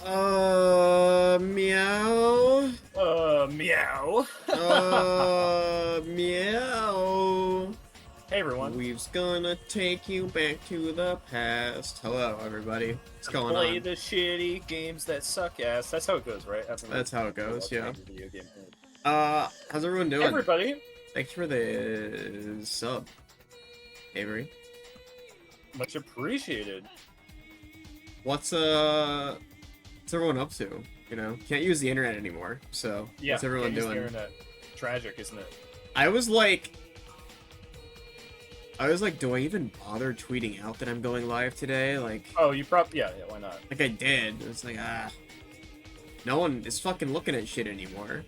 Meow. Meow. Meow. Hey everyone. Weave's gonna take you back to the past. Hello, everybody. What's going Play on? the shitty games that suck ass. That's how it goes, right? That's how it goes, yeah. Video game. How's everyone doing? Everybody. Thanks for the sub, Avery. Much appreciated. What's everyone up to? You know, can't use the internet anymore. So Yeah, what's everyone can't use the doing? internet. Tragic, isn't it? I was like, do I even bother tweeting out that I'm going live today? Like, Oh, you probably yeah, why not? like I did. It's like, no one is fucking looking at shit anymore.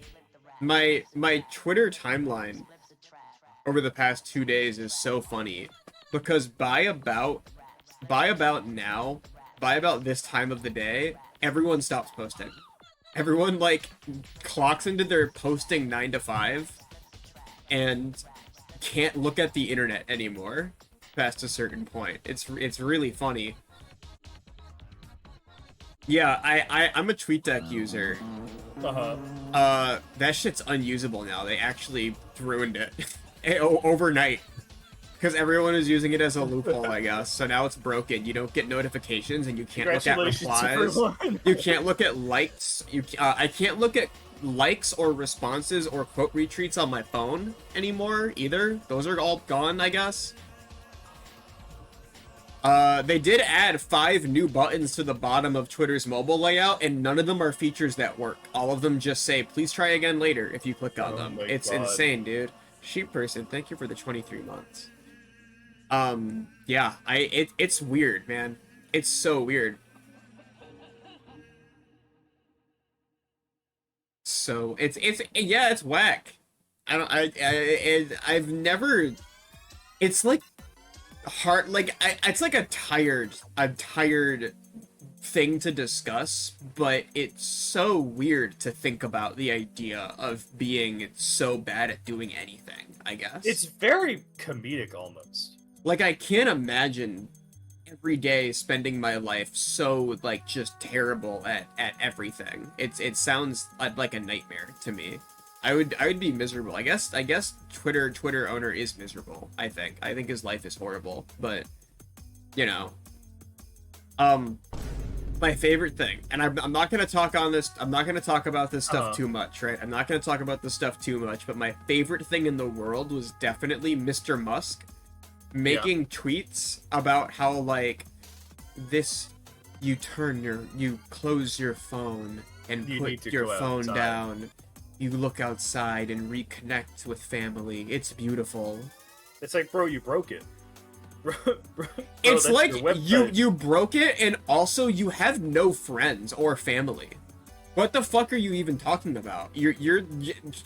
My Twitter timeline over the past 2 days is so funny because by about this time of the day, everyone stops posting. Everyone like clocks into their posting 9 to 5 and can't look at the internet anymore past a certain point. It's really funny. Yeah, I'm a TweetDeck user. That shit's unusable now. They actually ruined it overnight because everyone is using it as a loophole, I guess. So now it's broken. You don't get notifications, and you can't look at replies. You can't look at likes. I can't look at likes or responses or quote retweets on my phone anymore either. Those are all gone, I guess. They did add 5 new buttons to the bottom of Twitter's mobile layout, and none of them are features that work. All of them just say, please try again later if you click on them. It's insane, dude. Sheep person, thank you for the 23 months. Yeah, it's weird, man. It's so weird. So, it's whack. I've never... It's like... hard, like it's like a tired thing to discuss, but it's so weird to think about the idea of being so bad at doing anything, I guess. It's very comedic almost. Like, I can't imagine every day spending my life so like just terrible at everything. It sounds like a nightmare to me. I would be miserable. I guess Twitter owner is miserable. I think his life is horrible, but you know, my favorite thing, and I'm not gonna talk on this. I'm not gonna talk about this stuff too much, right? I'm not gonna talk about this stuff too much. But my favorite thing in the world was definitely Mr. Musk making tweets about how like this, you close your phone and put your phone down. You look outside and reconnect with family. It's beautiful. It's like, bro, you broke it. Bro, it's like you broke it, and also you have no friends or family. What the fuck are you even talking about?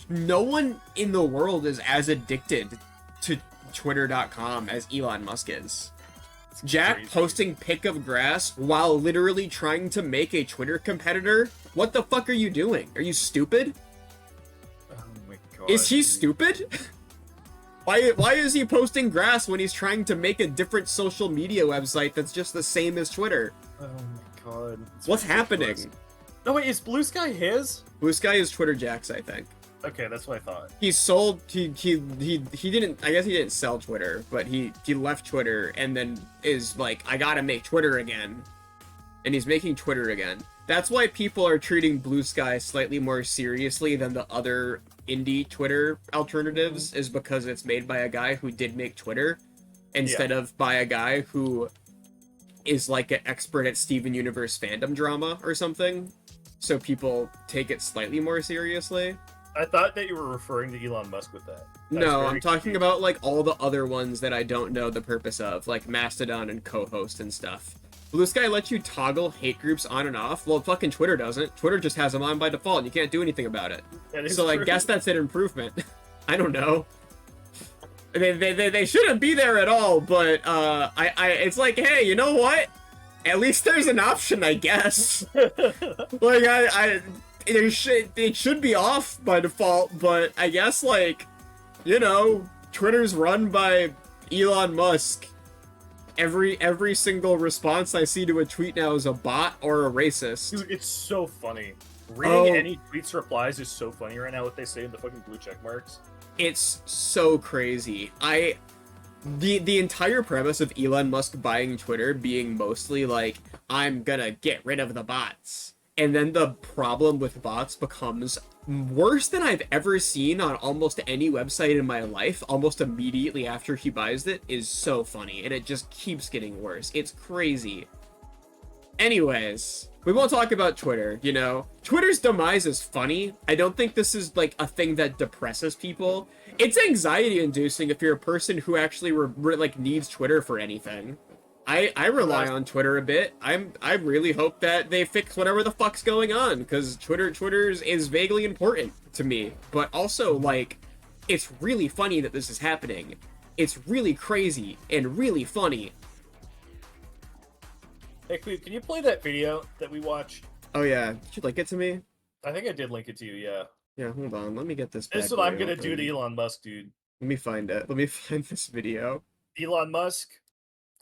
No one in the world is as addicted to Twitter.com as Elon Musk is. It's Jack crazy. Posting pic of grass while literally trying to make a Twitter competitor. What the fuck are you doing? Are you stupid? Is he stupid? Why is he posting grass when he's trying to make a different social media website that's just the same as Twitter? Oh my god. What's happening? No, wait, is Blue Sky his? Blue Sky is Twitter Jack's, I think. Okay, that's what I thought. He sold, he didn't, I guess he didn't sell Twitter, but he left Twitter and then is like, I gotta make Twitter again. And he's making Twitter again. That's why people are treating Blue Sky slightly more seriously than the other indie Twitter alternatives, is because it's made by a guy who did make Twitter instead of by a guy who is like an expert at Steven Universe fandom drama or something. So people take it slightly more seriously. I thought that you were referring to Elon Musk with that. No, I'm talking about like all the other ones that I don't know the purpose of, like Mastodon and co-host and stuff. Blue Sky lets you toggle hate groups on and off. Well, fucking Twitter doesn't. Twitter just has them on by default, and you can't do anything about it. So I guess that's an improvement. I don't know. They shouldn't be there at all, but it's like, hey, you know what? At least there's an option, I guess. Like it should be off by default, but I guess, like, you know, Twitter's run by Elon Musk. Every single response I see to a tweet now is a bot or a racist. Dude, it's so funny. Reading Oh. any tweets replies is so funny right now. What they say in the fucking blue check marks. It's so crazy. The entire premise of Elon Musk buying Twitter being mostly like, I'm gonna get rid of the bots. And then the problem with bots becomes worse than I've ever seen on almost any website in my life almost immediately after he buys it is so funny. And it just keeps getting worse. It's crazy. Anyways, we won't talk about Twitter, you know? Twitter's demise is funny. I don't think this is, like, a thing that depresses people. It's anxiety-inducing if you're a person who actually, like, needs Twitter for anything. I rely on Twitter a bit. I really hope that they fix whatever the fuck's going on, because Twitter is vaguely important to me. But also, like, it's really funny that this is happening. It's really crazy and really funny. Hey, Qweave, can you play that video that we watched? Oh yeah, did you link it to me? I think I did link it to you, yeah. Yeah, hold on. Let me get this. This is what I'm gonna do to Elon Musk, dude. Let me find it. Let me find this video. Elon Musk,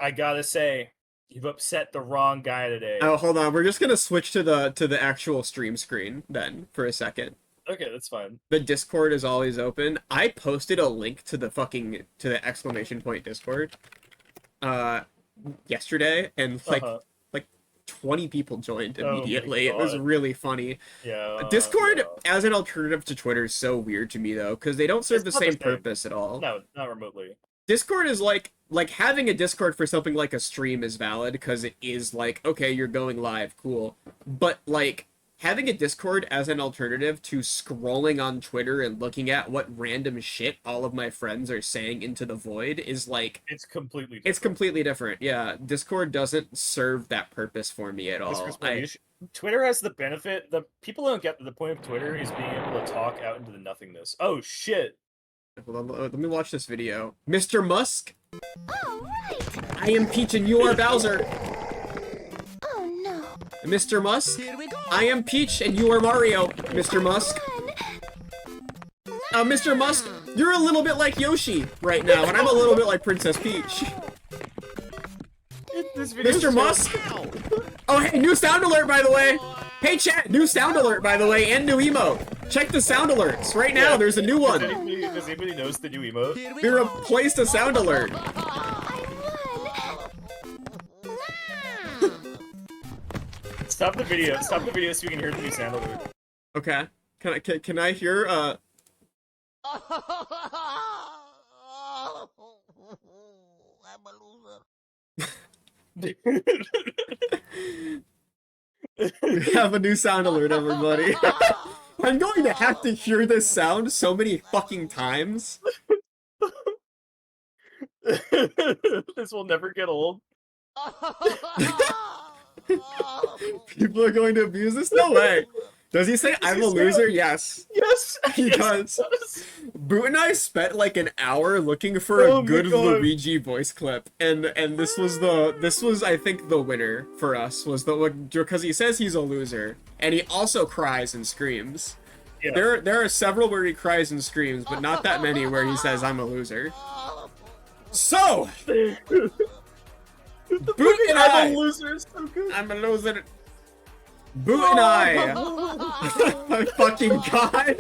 I gotta say, you've upset the wrong guy today. Oh, hold on. We're just gonna switch to the actual stream screen then for a second. Okay, that's fine. The Discord is always open. I posted a link to the exclamation point Discord yesterday, and like 20 people joined immediately. It was really funny. Yeah. Discord as an alternative to Twitter is so weird to me though, because they don't serve the same purpose at all. No, not remotely. Discord is like having a Discord for something like a stream is valid because it is like, okay, you're going live, cool. But like having a Discord as an alternative to scrolling on Twitter and looking at what random shit all of my friends are saying into the void is like it's completely different. It's completely different. Yeah, Discord doesn't serve that purpose for me at all. Twitter has the benefit, the people don't get the point of Twitter is being able to talk out into the nothingness. Oh shit. Hold on, let me watch this video. Mr. Musk? Oh, right. I am Peach and you are Bowser. Oh, no. Mr. Musk? I am Peach and you are Mario, Mr. Musk. Mr. Musk, you're a little bit like Yoshi right now, and I'm a little bit like Princess Peach. Mr. Musk? Oh, hey, new sound alert, by the way. Hey, chat, new sound alert, by the way, and new emote. Check the sound alerts. Right now, there's a new one. Does anybody notice the new emote? We replaced a sound alert. Stop the video. Stop the video so we can hear the new sound alert. Okay. Can I hear, I'm a loser. We have a new sound alert, everybody. I'm going to have to hear this sound so many fucking times. This will never get old. People are going to abuse this? No way. Does he say I'm a loser? Yes. Yes. He does. Boot and I spent like an hour looking for a good Luigi voice clip, and this was I think the winner for us was the one because he says he's a loser, and he also cries and screams. Yeah. There are several where he cries and screams, but not that many where he says I'm a loser. So, Boot and I'm a loser. It's so good. I'm a loser. Boot and I. Oh my fucking god.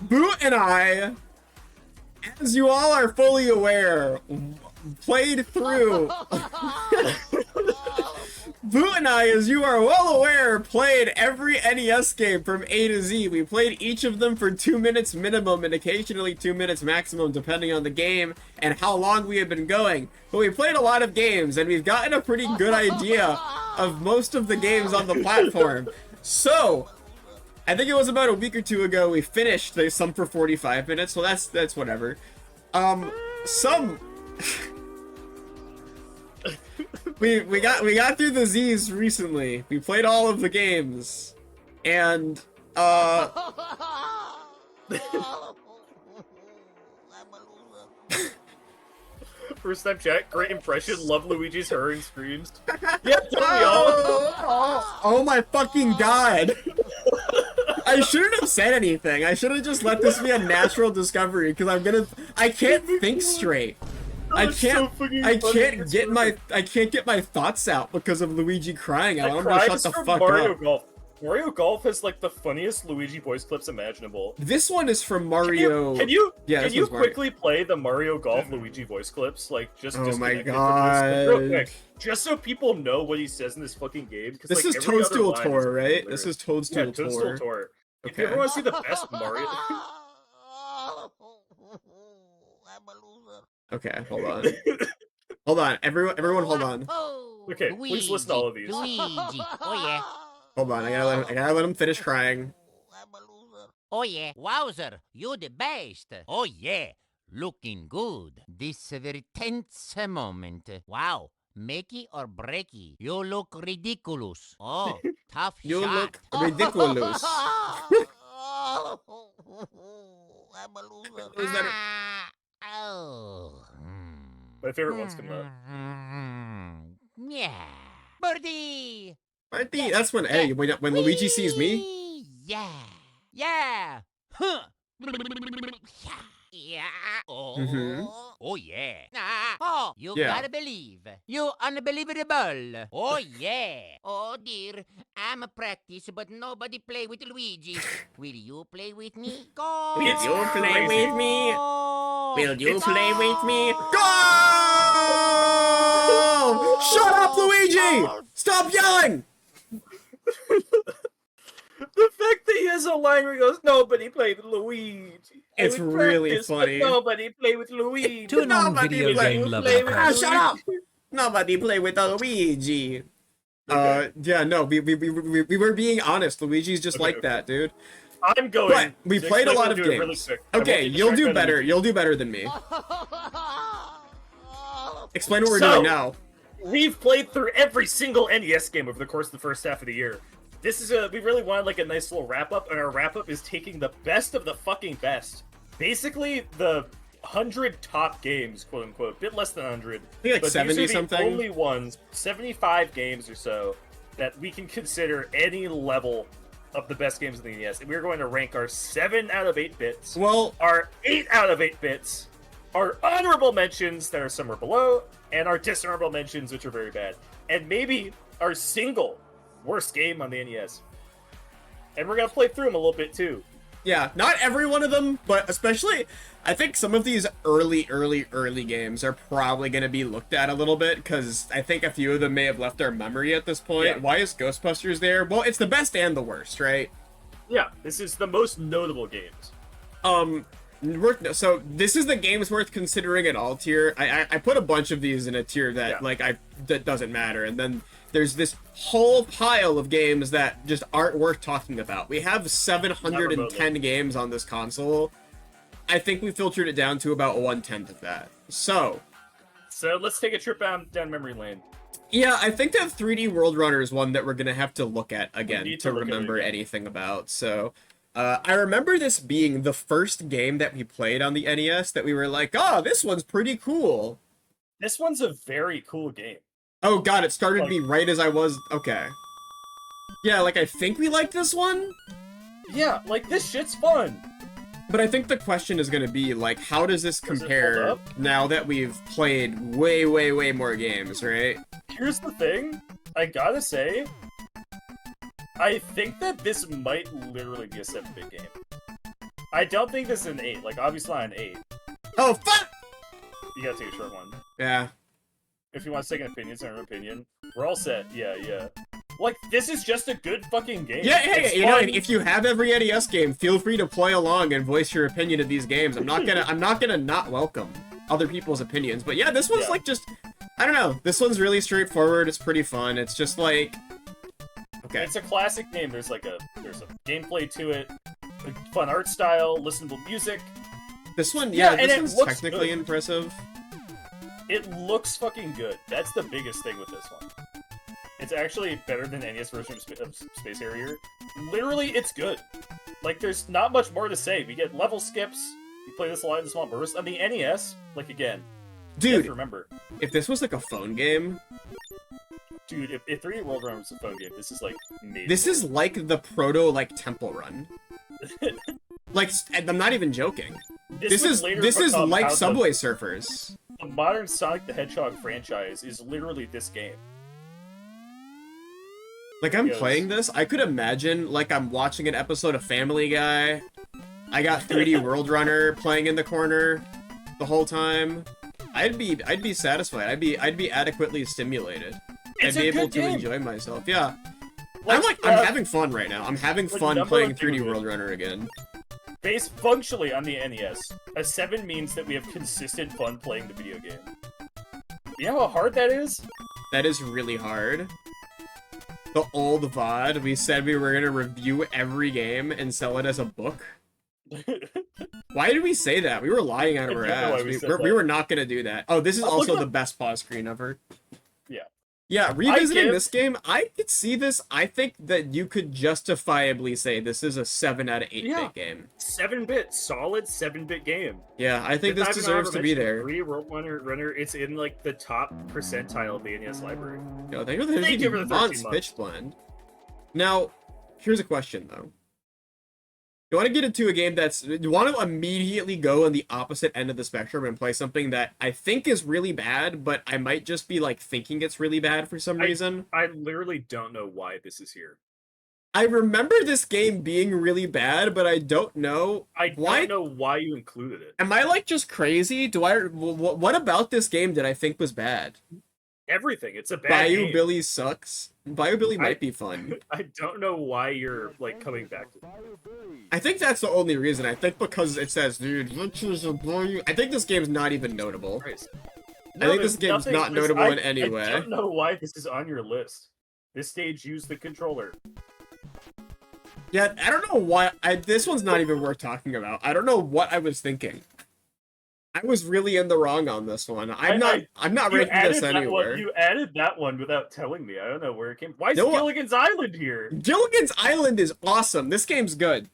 Boot and I, as you all are fully aware, played through. Boot and I, as you are well aware, played every NES game from A to Z. We played each of them for 2 minutes minimum and occasionally 2 minutes maximum depending on the game and how long we have been going. But we played a lot of games and we've gotten a pretty good idea of most of the games on the platform. So, I think it was about a week or two ago we finished some for 45 minutes, so that's whatever. We got through the Z's recently. We played all of the games. And I'm a loser. First time chat, great impression. Love Luigi's hurring screams. Yeah, don't we all? Oh my fucking god. I shouldn't have said anything. I should have just let this be a natural discovery because I can't think straight. I That's so can't fucking I funny. can't It's get my perfect. thoughts out because of Luigi crying. I I want him to cried shut the from fuck Mario up. Golf. Mario Golf has like the funniest Luigi voice clips imaginable. This one is from Mario. Can you Yeah, this can you one's Mario. quickly play the Mario Golf Luigi voice clips? Like just Oh my disconnected from this, like, real god. quick, just so people know what he says in this fucking game. Because This like, is every other Toadstool line Tour, right? hilarious. This is Yeah, Toadstool Toadstool Tour. Tour. If Okay. you ever want to see the best Mario, I'm a loser. Okay, hold on. Hold on. Everyone hold on. okay, please listen to all of these. Luigi. Oh yeah. Hold on. I gotta let him finish crying. I'm a loser. Oh yeah. Wowzer, you the best. Oh yeah. Looking good. This a very tense moment. Wow. Makey or breaky. You look ridiculous. Oh, tough You shot. look ridiculous. I'm a loser. Is that Oh. My favorite ones come up. Yeah. Birdie. Marty, that's when Luigi sees me. Yeah. Yeah. Huh. Yeah. Oh. Mhm. Oh yeah. Oh, you Yeah. gotta believe. You unbelievable. Oh yeah. Oh dear. I'm a practice, but nobody play with Luigi. Will you play with me? Go. Will you play with me? Will you It's play with me? go. Go! Shut up, Luigi! Stop yelling! The fact that he has a line where he goes, "Nobody played with Luigi." It's I would really practice, but funny. Nobody play with Luigi. To a Nobody non-video play- game play lover. with Ah, shut up! Luigi. Nobody play with Luigi. Okay. Yeah, no, we were being honest. Luigi's just Okay, like okay. that, dude. I'm going. But we to played a explain lot of what I'm doing really games. quick. I won't Okay, get you'll do distracted by better. Luigi. You'll do better than me. Explain what we're So- doing now. We've played through every single NES game over the course of the first half of the year. This is we really wanted like a nice little wrap up, and our wrap up is taking the best of the fucking best. Basically, the 100 top games, quote unquote, bit less than 100. think like but 70 these are the something. only ones, 75 games or so, that we can consider any level of the best games of the NES. And we're going to rank our 7 out of 8 bits, Well, our 8 out of 8 bits, our honorable mentions that are somewhere below, and our dishonorable mentions, which are very bad. And maybe our single worst game on the NES. And we're going to play through them a little bit too. yeah, not every one of them, but especially, I think some of these early games are probably going to be looked at a little bit, because I think a few of them may have left our memory at this point. Yeah. Why is Ghostbusters there? Well, it's the best and the worst, right? Yeah, this is the most notable games. So this is the games worth considering at all tier. I put a bunch of these in a tier that Yeah. that doesn't matter, and then there's this whole pile of games that just aren't worth talking about. We have 710 games on this console. I think we filtered it down to about 1/10 of that. So let's take a trip down memory lane. yeah, I think that 3D World Runner is one that we're gonna have to look at again need to to look at it remember again. anything about. So I remember this being the first game that we played on the NES that we were like, oh, this one's pretty cool. This one's a very cool game. Oh god, it started Like- me right as I was... Okay. Yeah, like, I think we like this one, Yeah, like this shit's fun. but I think the question is gonna be, like, how does this Does it hold compare up? now that we've played way, way, way more games, right? Here's the thing, I gotta say, I think that this might literally be a 7-bit game. I don't think this is an 8. Like, obviously not an 8. Oh, fuck! You gotta take a short one. Yeah. If you want second opinions, our opinion, we're all set. Yeah. Like, this is just a good fucking game. Yeah, It's hey, you know, fun. if you have every NES game, feel free to play along and voice your opinion of these games. I'm not gonna not welcome other people's opinions. But yeah, this one's Yeah. like just, I don't know. This one's really straightforward. It's pretty fun. It's just like, okay. It's a classic game. There's a gameplay to it, a fun art style, listenable music. This one, Yeah, yeah, and this it one's looks technically good. impressive. It looks fucking good. That's the biggest thing with this one. It's actually better than NES version of Space Harrier. Literally, it's good. Like, there's not much more to say. We get level skips. You play this a lot in small bursts. On the NES, like, again, you have Dude, to remember. if this was like a phone game, Dude, if 3D World Run was a phone game, this is, like, amazing. this is like the proto, like, Temple Run. Like, I'm not even joking. This would is later this is become like how Subway Surfers. The modern Sonic the Hedgehog franchise is literally this game. Like, I'm Yes. playing this, I could imagine, like, I'm watching an episode of Family Guy. I got 3D World Runner playing in the corner the whole time. I'd be satisfied. I'd be adequately stimulated. It's I'd be a able good to game. enjoy myself. Yeah. Like, I'm having fun right now. I'm having like, fun number playing of 3D people- World Runner again. Based functionally on the NES, a 7 means that we have consistent fun playing the video game. You know how hard that is? That is really hard. The old VOD, we said we were gonna review every game and sell it as a book. Why did we say that? We were lying out of our I don't know why ass. we said We that. were not gonna do that. Oh, this is Look also up- the best pause screen ever. Yeah. Yeah, revisiting give- this game, I could see this. I think that you could justifiably say this is a 7 out of 8-bit Yeah. game. 7-bit, solid 7-bit game. Yeah, I think Did this I even deserves to be mention there. 3D World Runner, it's in like the top percentile of the NES library. Yo, thank you for the Thank you for the 13 months, months. Pitch Blend. Now, here's a question though. You want to get into a game you want to immediately go on the opposite end of the spectrum and play something that I think is really bad, but I might just be like thinking it's really bad for some reason. I literally don't know why this is here. I remember this game being really bad, but I don't know I why. don't know why you included it. Am I like just crazy? What about this game did I think was bad? Everything. It's a bad Bayou game. Billy sucks. Bayou Billy might be fun. I don't know why you're like coming back to it. I think that's the only reason. I think because it says, dude, Adventures of Bayou. I think this game's not even notable. Christ. I think there's this game's nothing- not there's- notable in any way. I don't know why this is on your list. This stage used the controller. Yeah, I don't know why. This one's not even worth talking about. I don't know what I was thinking. I was really in the wrong on this one. I'm not You ranking added this that anywhere. one. You added that one without telling me. I don't know where it came. Why is No one- Gilligan's Island here? Gilligan's Island is awesome. This game's good.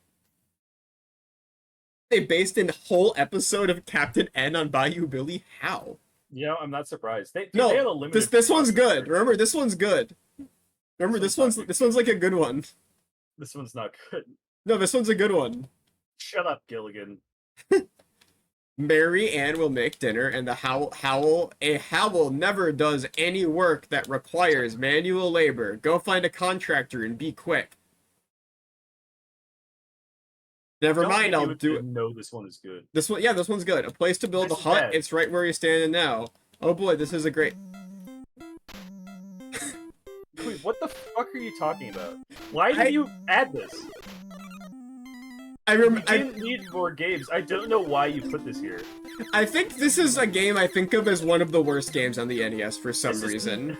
They based a whole episode of Captain N on Bayou Billy. How? You know, I'm not surprised. They had a No, limited this one's process good. there. Remember, this one's good. Remember, This this one's one's not good. like a good one. This one's not good. No, this one's a good one. Shut up, Gilligan. Mary Ann will make dinner, and a howl never does any work that requires manual labor. Go find a contractor and be quick. Never Don't mind, think I'll you would do it. know this one is good. This one, yeah, this one's good. A place to build This a is hut. bad. It's right where you're standing now. Oh boy, this is a great. Wait, what the fuck are you talking about? Why did I- you add this? I We remember. didn't need more games. I don't know why you put this here. I think this is a game I think of as one of the worst games on the NES for some This is- reason.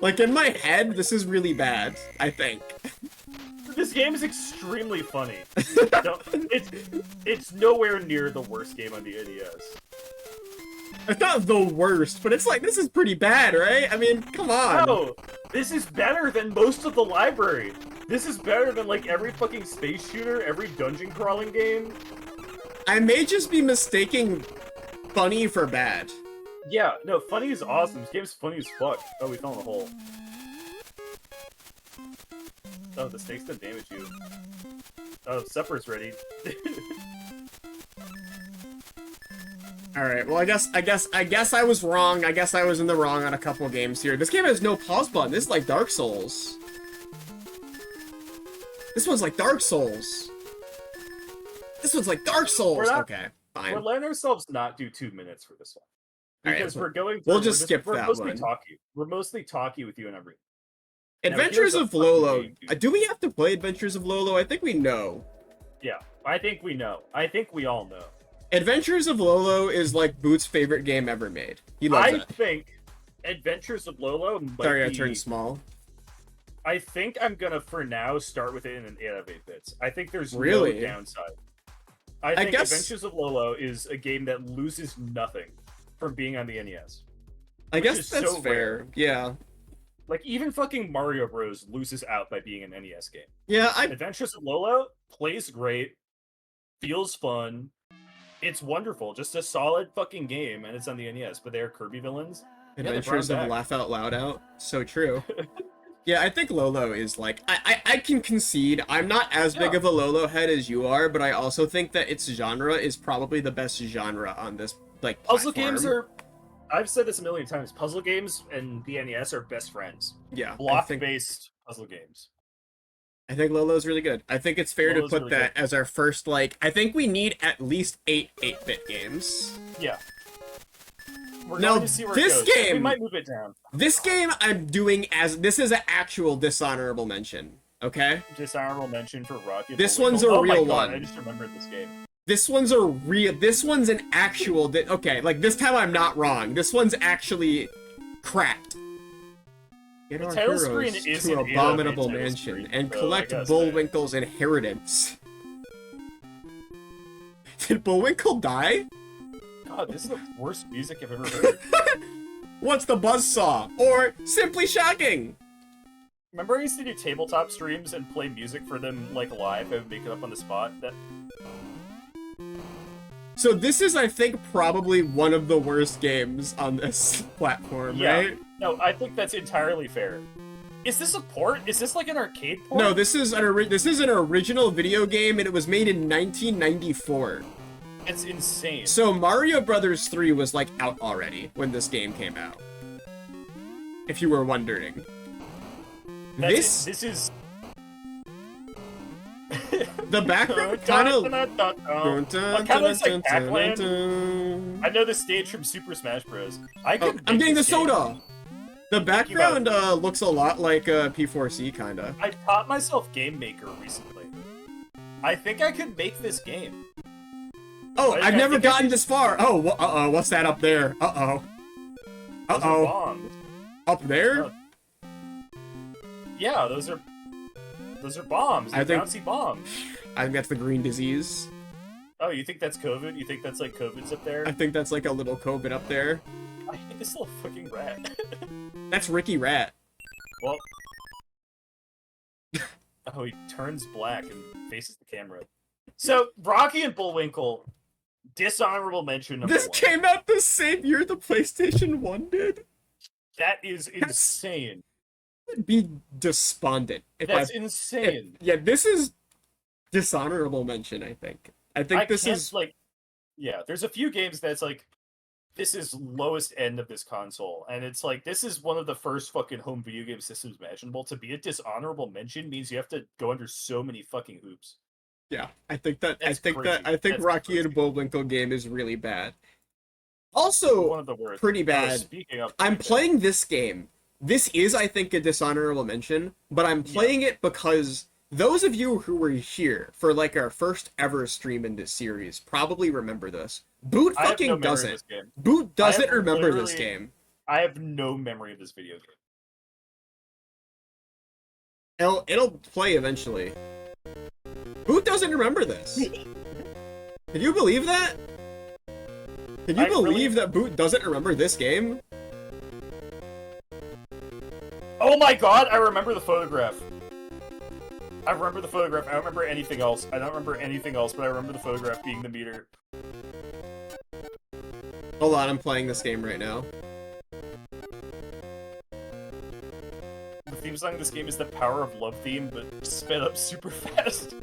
Like in my head, this is really bad. I think. This game is extremely funny. No, it's nowhere near the worst game on the NES. It's not the worst, but it's like this is pretty bad, right? I mean, come on. No, this is better than most of the library. This is better than like every fucking space shooter, every dungeon crawling game. I may just be mistaking funny for bad. Yeah, no, funny is awesome. This game's funny as fuck. Oh, we fell in a hole. Oh, the snakes don't damage you. Oh, supper's ready. All right. Well, I guess I was wrong. I guess I was in the wrong on a couple games here. This game has no pause button. This is like Dark Souls. This one's like Dark Souls. This one's like Dark Souls. We're not- Okay, We're fine. letting ourselves not do 2 minutes for this one. Alright, Because so we're going we'll through- just skip we're that mostly one. talky. We're mostly talky with you and everything. Adventures here's a of fucking Lolo. game, dude. Do we have to play Adventures of Lolo? I think we know. Yeah, I think we know. I think we all know. Adventures of Lolo is like Boot's favorite game ever made. He loves I it. think Adventures of Lolo might Sorry, I be... turned small. I think I'm gonna, for now, start with it in an 8 out of 8 bits. I think there's Really? no downside. I think guess- Adventures of Lolo is a game that loses nothing from being on the NES. I Which guess is that's so fair. rare. Yeah. Like, even fucking Mario Bros. Loses out by being an NES game. Yeah, Adventures of Lolo plays great, feels fun, it's wonderful, just a solid fucking game, and it's on the NES, but they're Kirby villains. they brought Adventures him of back. Laugh Out Loud Out. So true. Yeah, I think Lolo is like I can concede. I'm not as big Yeah. of a Lolo head as you are, but I also think that its genre is probably the best genre on this like Puzzle platform. games are. I've said this a million times. Puzzle games and the NES are best friends. yeah. Block-based puzzle games. I think Lolo's really good. I think it's fair Lolo's to put really that as our first, like, I think we need at least 8-bit games. Yeah. We're Now, going to see where this it goes. game- We might move it down. This game I'm doing as, this is an actual dishonorable mention, okay? Dishonorable mention for Rocky. This Bullwinkle. one's a Oh my real God, one. I just remembered this game. This one's an actual, okay, like, this time I'm not wrong. This one's actually cracked. Get The our title heroes screen to isn't Abominable in a title Mansion screen, and so I collect gotta say. Bullwinkle's inheritance. Did Bullwinkle die? God, this is the worst music I've ever heard. What's the buzzsaw? Or simply shocking? Remember I used to do tabletop streams and play music for them, like, live and make it up on the spot? So this is, I think, probably one of the worst games on this platform, Yeah. right? No, I think that's entirely fair. Is this a port? Is this like an arcade port? No, this is an original video game, and it was made in 1994. It's insane. So Mario Brothers 3 was, like, out already when this game came out. If you were wondering. This is... The background kind of... Kind of looks like Pac-Man. I know the stage from Super Smash Bros. I'm getting the soda! The background looks a lot like P4C, kinda. I taught myself Game Maker recently. I think I could make this game. Oh, I I've never think I gotten could- this far! Oh, uh-oh, what's that up there? Uh-oh. Those are Uh-oh. bombs. Up there? Oh. Yeah, those are bombs. I They're think- bouncy bombs. I think that's the green disease. Oh, you think that's COVID? You think that's like COVID's up there? I think that's like a little COVID up there. I hate this little fucking rat. That's Ricky Rat. Well... Oh, he turns black and faces the camera. So, Rocky and Bullwinkle, dishonorable mention number This one. came out the same year the PlayStation 1 did? That is insane. I'd be despondent if That's I... insane. Yeah, this is dishonorable mention, I think. I think this can't, is... like, yeah, there's a few games that's like, this is lowest end of this console, and it's like, this is one of the first fucking home video game systems imaginable. To be a dishonorable mention means you have to go under so many fucking hoops. Yeah, I think That's crazy. That's Rocky crazy. and Bullwinkle game is really bad. One Also, of the worst. pretty Oh, bad. speaking of, I'm playing this game. This is, I think, a dishonorable mention, but I'm playing it because those of you who were here for like our first ever stream in this series probably remember this. Boot I have fucking no memory of doesn't. this game. Boot doesn't have remember this literally- game. I have no memory of this video game. It'll play eventually. Boot doesn't remember this. Can you believe that? Can you I really- believe that Boot doesn't remember this game? Oh my god, I remember the photograph. I remember the photograph. I don't remember anything else. I don't remember anything else, but I remember the photograph being the meter. Hold on, I'm playing this game right now. The theme song of this game is the Power of Love theme, but sped up super fast.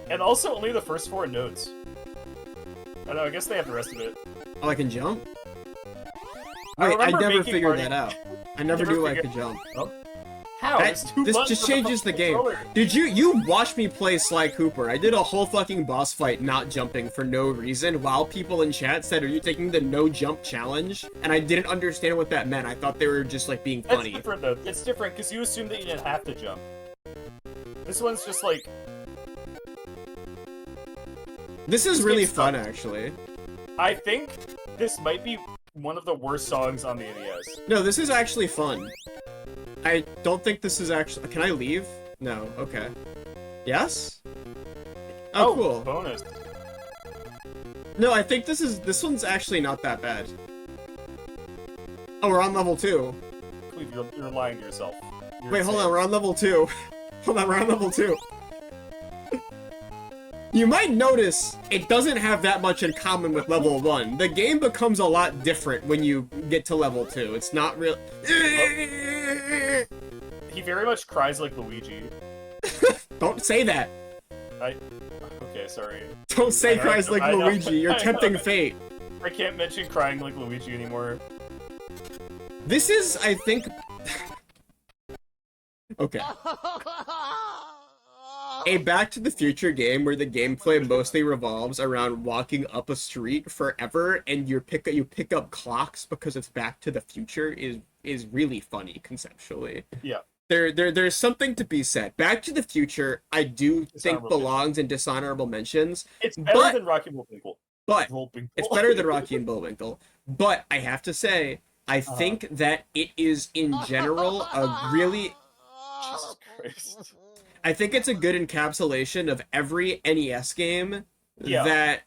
And also only the first 4 notes. I know, I guess they have the rest of it. Oh, I can jump? I Wait, I remember never making figured party- that out. I never Never knew I figured- could jump. How? That- It's 2 this buttons just on changes the fucking game. controller. Did you watched me play Sly Cooper? I did a whole fucking boss fight not jumping for no reason while people in chat said, "Are you taking the no jump challenge?" And I didn't understand what that meant. I thought they were just like being That's funny. different though. It's different because you assume that you didn't have to jump. This one's just like, This is This really game's fun fun. actually. I think this might be one of the worst songs on the NES. No, this is actually fun. I don't think this is actually... Can I leave? No, okay. Yes? Oh, cool. Bonus. No, I think this one's actually not that bad. Oh, we're on level 2. Qweave, you're lying to yourself. You're Wait, hold insane. on, we're on level 2. Hold on, we're on level 2. You might notice it doesn't have that much in common with level 1. The game becomes a lot different when you get to level 2. It's not real... He very much cries like Luigi. Don't say that. Okay, sorry. Don't say I know, cries like I know, Luigi. You're I know. tempting fate. I can't mention crying like Luigi anymore. This is, I think... Okay. A Back to the Future game where the gameplay mostly revolves around walking up a street forever, and you pick up clocks because it's Back to the Future is really funny conceptually. Yeah. There's something to be said. Back to the Future, I do think belongs in dishonorable mentions. It's better than Rocky and Bullwinkle. But it's better than Rocky and Bullwinkle. But I have to say, I think that it is in general a really... Jesus Christ. I think it's a good encapsulation of every NES game that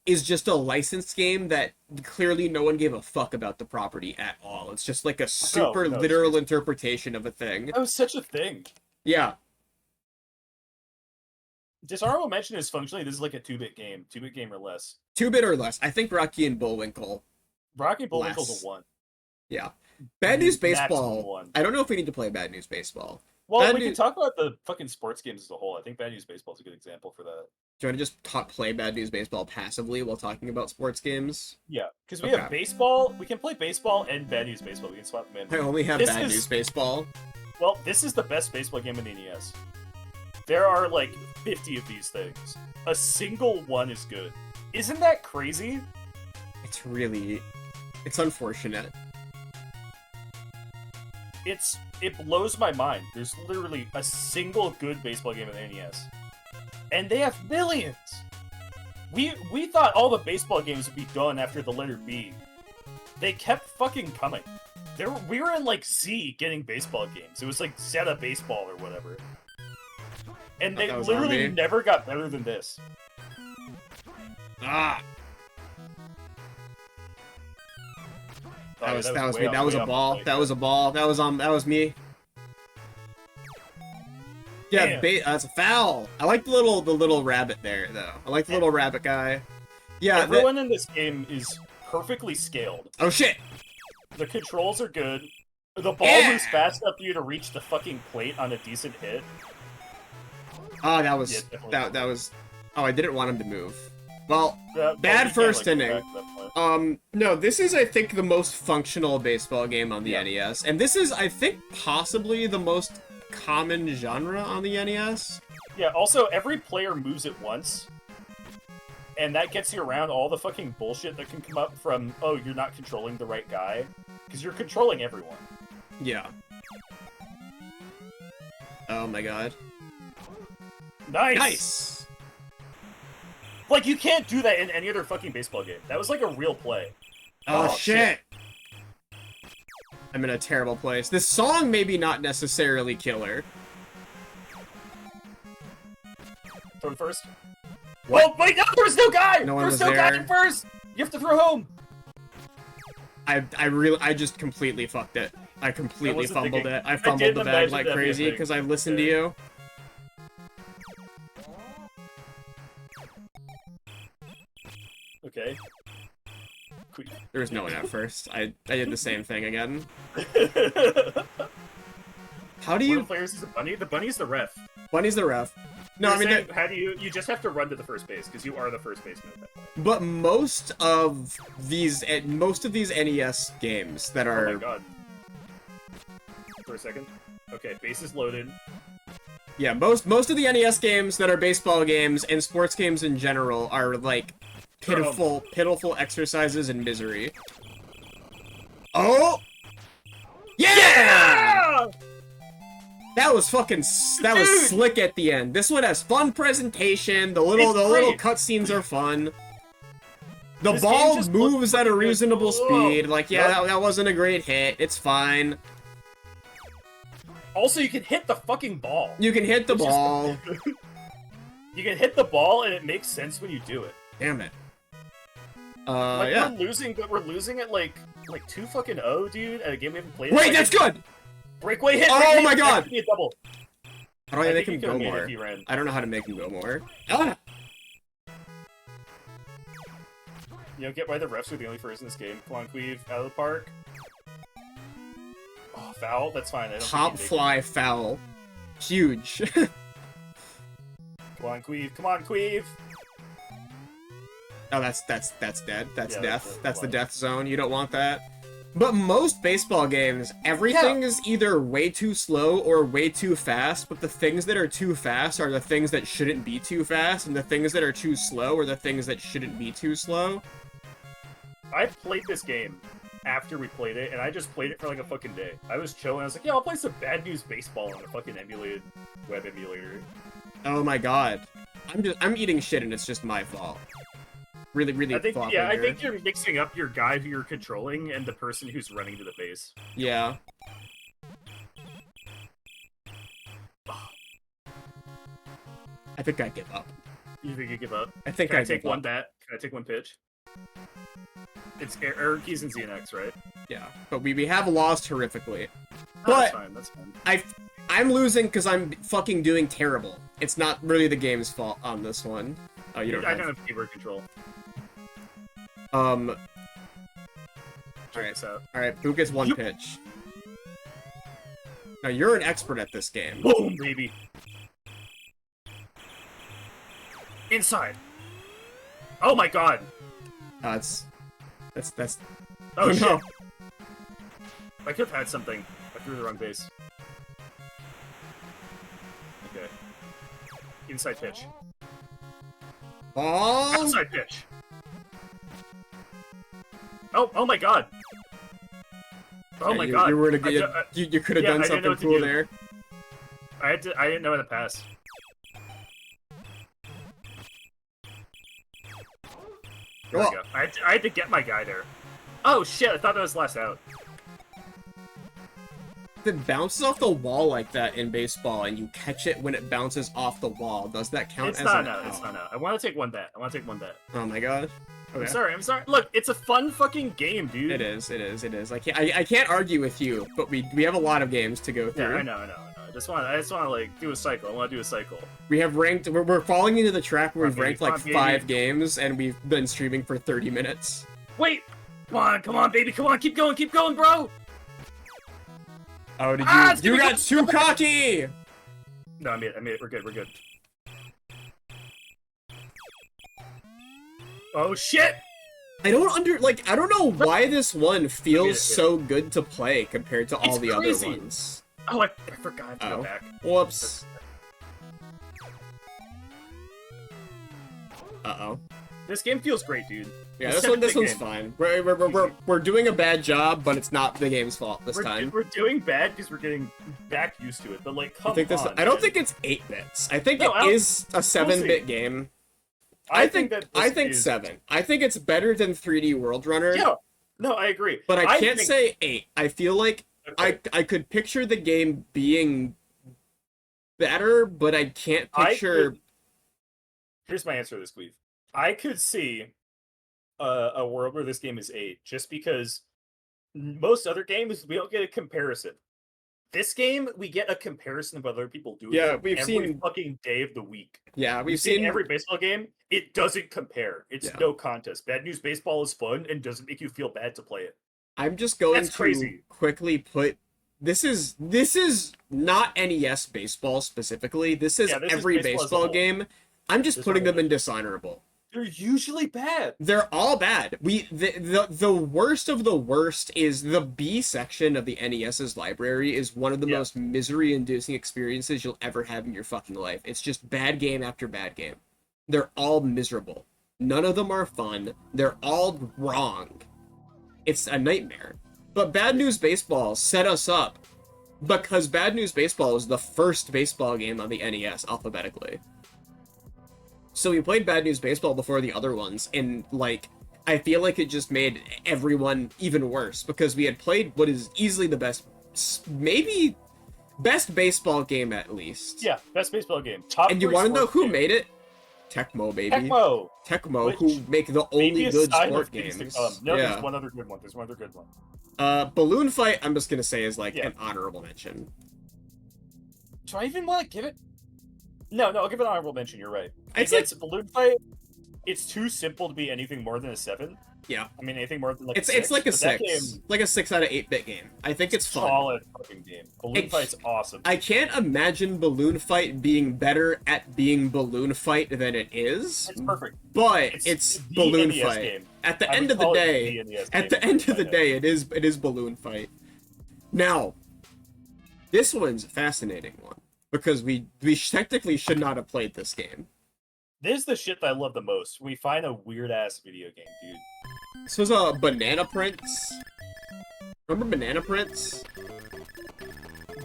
is just a licensed game that clearly no one gave a fuck about the property at all. It's just like a super literal interpretation of a thing. That was such a thing. Yeah. Dishonorable mention is functionally, this is like a 2-bit game. 2-bit game or less. 2-bit or less. I think Rocky and Bullwinkle. Rocky and Bullwinkle's a 1. Yeah. Bad News Baseball. I don't know if we need to play Bad News Baseball. Well, we can talk about the fucking sports games as a whole. I think Bad News Baseball is a good example for that. Do you want to just play Bad News Baseball passively while talking about sports games? Yeah, because we have baseball. We can play baseball and Bad News Baseball. We can swap them in. I only have Bad News Baseball. Well, this is the best baseball game in the NES. There are like 50 of these things. A single one is good. Isn't that crazy? It's unfortunate. It blows my mind. There's literally a single good baseball game in the NES. And they have millions! We thought all the baseball games would be done after the letter B. They kept fucking coming. We were in like C getting baseball games. It was like Zeta Baseball or whatever. And they literally never got better than this. Ah! That was me. That was a ball. That was a ball. That was me. Yeah, that's a foul. I like the little rabbit there, though. I like the little rabbit guy. Yeah. Everyone in this game is perfectly scaled. Oh shit! The controls are good. The ball moves fast enough for you to reach the fucking plate on a decent hit. Oh, that was that was. Oh, I didn't want him to move. Well, bad first inning. No, this is, I think, the most functional baseball game on the NES. And this is, I think, possibly the most common genre on the NES. Yeah, also, every player moves it once. And that gets you around all the fucking bullshit that can come up from, oh, you're not controlling the right guy. Because you're controlling everyone. Yeah. Oh my god. Nice! Nice! Like, you can't do that in any other fucking baseball game. That was like a real play. Oh, shit! I'm in a terrible place. This song maybe not necessarily killer. Throw it first. What? Oh, wait, no, there's no guy! No one there's was no there. guy in first! You have to throw home! I just completely fucked it. I completely fumbled it. I fumbled the bag like crazy because I listened to you. Okay. There was no one at first. I did the same thing again. How do you... One of the players is a bunny? The bunny's the ref. Bunny's the ref. No, I mean... How do you just have to run to the first base, because you are the first baseman at that point. But most of these NES games that are... Oh my god. For a second. Okay, base is loaded. Yeah, most of the NES games that are baseball games and sports games in general are, like, pitiful exercises in misery. Oh! Yeah! That was fucking... That was slick at the end. This one has fun presentation. The little cutscenes are fun. The ball moves at a reasonable speed. Like, yeah, that wasn't a great hit. It's fine. Also, you can hit the fucking ball. You can hit the ball. You can hit the ball, and it makes sense when you do it. Damn it. Like, yeah. we're losing at like 2-0, dude, at a game we haven't played. Wait, that's good! Breakaway hit! Oh my god! Give me a double. How do I make him go more? I don't know how to make him go more. Ah! You don't get why the refs are the only first in this game. Come on, Qweave, out of the park. Oh, foul? That's fine. I don't Pop fly foul. Huge. Come on, Qweave. Come on, Qweave. Oh, that's dead. That's Yeah, death. That's the life. death zone. You don't want that. But most baseball games, everything is either way too slow or way too fast, but the things that are too fast are the things that shouldn't be too fast, and the things that are too slow are the things that shouldn't be too slow. I played this game after we played it, and I just played it for like a fucking day. I was chilling. I was like, yeah, I'll play some Bad News Baseball on a fucking emulated web emulator. Oh my god. I'm eating shit and it's just my fault. Really I think, flopping yeah, I here. think you're mixing up your guy who you're controlling and the person who's running to the base. Yeah. I think I give up. You think you give up? I think Can I I take give one up. bat? Can I take one pitch? It's error keys and ZNX, right? Yeah, but we have lost horrifically. Oh, that's But fine. That's fine. I'm losing because I'm fucking doing terrible. It's not really the game's fault on this one. Oh, you don't I have... don't have keyboard control. Check this out. Alright, Book gets one pitch. Now, you're an expert at this game. Boom, baby. Inside. Oh my god. That's... Oh, shit. no. I could have had something. I threw the wrong base. Okay. Inside pitch. Oh! Outside pitch. Oh my god. Oh my god. You could have Yeah, done I didn't know something what to cool do. there. I didn't know how to pass. There we Oh. go. I had to get my guy there. Oh shit, I thought that was last out. If it bounces off the wall like that in baseball and you catch it when it bounces off the wall, does that count It's as not an out, out? it's not out. I want to take one bet. Oh my god. Okay. I'm sorry. Look, it's a fun fucking game, dude. It is. I can't argue with you, but we have a lot of games to go through. Yeah, I know. I just want to like do a cycle. I want to do a cycle. We have ranked. We're falling into the trap where we've Come on, ranked baby. like Come on, 5 games, and we've been streaming for 30 minutes. Wait! Come on, baby, come on, keep going, bro! Oh, did it's you gonna got too cocky! No, I made it, we're good. Oh shit! I don't know why this one feels it. so good to play compared to all It's the crazy. other ones. Oh, I forgot to go Oh. back. Whoops. Uh-oh. This game feels great, dude. Yeah, It's this one's such a big fine. We're doing a bad job, but it's not the game's fault this time. We're doing bad because we're getting back used to it, but like, come on. I don't man. think it's 8 bits. I think No, it is a 7-bit game. I think that I this think is... 7. I think it's better than 3D World Runner. Yeah, no, I agree. But I can't think... say 8. I feel like Okay. I could picture the game being better, but I can't picture... Here's my answer to this, Qweave. I could see a world where this game is 8, just because most other games, we don't get a comparison. This game, we get a comparison of what other people do. Yeah, we've every seen... fucking day of the week. Yeah, We've seen every baseball game. It doesn't compare. It's no contest. Bad News Baseball is fun and doesn't make you feel bad to play it. I'm just going That's to crazy. quickly put... This is not NES baseball specifically. This is Yeah, this is every baseball as a baseball whole. game. I'm just putting them in dishonorable. They're usually bad. They're all bad. The worst of the worst is the B section of the NES's library is one of the most misery-inducing experiences you'll ever have in your fucking life. It's just bad game after bad game. They're all miserable. None of them are fun. They're all wrong. It's a nightmare. But Bad News Baseball set us up because Bad News Baseball was the first baseball game on the NES alphabetically. So we played Bad News Baseball before the other ones, and, like, I feel like it just made everyone even worse, because we had played what is easily the best, maybe best baseball game at least. Yeah, best baseball game. Top And you 3 want to know sports who game. made it? Tecmo, baby. Tecmo. Who Which make the Maybe only a good sign sport of things to games. come. No, Yeah. there's one other good one. Balloon Fight, I'm just gonna say is like Yeah. an honorable mention. Do I even want to give it? No, I'll give it an honorable mention. You're right. It's Balloon Fight. it's too simple to be anything more than a 7. Yeah. I mean, anything more than like It's a 6. it's like a but that 6. game, Like a 6 out of 8-bit game. I think it's fun. solid fucking game. Balloon It's- Fight's awesome. I can't imagine Balloon Fight being better at being Balloon Fight than it is. It's perfect. But it's the Balloon NES Fight. game. At the I end would of the call it day, the NES at the game, end of the kinda. day, it is Balloon Fight. Now, this one's a fascinating one because we technically should not have played this game. This is the shit that I love the most. We find a weird ass video game, dude. This was a Banana Prince. Remember Banana Prince?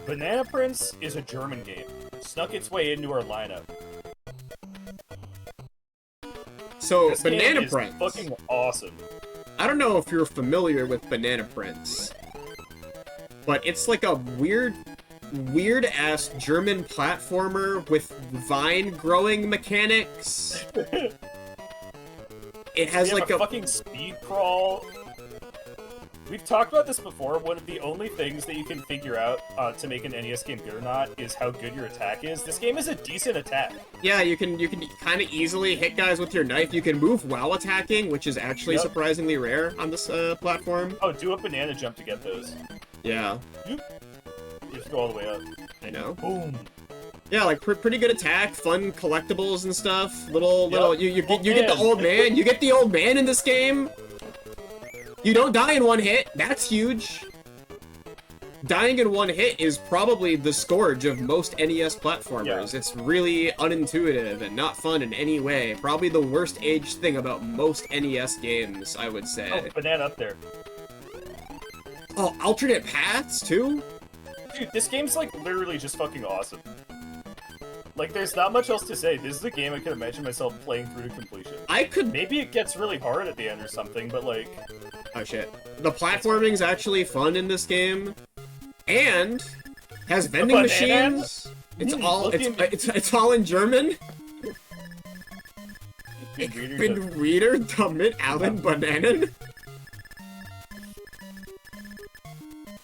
Banana Prince is a German game. Snuck its way into our lineup. So This Banana game is Prince. fucking awesome. I don't know if you're familiar with Banana Prince, but it's like a weird ass German platformer with vine growing mechanics. It has We have like a a fucking speed crawl. We've talked about this before. One of the only things that you can figure out to make an NES game good or not is how good your attack is. This game is a decent attack. yeah, you can kind of easily hit guys with your knife. You can move while attacking, which is actually Yep. surprisingly rare on this platform. Oh, do a banana jump to get those. Yeah, You just go all the way up. I know. Boom. Yeah, like pretty good attack, fun collectibles and stuff. Little you Old get the man. old man. You get the old man in this game. You don't die in one hit. That's huge. Dying in one hit is probably the scourge of most NES platformers. Yeah. It's really unintuitive and not fun in any way. Probably the worst aged thing about most NES games, I would say. Oh, banana up there. Oh, alternate paths too? Dude, this game's like literally just fucking awesome. Like, there's not much else to say. This is a game I could imagine myself playing through to completion. I could. Maybe it gets really hard at the end or something, but like, Oh shit. The platforming's actually fun in this game. And has vending banana? machines. It's all it's all in German. it'd be weirder Bin to- Reader damit allen Bananen.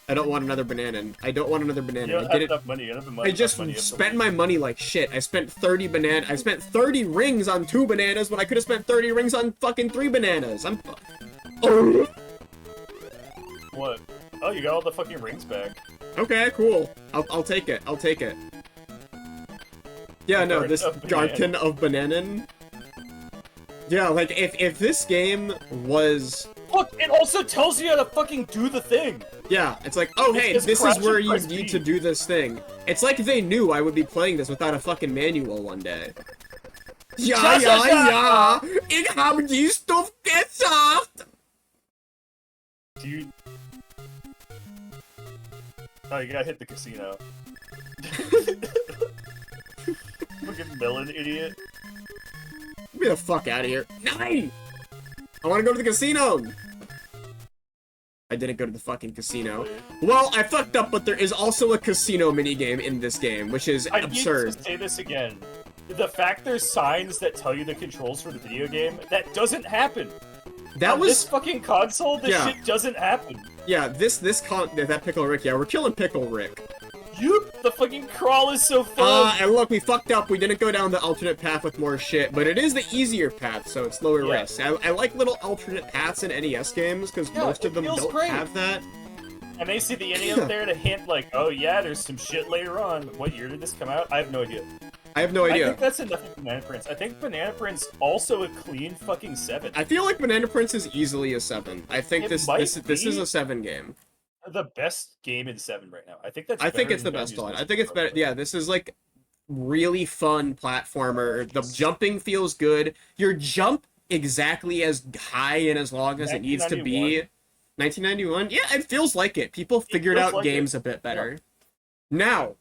I don't want another banana. I don't want another you banana. don't I have did it. enough money. You don't have the money. I just enough money, spent my money like shit. I spent 30 I spent 30 rings on 2 bananas when I could have spent 30 rings on fucking 3 bananas. Oh. What? Oh, you got all the fucking rings back. Okay, cool. I'll take it. I'll take it. Yeah, no, Garden this of Garden of Bananen. Yeah, like if this game was Look, it also tells you how to fucking do the thing. yeah, it's like, oh hey, It's this is crouch where and you press need B. to do this thing. It's like they knew I would be playing this without a fucking manual one day. Ja, ja, ja! Ich hab die Stuff geschafft! Dude. Oh, you gotta hit the casino. Fucking melon idiot. Get the fuck out of here. Nine! I wanna go to the casino! I didn't go to the fucking casino. Well, I fucked up, but there is also a casino minigame in this game, which is I absurd. need to say this again. The fact there's signs that tell you the controls for the video game, that doesn't happen. That On was this fucking console, this Yeah. shit doesn't happen. yeah. That Pickle Rick. Yeah, we're killing Pickle Rick. The fucking crawl is so fun. And look, we fucked up. We didn't go down the alternate path with more shit, but it is the easier path, so it's lower Yeah. risk. I like little alternate paths in NES games because Yeah, most of it them feels don't great. have that. And they see the NES up there to hint like, oh yeah, there's some shit later on. What year did this come out? I have no idea. I have no I idea. think that's enough of Banana Prince. I think Banana Prince also a clean fucking 7. I feel like Banana Prince is easily a 7. I think It this might is be. a 7 game. The best game in 7 right now. I think that's. I think better it's the than best Dungeons one. and I think it's better. Dragons. Yeah, this is like really fun platformer. The jumping feels good. Your jump exactly as high and as long as it needs to be. 1991? Yeah, it feels like it. People figured feels out like games a bit better. Now,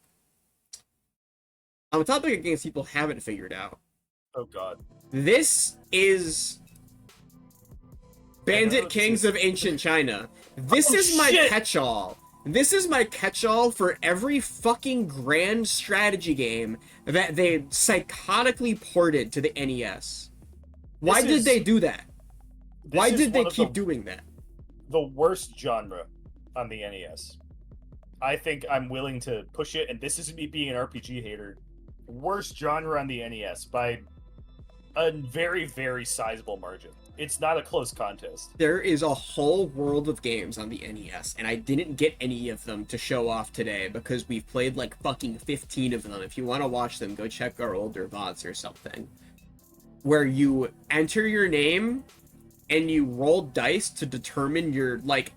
on the topic of games people haven't figured out, Oh god. this is Bandit what Kings this of Ancient China. This Oh, is my shit! catch-all. This is my catch-all for every fucking grand strategy game that they psychotically ported to the NES. Why This did is- they do that? Why This is did they one of keep the- doing that? The worst genre on the NES. I think I'm willing to push it, and this isn't me being an RPG hater. Worst genre on the NES by a very, very sizable margin. It's not a close contest. There is a whole world of games on the NES, and I didn't get any of them to show off today because we've played like fucking 15 of them. If you want to watch them, go check our older VODs or something. Where you enter your name and you roll dice to determine your like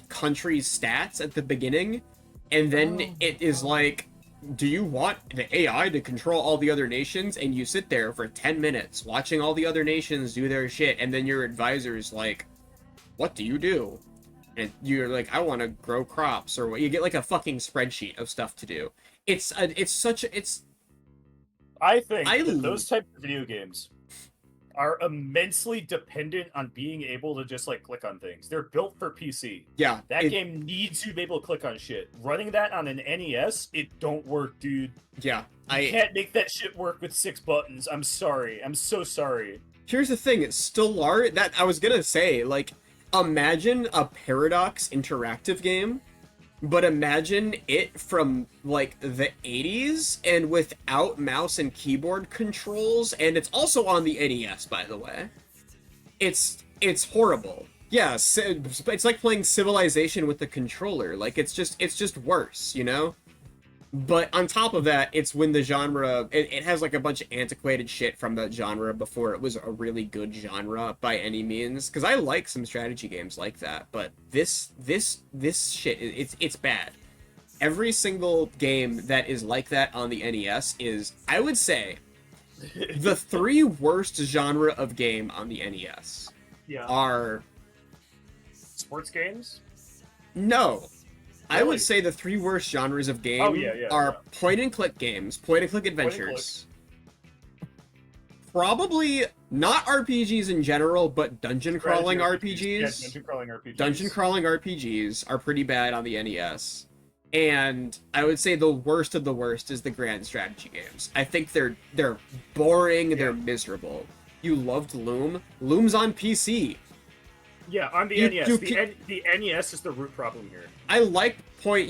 country's stats at the beginning, and then it is like, do you want the AI to control all the other nations? And you sit there for 10 minutes watching all the other nations do their shit, and then your advisor's like, what do you do? And you're like, I want to grow crops, or what. You get like a fucking spreadsheet of stuff to do. I think that those types of video games are immensely dependent on being able to just like click on things. They're built for PC. Yeah. That game needs you to be able to click on shit. Running that on an NES, it don't work, dude. Yeah. You can't make that shit work with 6 buttons. I'm sorry. I'm so sorry. Here's the thing, it's still that I was gonna say, like, imagine a Paradox interactive game, but imagine it from like the 80s and without mouse and keyboard controls, and it's also on the NES, by the way. It's horrible. Yeah, it's like playing Civilization with the controller. Like, it's just worse, you know? But on top of that, it's when the genre, it has like a bunch of antiquated shit from that genre before it was a really good genre by any means. Because I like some strategy games like that, but this shit, it's bad. Every single game that is like that on the NES is, I would say, the 3 worst genre of game on the NES are... Sports games? No. I Really? would say the 3 worst genres of game are point-and-click games, point-and-click adventures. Probably not RPGs in general, but dungeon-crawling RPGs. Yeah, dungeon-crawling RPGs. Dungeon-crawling RPGs are pretty bad on the NES. And I would say the worst of the worst is the grand strategy games. I think they're boring, they're miserable. You loved Loom? Loom's on PC. Yeah, on the NES. The NES is the root problem here. I like I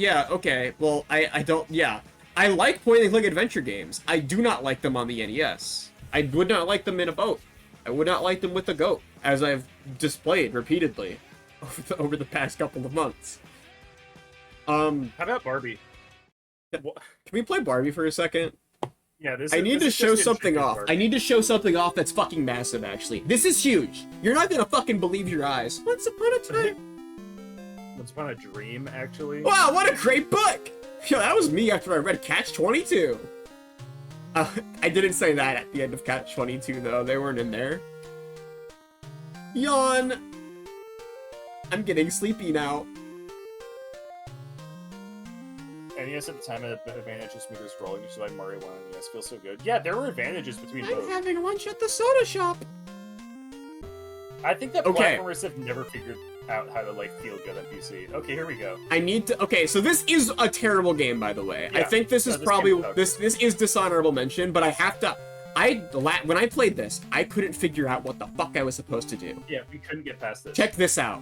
like point-and-click adventure games. I do not like them on the NES. I would not like them in a boat. I would not like them with a goat, as I've displayed repeatedly over the past couple of months. How about Barbie? Can we play Barbie for a second? Yeah, I need to show something off. I need to show something off that's fucking massive, actually. This is huge. You're not gonna fucking believe your eyes. Once upon a time. Once upon a dream, actually. Wow, what a great book! Yo, that was me after I read Catch-22. I didn't say that at the end of Catch-22, though. They weren't in there. Yawn! I'm getting sleepy now. NES at the time had an advantage of smoother scrolling, which is why Mario 1 on NES feels so good. Yeah, there were advantages between both. I'm having lunch at the soda shop. I think that platformers have never figured out how to like feel good on PC. Okay, here we go. Okay, so this is a terrible game, by the way. Yeah, I think this is probably this is dishonorable mention, but I have to. When I played this, I couldn't figure out what the fuck I was supposed to do. Yeah, we couldn't get past this. Check this out.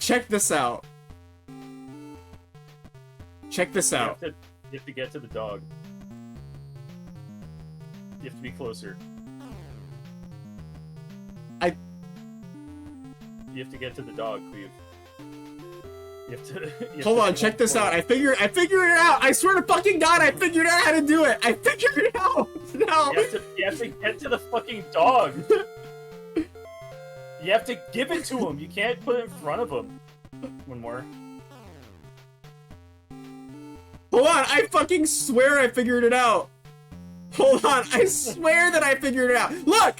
Check this out. Check this out. You have to get to the dog. You have to be closer. You have to get to the dog, Qweave. You have to... Hold on, check this out. I figured it out. I swear to fucking God, I figured out how to do it. I figured it out. No. You have to get to the fucking dog. You have to give it to him. You can't put it in front of him. One more. Hold on, I fucking swear I figured it out. Hold on, I swear that I figured it out. Look!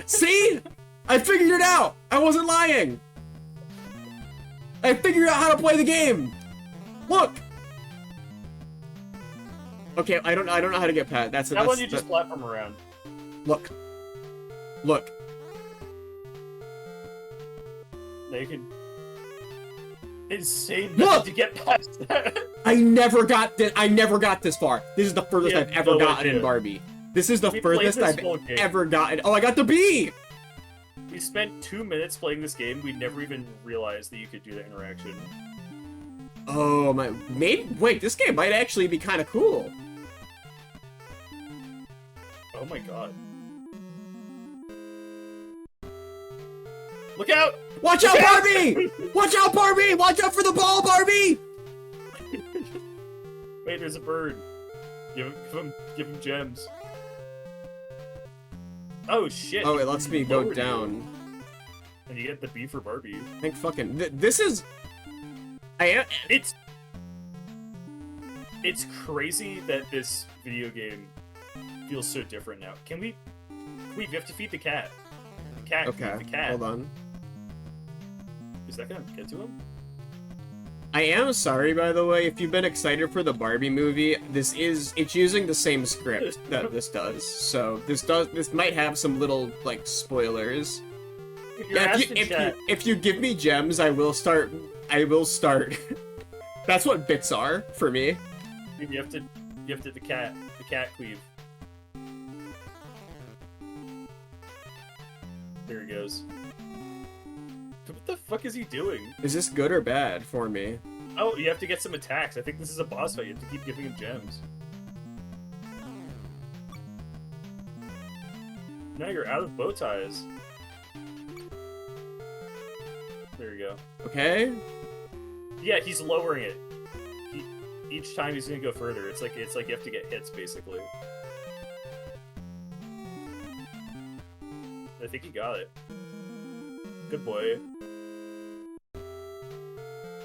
See? I figured it out. I wasn't lying. I figured out how to play the game. Look. Okay, I don't know how to get past. That's one you just platform around. Look. Look. Now you can... Insane Look! to get past that. I never got this far. This is the furthest I've ever gotten in Barbie. This is the furthest I've ever gotten. Oh, I got the bee! We spent 2 minutes playing this game. We never even realized that you could do that interaction. Oh my, maybe, wait, this game might actually be kind of cool. Oh my god. Look out! Watch out, Barbie! Watch out, Barbie! Watch out for the ball, Barbie! Wait, there's a bird. Give him gems. Oh shit! Oh, it lets me go Lowered you. down. And you get the B for Barbie. I think fucking, this is... It's crazy that this video game feels so different now. Can we have to feed the cat. The cat, Okay, the cat. hold on. Is that gonna get to him? I am sorry, by the way, if you've been excited for the Barbie movie, it's using the same script that this does. So this might have some little, like, spoilers. Yeah, if you give me gems, I will start. That's what bits are for me. You have to the cat Qweave. There he goes. What the fuck is he doing? Is this good or bad for me? Oh, you have to get some attacks. I think this is a boss fight. You have to keep giving him gems. Now you're out of bow ties. There you go. Okay. Yeah, he's lowering it. Each time he's gonna go further. It's like you have to get hits basically. I think he got it. Good boy.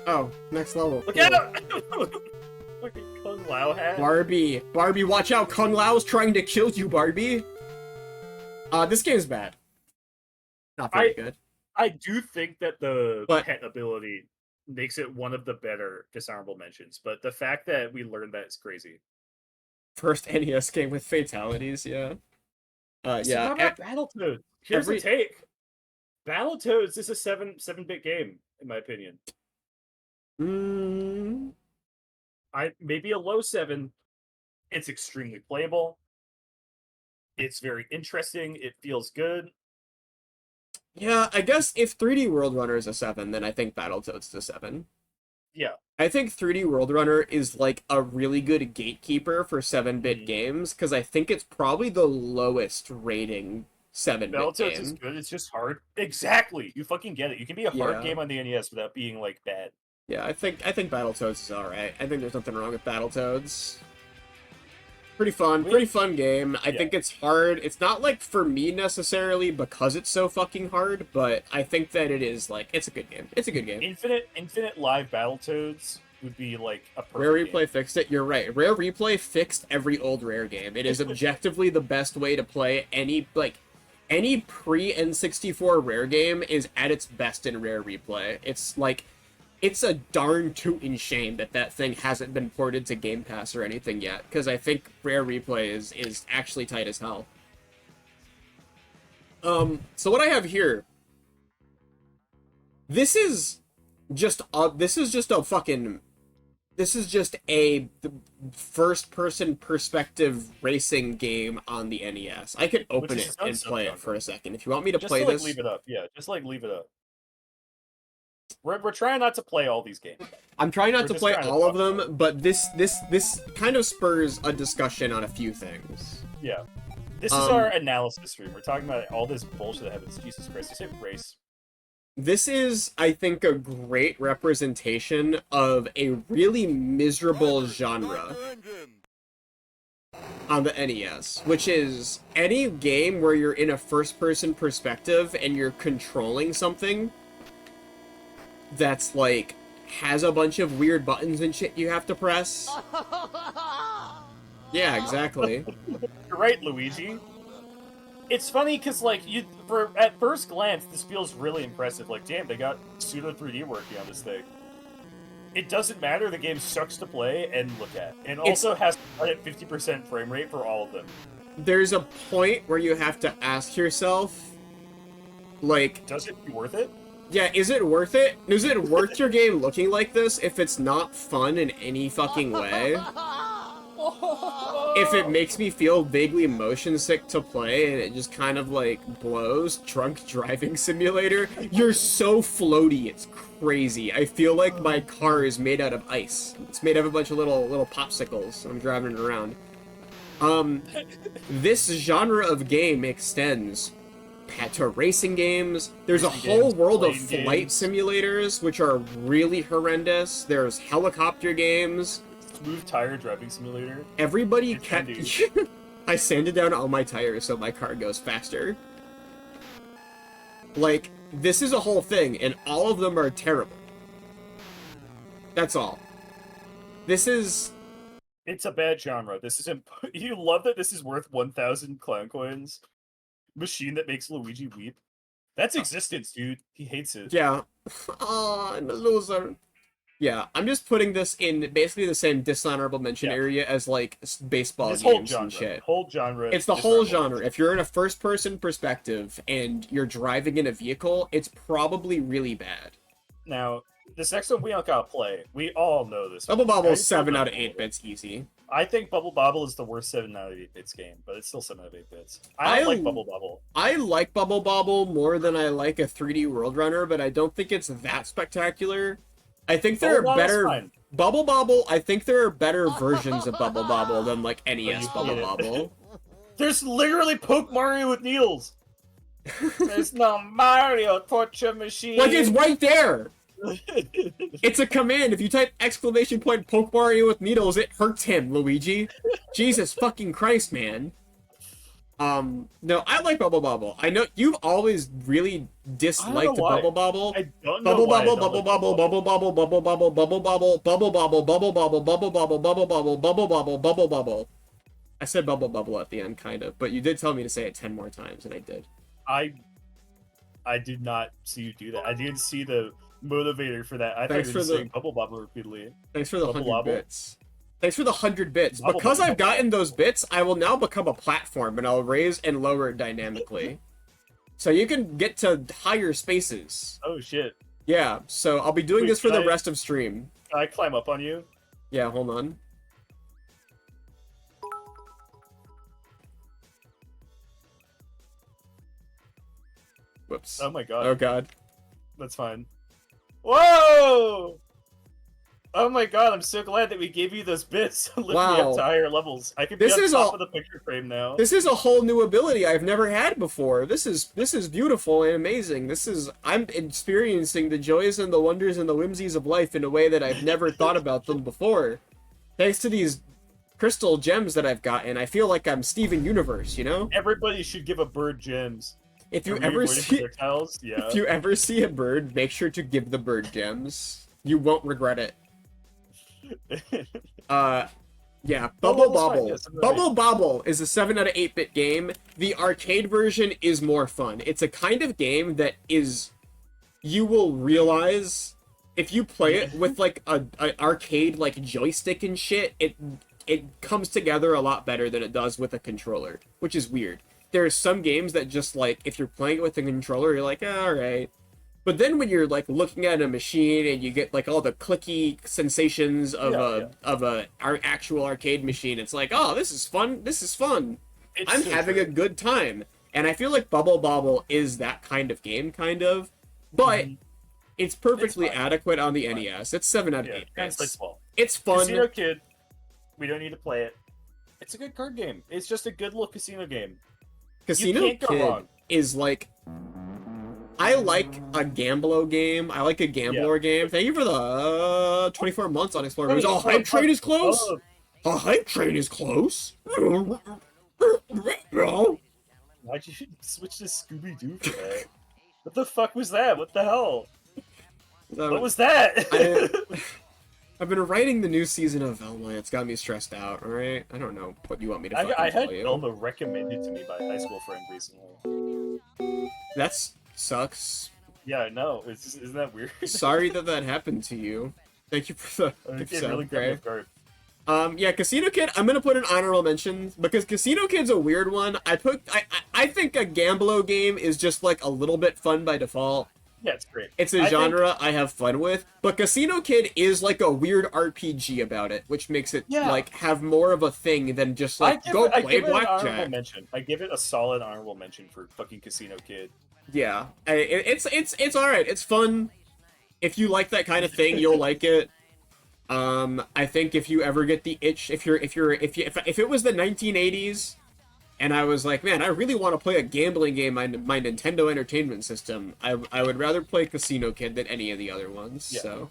Oh, next level. Look Cool. out! Fucking Kung Lao hat. Barbie, watch out! Kung Lao's trying to kill you, Barbie. This game's bad. Not very good. I do think that the But- pet ability makes it one of the better dishonorable mentions, but the fact that we learned that is crazy. First NES game with fatalities, yeah. So Yeah. how about Battletoads? Here's the take. Battletoads is a 7-bit game, in my opinion. Maybe a low 7. It's extremely playable. It's very interesting. It feels good. Yeah, I guess if 3D World Runner is a 7, then I think Battletoads is a 7. Yeah. I think 3D World Runner is like a really good gatekeeper for 7-bit games, because I think it's probably the lowest rating 7-bit Battletoads game. is good. It's just hard. Exactly. You fucking get it. You can be a hard Yeah. game on the NES without being like bad. Yeah, I think Battletoads is alright. I think there's nothing wrong with Battletoads. Pretty fun game. I think it's hard. It's not like for me necessarily because it's so fucking hard, but I think that it is like it's a good game. It's a good game. Infinite live Battletoads would be like a perfect Rare Replay game. fixed it. You're right. Rare Replay fixed every old Rare game. It is objectively the best way to play any pre N64 Rare game is at its best in Rare Replay. It's a darn tootin' shame that thing hasn't been ported to Game Pass or anything yet, because I think Rare Replay is actually tight as hell. So what I have here, this is just a first-person perspective racing game on the NES. I could open Which it is and so play fun. it for a second. If you want me to Just play to, this, leave it up. Yeah, just leave it up. We're trying not to play all these games. I'm trying not to just play trying to all of talk them, but this kind of spurs a discussion on a few things. Yeah. This is our analysis stream. We're talking about all this bullshit that happens. Jesus Christ, you say race. This is, I think, a great representation of a really miserable genre on the NES, which is any game where you're in a first-person perspective and you're controlling something that's, like, has a bunch of weird buttons and shit you have to press. Yeah, exactly. You're right, Luigi. It's funny because, like, at first glance, this feels really impressive. Like, damn, they got pseudo 3D working on this thing. It doesn't matter. The game sucks to play and look at, and also has at 50% frame rate for all of them. There's a point where you have to ask yourself, like, Does it be worth it? yeah, is it worth it? Is it worth your game looking like this if it's not fun in any fucking way? if it makes me feel vaguely motion sick to play and it just kind of like blows, Drunk Driving Simulator, you're so floaty, it's crazy. I feel like my car is made out of ice. It's made of a bunch of little popsicles, and I'm driving it around. This genre of game extends to racing games. There's a whole world of flight simulators, which are really horrendous. There's helicopter games. Smooth tire driving simulator. Everybody kept... I sanded down all my tires so my car goes faster. Like, this is a whole thing, and all of them are terrible. That's all. This is... It's a bad genre. This is you love that this is worth 1,000 clown coins. Machine that makes Luigi weep. That's existence, dude. He hates it. Yeah. Oh, I'm a loser. Yeah, I'm just putting this in basically the same dishonorable mention area as, like, baseball This games and shit. Whole genre. It's the whole genre. If you're in a first-person perspective and you're driving in a vehicle, it's probably really bad. Now, this next one we all gotta play. We all know this. Bubble Bobble is 7 out of 8 bits easy. I think Bubble Bobble is the worst 7 out of 8 bits game, but it's still 7 out of 8 bits. I don't like Bubble Bobble. I like Bubble Bobble more than I like a 3D World Runner, but I don't think it's that spectacular. I think there are better... Bubble Bobble, I think there are better versions of Bubble Bobble than, like, NES Bubble Bobble. There's literally Poke Mario with needles! There's no Mario torture machine! Like, it's right there! It's a command. If you type ! Poke Mario with needles, it hurts him, Luigi. Jesus fucking Christ, man. No, I like Bubble Bobble. I know you've always really disliked Bubble Bobble. I don't know why. Bubble Bobble, Bubble Bobble, Bubble Bobble, Bubble Bobble, Bubble Bobble, Bubble Bobble, Bubble Bobble, Bubble Bobble, Bubble Bobble, Bubble Bobble. I said Bubble Bubble at the end, kind of, but you did tell me to say it 10 more times, and I did. I did not see you do that. I didn't see the motivator for that. I thought you were saying Bubble Bobble repeatedly. Thanks for the 100 bits. Thanks for the 100 bits. Because I've gotten those bits, I will now become a platform, and I'll raise and lower it dynamically. So you can get to higher spaces. Oh, shit. Yeah, so I'll be doing this for the rest of stream. Can I climb up on you? Yeah, hold on. Whoops. Oh my god. Oh god. That's fine. Whoa! Oh my god, I'm so glad that we gave you those bits to lift me up to higher levels. I can be on top of the picture frame now. This is a whole new ability I've never had before. This is beautiful and amazing. I'm experiencing the joys and the wonders and the whimsies of life in a way that I've never thought about them before. Thanks to these crystal gems that I've gotten, I feel like I'm Steven Universe, you know? Everybody should give a bird gems. If you ever see a bird, make sure to give the bird gems. You won't regret it. Yeah, Bubble Bobble. Bubble Bobble is a 7 out of 8-bit game. The arcade version is more fun. It's a kind of game that is... You will realize, if you play it with, like, an arcade, like, joystick and shit, it comes together a lot better than it does with a controller, which is weird. There's some games that just, like, if you're playing it with a controller, you're like, alright. But then when you're, like, looking at a machine and you get, like, all the clicky sensations of a actual arcade machine, it's like, oh, this is fun. This is fun. I'm having a good time. And I feel like Bubble Bobble is that kind of game, kind of. But it's perfectly adequate on the NES. It's 7 out of 8. It's fun. Casino Kid, we don't need to play it. It's a good card game. It's just a good little casino game. Casino Kid is like... I like a Gamblo game. I like a Gambler game. Thank you for the 24 months on Explorer Movies. Oh, Hype Train is close? A Hype Train is close? Why'd you switch to Scooby-Doo for that? What the fuck was that? What the hell? What was that? I've been writing the new season of Velma. It's got me stressed out, alright? I don't know what you want me to fucking tell you. I had Velma recommended to me by a high school friend recently. That's... sucks. Yeah, I know. Isn't that weird? Sorry that happened to you. Thank you for the really great. Yeah, Casino Kid, I'm gonna put an honorable mention because Casino Kid's a weird one. I think a Gamblo game is just like a little bit fun by default. Yeah, it's great. It's a I think- genre I have fun with, but Casino Kid is like a weird RPG about it, which makes it Yeah. like have more of a thing than just like I go give play it an honorable blackjack. mention. I give it a solid honorable mention for fucking Casino Kid. Yeah, it's all right. It's fun. If you like that kind of thing, you'll like it. I think if you ever get the itch, if it was the 1980s, and I was like, man, I really want to play a gambling game on my Nintendo Entertainment System, I would rather play Casino Kid than any of the other ones. Yeah. So,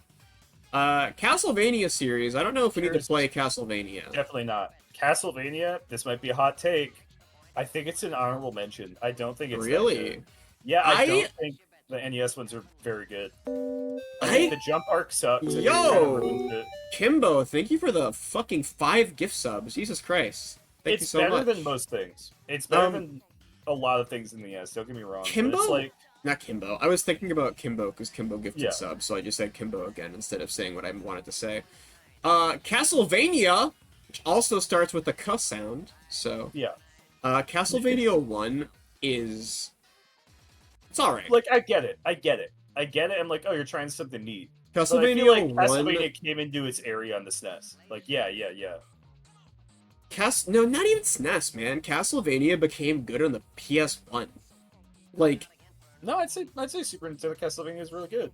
Castlevania series. I don't know if we need to Here's- play Castlevania. Definitely not. Castlevania, this might be a hot take. I think it's an honorable mention. I don't think it's that Really? good. Yeah, I don't think the NES ones are very good. I think the jump arc sucks. and it Yo! kind of ruins it. Kimbo, thank you for the fucking 5 gift subs. Jesus Christ. Thank you It's so better much. than most things. It's better than a lot of things in the NES. Don't get me wrong. but Kimbo? It's like, Not Kimbo. I was thinking about Kimbo because Kimbo gifted Yeah. subs, so I just said Kimbo again instead of saying what I wanted to say. Castlevania, which also starts with a K sound. So, yeah. Castlevania 1 is... It's alright. Like, I get it. I'm like, oh, you're trying something neat. But I Castlevania feel like 1... Castlevania came into its area on the SNES. Like, yeah. No, not even SNES, man. Castlevania became good on the PS1. Like, No, I'd say Super Nintendo Castlevania is really good.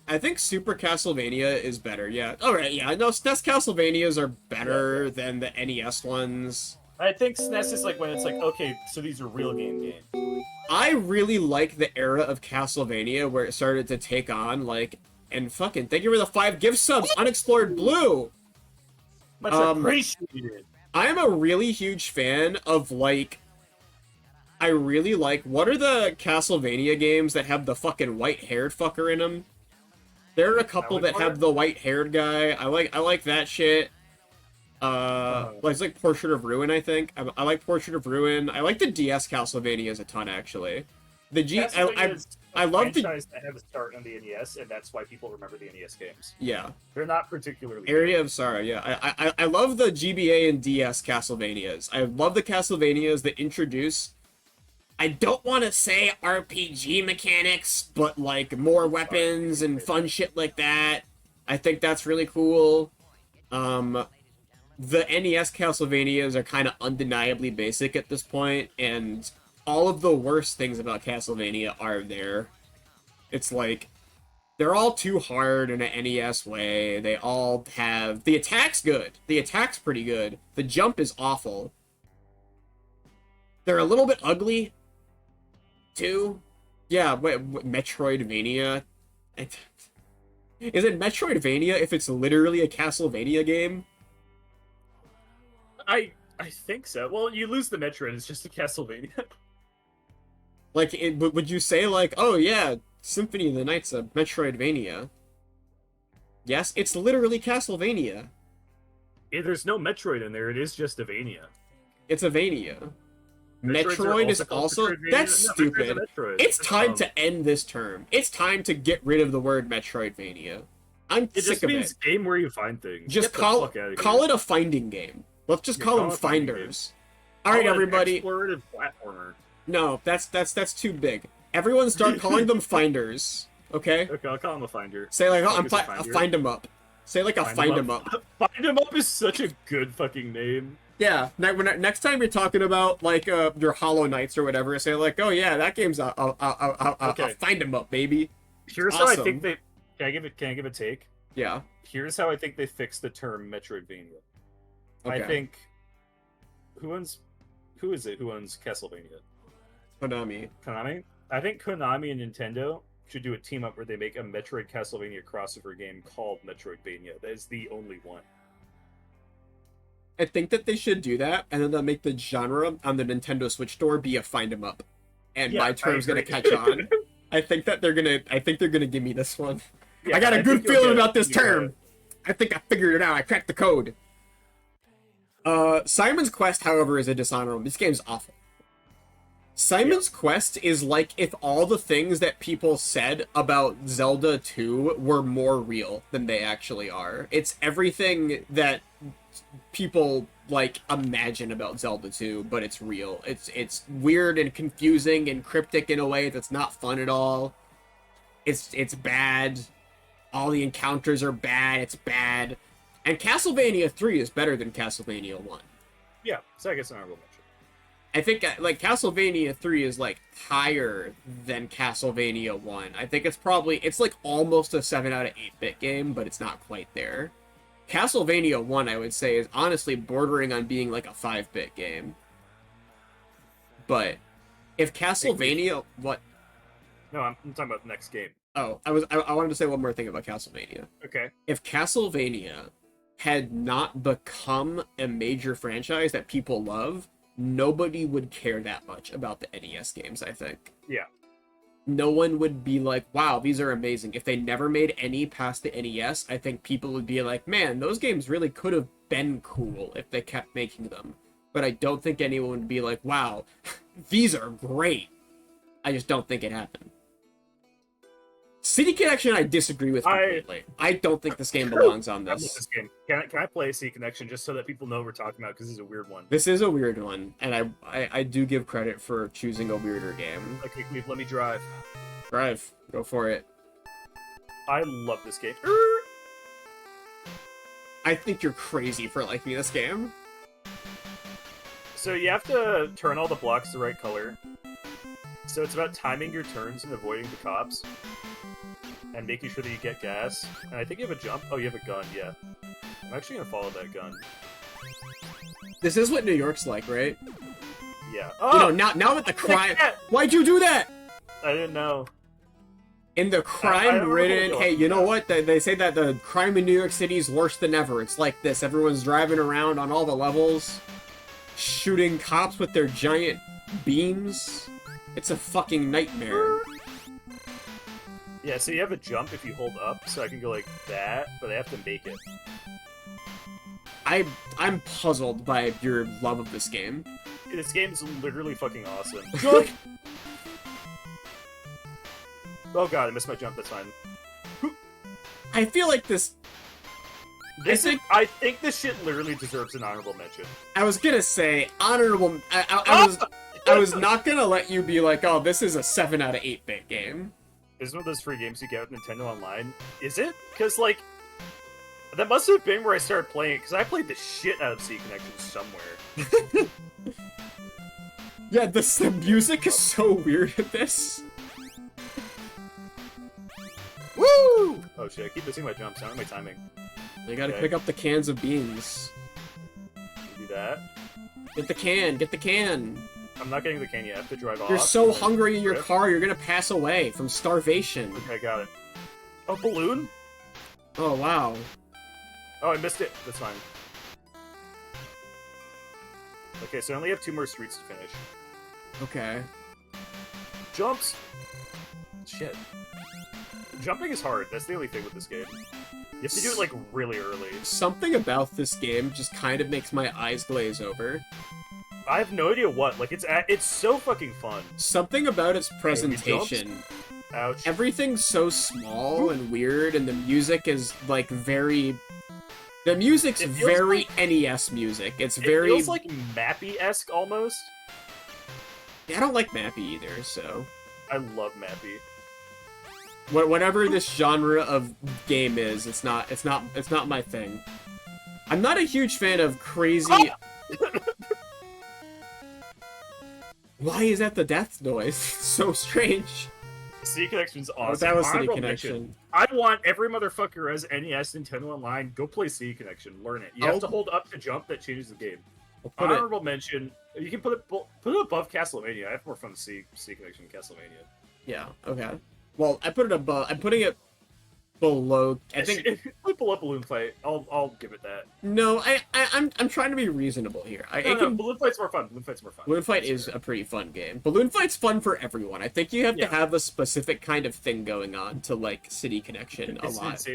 I think Super Castlevania is better, yeah. Alright, yeah, no, SNES Castlevanias are better than the NES ones. I think SNES is like when it's like, okay, so these are real games. I really like the era of Castlevania where it started to take on, like, and fucking, thank you for the 5 gift subs, Unexplored Blue! Much appreciated. I'm a really huge fan of, like, I really like, what are the Castlevania games that have the fucking white-haired fucker in them? There are a couple that have the white-haired guy. I like that shit. It's like Portrait of Ruin, I think. I like Portrait of Ruin. I like the DS Castlevanias a ton, actually. I love the franchise that have a start on the NES, and that's why people remember the NES games. yeah. They're not particularly Area of Sorrow, yeah. I love the GBA and DS Castlevanias. I love the Castlevanias that introduce, I don't want to say RPG mechanics, but like more weapons and fun shit like that. I think that's really cool. The NES Castlevanias are kind of undeniably basic at this point, and all of the worst things about Castlevania are there. It's like, they're all too hard in an NES way. They all have... The attack's good. The attack's pretty good. The jump is awful. They're a little bit ugly, too. Yeah, Metroidvania? Is it Metroidvania if it's literally a Castlevania game? I think so. Well, you lose the Metroid, it's just a Castlevania. Like, would you say, like, oh yeah, Symphony of the Night's a Metroidvania? Yes, it's literally Castlevania. There's no Metroid in there, it is just a Vania. It's a Vania. Metroids are Metroid is called also... Metroidvania. That's No, Metroid's a stupid. Metroid. It's That's time dumb. to end this term. It's time to get rid of the word Metroidvania. I'm It sick just of means it. game where you find things. Just Get the call fuck outta here. it a finding game. Let's just Yeah, call them call it a finding finders. All right, Call it an everybody. Explorative platformer. No, that's too big. Everyone start calling them finders. Okay? Okay, I'll call him a finder. Say like, oh, Focus on I finder. find them up. Say like, I find them up. Find him up is such a good fucking name. Yeah. Next time you're talking about like your Hollow Knights or whatever, say like, oh yeah, that game's a Okay. find them up, baby. Here's Awesome. how I think they. Can I give a take? Yeah. Here's how I think they fixed the term Metroidvania. I Okay. think who owns Castlevania? Konami. Konami? I think Konami and Nintendo should do a team up where they make a Metroid Castlevania crossover game called Metroidvania. That is the only one. I think that they should do that, and then they'll make the genre on the Nintendo Switch store be a find 'em up, and Yeah, my I term's gonna agree. catch on. I think they're gonna give me this one. Yeah, I got a I good think you'll feeling get it. about this You got term. it. I think I figured it out. I cracked the code. Simon's Quest, however, is a dishonorable. This game's awful. Simon's Quest is like if all the things that people said about Zelda 2 were more real than they actually are. It's everything that people like imagine about Zelda 2, but it's real. It's weird and confusing and cryptic in a way that's not fun at all. It's bad. All the encounters are bad. It's bad. And Castlevania 3 is better than Castlevania 1. Yeah, so I guess an honorable mention. I think like Castlevania 3 is like higher than Castlevania 1. I think it's like almost a 7 out of 8-bit game, but it's not quite there. Castlevania 1, I would say, is honestly bordering on being like a 5-bit game. But if Castlevania, what? No, I'm talking about the next game. Oh, I wanted to say one more thing about Castlevania. Okay. If Castlevania had not become a major franchise that people love, nobody would care that much about the NES games, I think. Yeah. No one would be like, wow, these are amazing. If they never made any past the NES, I think people would be like, man, those games really could have been cool if they kept making them. But I don't think anyone would be like, wow, these are great. I just don't think it happened. City Connection, I disagree with completely. I don't think this game belongs on I love this. this game. Can I play City Connection just so that people know what we're talking about? Because this is a weird one. This is a weird one, and I do give credit for choosing a weirder game. Okay, Qweave, let me drive. Drive. Go for it. I love this game. I think you're crazy for liking this game. So you have to turn all the blocks the right color. So it's about timing your turns and avoiding the cops. And making sure that you get gas. And I think you have a jump. Oh, you have a gun, yeah. I'm actually gonna follow that gun. This is what New York's like, right? Yeah. You know, now that the crime... Why'd you do that? I didn't know. In the crime-ridden... Hey, you know what? They say that the crime in New York City is worse than ever. It's like this. Everyone's driving around on all the levels, shooting cops with their giant beams. It's a fucking nightmare. Yeah, so you have a jump if you hold up, so I can go like that, but I have to make it. I'm puzzled by your love of this game. This game's literally fucking awesome. Oh god, I missed my jump, that's fine. I feel like this... I think this shit literally deserves an honorable mention. I was gonna say, honorable... I was not gonna let you be like, oh, this is a 7 out of 8-bit game. This is one of those free games you get with Nintendo Online. Is it? Because, like, that must have been where I started playing it, because I played the shit out of City Connection somewhere. Yeah, the music is so weird in this. Woo! Oh shit, I keep missing my jumps. I don't know my timing. You gotta Okay. pick up the cans of beans. Do that. Get the can, get the can. I'm not getting the can yet. I have to drive off. You're so and then hungry in your rip. car, you're gonna pass away from starvation. Okay, I got it. Oh, balloon? Oh, wow. Oh, I missed it. That's fine. Okay, so I only have 2 more streets to finish. Okay. Jumps! Shit. Jumping is hard. That's the only thing with this game. You have to do it, like, really early. Something about this game just kind of makes my eyes glaze over. I have no idea what. Like, it's so fucking fun. Something about its presentation. Ouch. Everything's so small and weird, and the music is, like, very... The music's It feels very NES music. It's It very... feels like Mappy-esque, almost. I don't like Mappy either, so... I love Mappy. Whatever this genre of game is, it's not my thing. I'm not a huge fan of crazy... Why is that the death noise? So strange. City Connection's awesome. Oh, that was City Honorable Connection. mention. I want every motherfucker who has NES, Nintendo Online, go play City Connection. Learn it. You have to hold up to jump. That changes the game. I'll put it... Honorable mention. You can put it above Castlevania. I have more fun with City Connection than Castlevania. Yeah, okay. Well, I put it above... I'm putting it below... I think... If you put below Balloon Fight, I'll give it that. No, I'm trying to be reasonable here. No, Balloon Fight's more fun. Balloon Fight's more fun. Balloon Fight is a pretty fun game. Balloon Fight's fun for everyone. I think you have to Yeah. have a specific kind of thing going on to like City Connection a lot.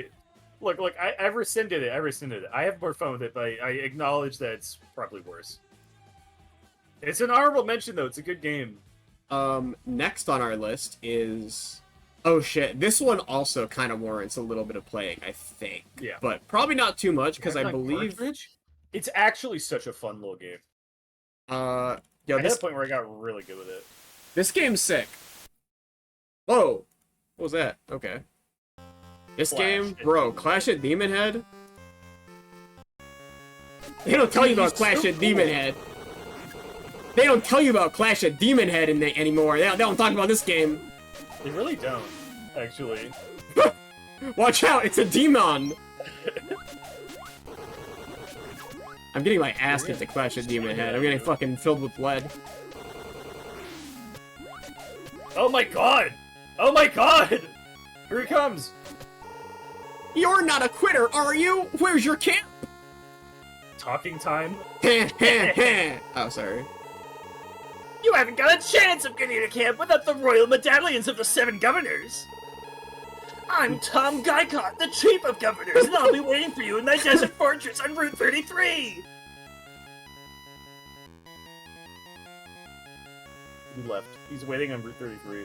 Look, I rescinded it. I have more fun with it, but I acknowledge that it's probably worse. It's an honorable mention, though. It's a good game. Next on our list is... Oh shit, this one also kind of warrants a little bit of playing, I think. Yeah. But probably not too much, because I Like believe... Cartridge? It's actually such a fun little game. Yo, I hit this a point where I got really good with it. this game's sick. Whoa, what was that? Okay. This Clash game, at bro, Demon Clash at Demon Head. They don't tell you about He's Clash so at Demon cool. Head. They don't tell you about Clash at Demon Head anymore. They don't talk about this game. They really don't, actually. Watch out, it's a demon! I'm getting my ass kicked at Clash at Demon Head. I'm getting fucking filled with lead. Oh my god! Oh my god! Here he comes! You're not a quitter, are you? Where's your camp? Talking time? Oh, sorry. You haven't got a chance of getting to camp without the royal medallions of the 7 governors! I'm Tom Guycott, the chief of governors, and I'll be waiting for you in my desert fortress on Route 33! He left. He's waiting on Route 33.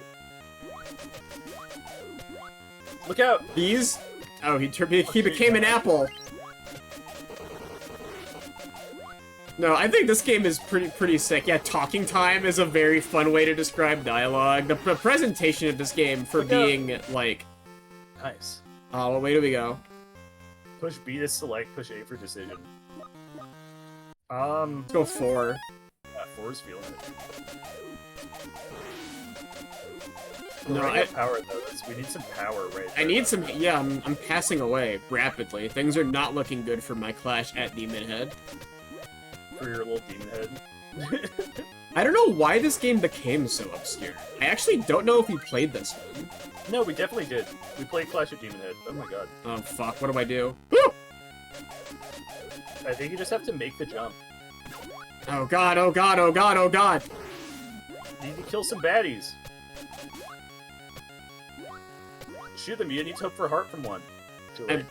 Look out! These? Oh, he became an apple. No, I think this game is pretty sick. Yeah, talking time is a very fun way to describe dialogue. The presentation of this game for being like, Nice. oh, what way do we go? Push B to select, push A for decision. Let's go 4. 4's feeling it. No, We're running out of power though. We need some power right I there. need some. Yeah, I'm passing away rapidly. Things are not looking good for my Clash at Demon Head. For your little demon head. I don't know why this game became so obscure. I actually don't know if we played this one. No, we definitely did. We played Clash of Demon Head. Oh my god. Oh fuck! What do I do? I think you just have to make the jump. Oh god! Oh god! Oh god! Oh god! You need to kill some baddies. Shoot them. You need to hope for a heart from one. Too late.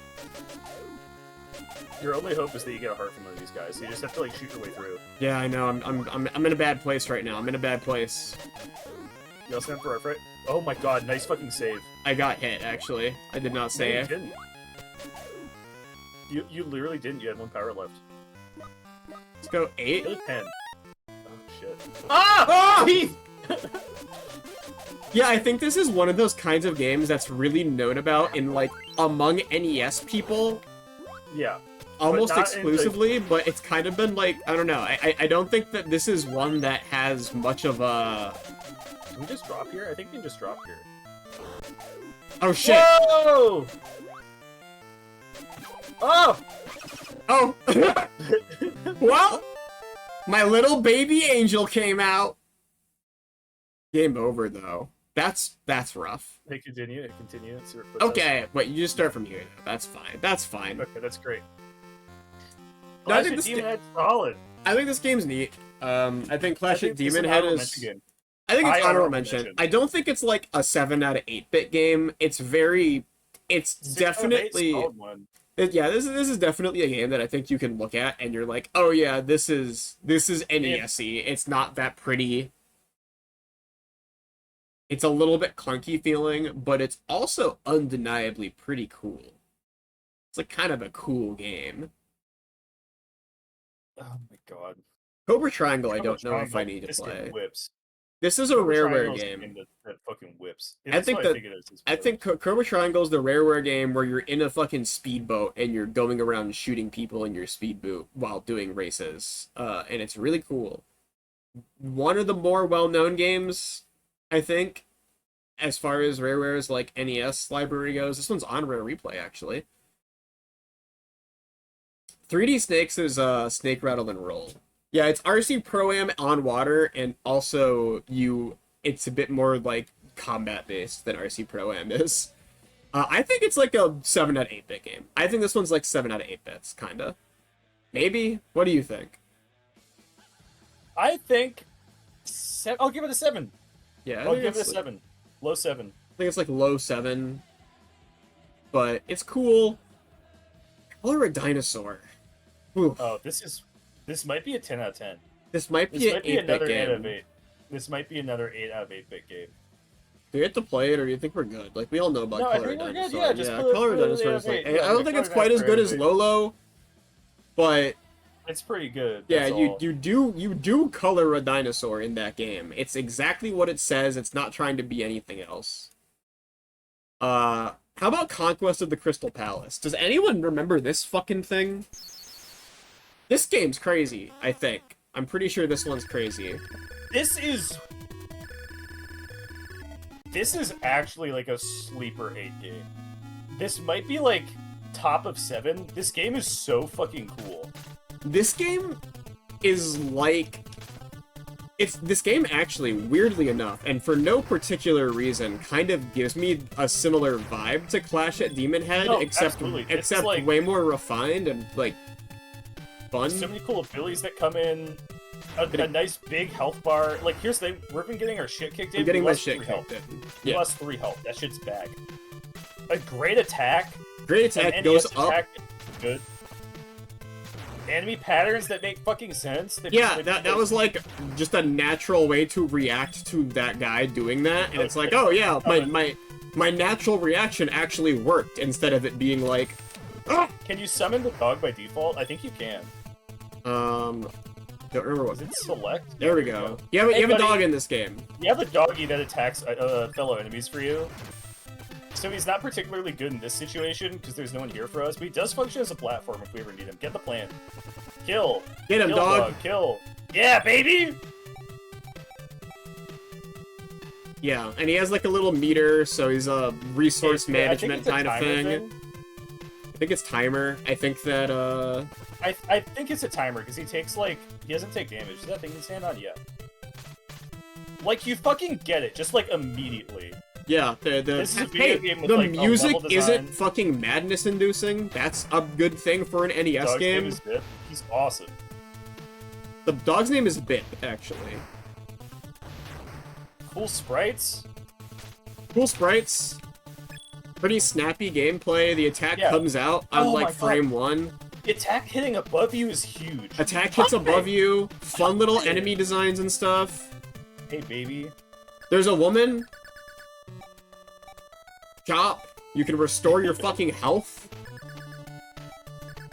Your only hope is that you get a heart from one of these guys. So you just have to like shoot your way through. Yeah, I know. I'm in a bad place right now. I'm in a bad place. You also have for right? Oh my god! Nice fucking save. I got hit. Actually, I did not No, you save. didn't. You literally didn't. You had 1 power left. Let's go 8. Really 10. Oh shit. Ah! Oh! Yeah, I think this is one of those kinds of games that's really known about in like among NES people. Yeah. Almost not in, exclusively, but it's kind of been like, I don't know, I don't think that this is one that has much of a... Can we just drop here? I think we can just drop here. Oh shit! Whoa! Oh! Oh! Well, my little baby angel came out. Game over, though. That's rough. Hey, continue. Continue. Let's see what it says. Okay, wait, you just start from here. That's fine. That's fine. Okay, that's great. No, I Clash think of this Demon ga- Head's solid. I think this game's neat. I think Clash I of think this Demon an Head honorable is... mention game. I think it's High honorable honorable mention. mention. I don't think it's like a 7 out of 8-bit game. It's very... It's 6 out of 8's definitely... solid one. Yeah, this is definitely a game that I think you can look at and you're like, oh yeah, this is NES-y. It's not that pretty. It's a little bit clunky feeling, but it's also undeniably pretty cool. It's like kind of a cool game. Oh my god. Cobra Triangle, I Combo don't know if I Triangle, need to this play. game whips. This is a Cobra rareware Triangle's the game. that fucking whips. I That's think what that- it is. I think Cobra Triangle is the rareware game where you're in a fucking speedboat and you're going around shooting people in your speedboat while doing races. And it's really cool. One of the more well-known games, I think, as far as rareware's like NES library goes. This one's on Rare Replay, actually. 3D Snakes is Snake Rattle and Roll. Yeah, it's RC Pro-Am on water, and also it's a bit more like combat-based than RC Pro-Am is. I think it's like a 7 out of 8-bit game. I think this one's like 7 out of 8 bits, kinda. Maybe? What do you think? I think I'll give it a 7. Yeah, I'll give it a 7. Low 7. I think it's like low 7. But it's cool. Color a dinosaur. Oof. Oh, this might be a 10 out of 10. This might This be an might be 8-bit another 8 out of game. 8. This might be another 8 out of 8-bit game. Do you have to play it, or do you think we're good? Like, we all know about No, I Color think we're good, Dinosaur. yeah, just put it- Color put it Dinosaur in is like... eight. Yeah, I don't the think it's Color quite as Dinosaur good is as eight. Lolo, but It's pretty good. Yeah, that's all. you do color a dinosaur in that game. It's exactly what it says. It's not trying to be anything else. How about Conquest of the Crystal Palace? Does anyone remember this fucking thing? This game's crazy, I think. I'm pretty sure this one's crazy. This is actually like a sleeper 8 game. This might be like top of 7. This game is so fucking cool. This game is like... This game actually, weirdly enough, and for no particular reason, kind of gives me a similar vibe to Clash at Demon Head, No, except like, way more refined and, like, fun. So many cool abilities that come in. A nice big health bar. Like, here's the thing, we've been getting our shit kicked in. I'm getting we my lost shit 3 kicked health. in. We Yeah. lost 3 health. That shit's back. A great attack. Great attack An goes NES up. attack is good. Enemy patterns that make fucking sense. Yeah, that was like just a natural way to react to that guy doing that, and it's like, oh yeah, my natural reaction actually worked instead of it being like, ah! Can you summon the dog by default? I think you can. Don't remember what. Is it select? There we go. You have a buddy. dog in this game. You have a doggy that attacks fellow enemies for you. So he's not particularly good in this situation because there's no one here for us, but he does function as a platform if we ever need him. Get the plant. Kill. Get him, Kill, dog. Kill. Yeah, baby! Yeah, and he has like a little meter, so he's a resource Yeah, I think management it's a kind of timer thing. I think it's timer. I think that I think it's a timer because he doesn't take damage. Is that thing you can stand on? Yeah. Like, you fucking get it, just like immediately. yeah, This is a video game with, the like, a music level design. isn't fucking madness inducing. That's a good thing for an NES Dog's name game. is Bip. He's awesome. The dog's name is Bip, actually. Cool sprites. Cool sprites. Pretty snappy gameplay. The attack Yeah. comes out on Oh my like God. frame 1. The attack hitting above you is huge. Attack hits above you. Fun little enemy designs and stuff. Hey, baby. There's a woman. Chop. You can restore your fucking health.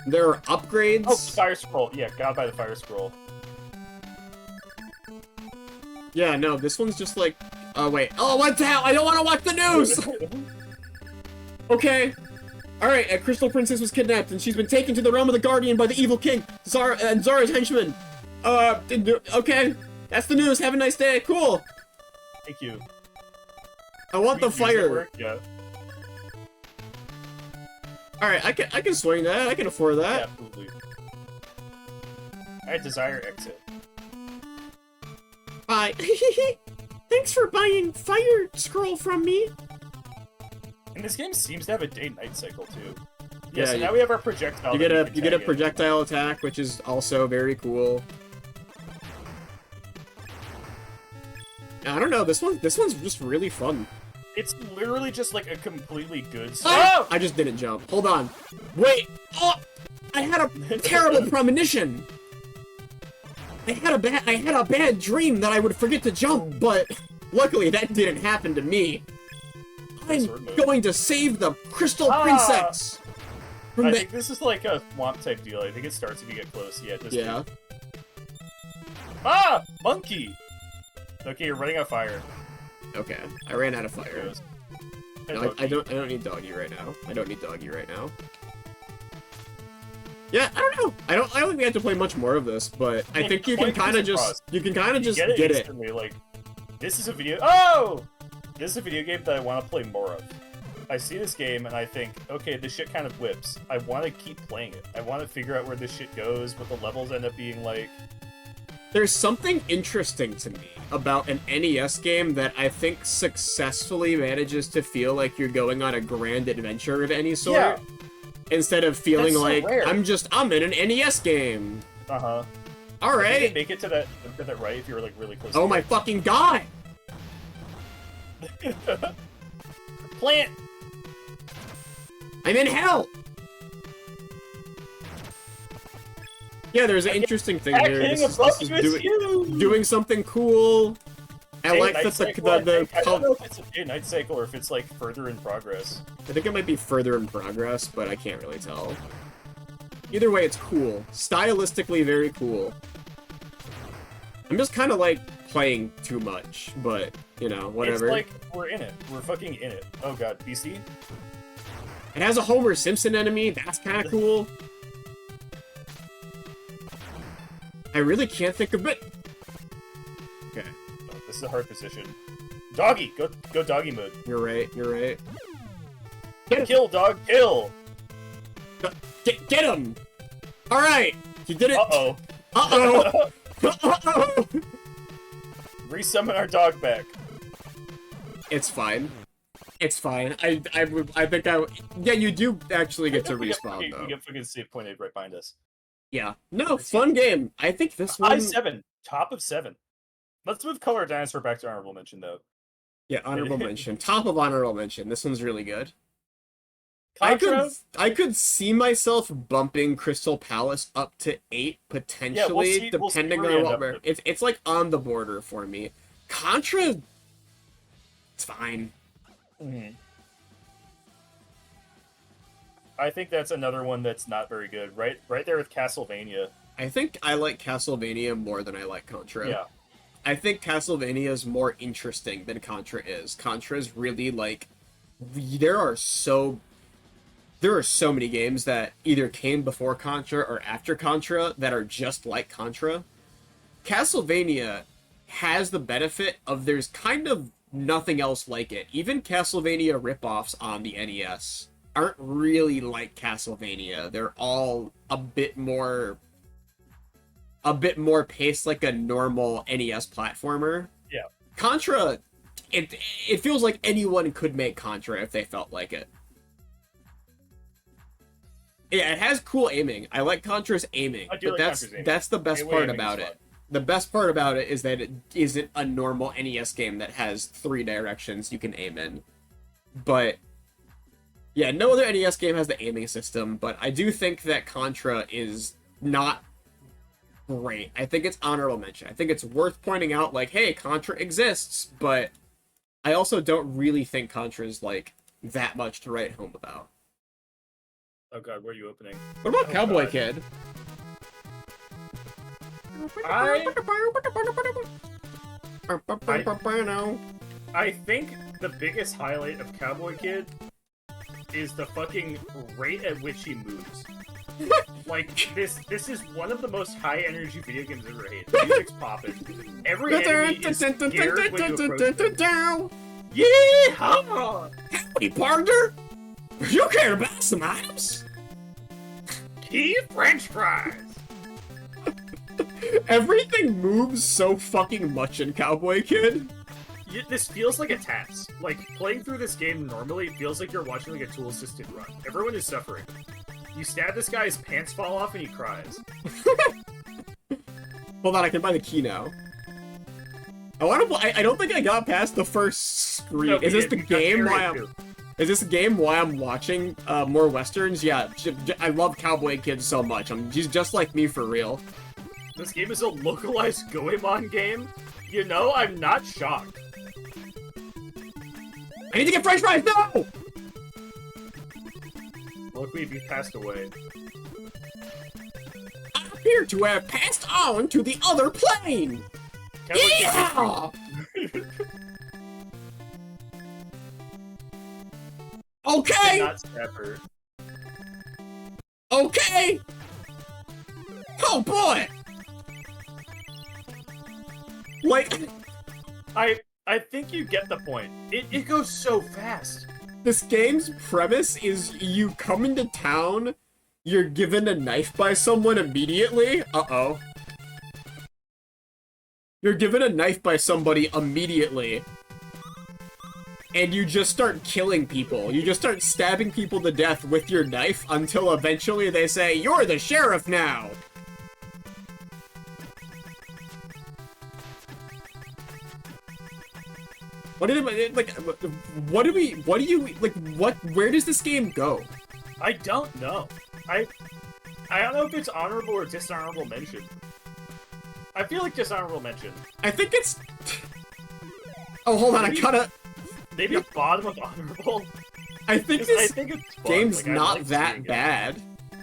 There are upgrades. Oh, fire scroll. Yeah, God by the fire scroll. Yeah, no, this one's just like... Oh, wait. Oh, what the hell? I don't want to watch the news! Okay. Alright, a Crystal Princess was kidnapped, and she's been taken to the realm of the Guardian by the evil king, and Zara's henchmen. Okay. That's the news. Have a nice day. Cool. Thank you. I want the Use that fire. word? Yeah. Alright, I can swing that. I can afford Yeah, that. absolutely. Alright, desire exit. Bye. Thanks for buying Fire Scroll from me. And this game seems to have a day-night cycle too. Yeah, so you- now we have our projectile. You that get we a can you get a tag in. projectile attack, which is also very cool. I don't know. This one's just really fun. It's literally just like a completely good. Ah! I just didn't jump. Hold on. Wait. Oh, I had a terrible premonition. I had a bad dream that I would forget to jump, but luckily that didn't happen to me. I'm going to save the Crystal Princess. From I the... think this is like a swamp type deal. I think it starts if you get close. Yeah. Yeah. Ah, monkey. Okay, you're running out of fire. Okay. I ran out of fire. Goes. No, I don't need doggy right now. I don't need doggy right now. Yeah, I don't know. I don't think we have to play much more of this, but I think you can kind of just get it. Instantly, like, this is a video. Oh, this is a video game that I want to play more of. I see this game and I think, okay, this shit kind of whips. I want to keep playing it. I want to figure out where this shit goes, what the levels end up being like. There's something interesting to me about an NES game that I think successfully manages to feel like you're going on a grand adventure of any sort. Yeah. Instead of feeling That's so like, rare. I'm in an NES game. Uh-huh. Alright. Make it to that right if you were like really close. Oh to my it. fucking god! Plant! I'm in hell! Yeah, there's an interesting thing here. Hitting This above is you is huge! doing something cool. I Day like night that cycle, I the don't know if it's a day-night cycle or if it's like further in progress. I think it might be further in progress, but I can't really tell. Either way, it's cool. Stylistically, very cool. I'm just kind of like playing too much, but you know, whatever. It's like we're in it. We're fucking in it. Oh god, BC? It has a Homer Simpson enemy. That's kind of cool. I really can't think of it. Okay. Oh, this is a hard position. Doggy! Go doggy mode. You're right. You're right. Kill, dog, kill! Get him! All right, you did it. Uh-oh. Uh-oh. Uh-oh. Resummon our dog back. It's fine. It's fine. I think yeah, you do actually get to respawn though. We get fucking save point 8 right behind us. Yeah. No, fun game. I think this one. I7, top of 7. Let's move Color Dinosaur back to honorable mention though. Yeah, honorable mention. Top of honorable mention. This one's really good. Contra? I could see myself bumping Crystal Palace up to 8 potentially, depending on what we're. It's like on the border for me. Contra, it's fine. Mm-hmm. I think that's another one that's not very good. Right there with Castlevania. I think I like Castlevania more than I like Contra. Yeah. I think Castlevania is more interesting than Contra is. Contra is really like there are so many games that either came before Contra or after Contra that are just like Contra. Castlevania has the benefit of there's kind of nothing else like it. Even Castlevania ripoffs on the NES aren't really like Castlevania. They're all a bit more paced like a normal NES platformer. Yeah. Contra, it feels like anyone could make Contra if they felt like it. Yeah, it has cool aiming. I like Contra's aiming, but that's the best part about it. The best part about it is that it isn't a normal NES game that has 3 directions you can aim in. But yeah, no other NES game has the aiming system, but I do think that Contra is not great. I think it's honorable mention. I think it's worth pointing out, like, hey, Contra exists, but I also don't really think Contra is, like, that much to write home about. Oh god, where are you opening? What about Cowboy Kid? I think the biggest highlight of Cowboy Kid is the fucking rate at which he moves. Like, this is one of the most high-energy video games I've ever made. The music's popping. Every enemy is scared when you approach them. Yeehaw! Howdy, partner! You care about some items? Key French fries! Everything moves so fucking much in Cowboy Kid. This feels like a task. Like, playing through this game normally feels like you're watching like a tool-assisted run. Everyone is suffering. You stab this guy, his pants fall off, and he cries. Hold on, I can buy the key now. I don't think I got past the first screen. No, is this the game why I'm watching more westerns? Yeah, I love Cowboy Kid so much. He's just like me for real. This game is a localized Goemon game? You know, I'm not shocked. I need to get french fries, no! Look, we've passed away. I appear to have passed on to the other plane! Yeah! Okay! Not Snapper. Okay! Oh boy! Like, I think you get the point. It goes so fast. this game's premise is you come into town, you're given a knife by someone immediately. Uh-oh. You're given a knife by somebody immediately. And you just start killing people. You just start stabbing people to death with your knife until eventually they say, "You're the sheriff now!" Where does this game go? I don't know. I don't know if it's honorable or dishonorable mention. I feel like dishonorable mention. I think it's... Oh, hold on, I gotta... Maybe bottom of honorable? I think this it's fun. game's like, not like that bad.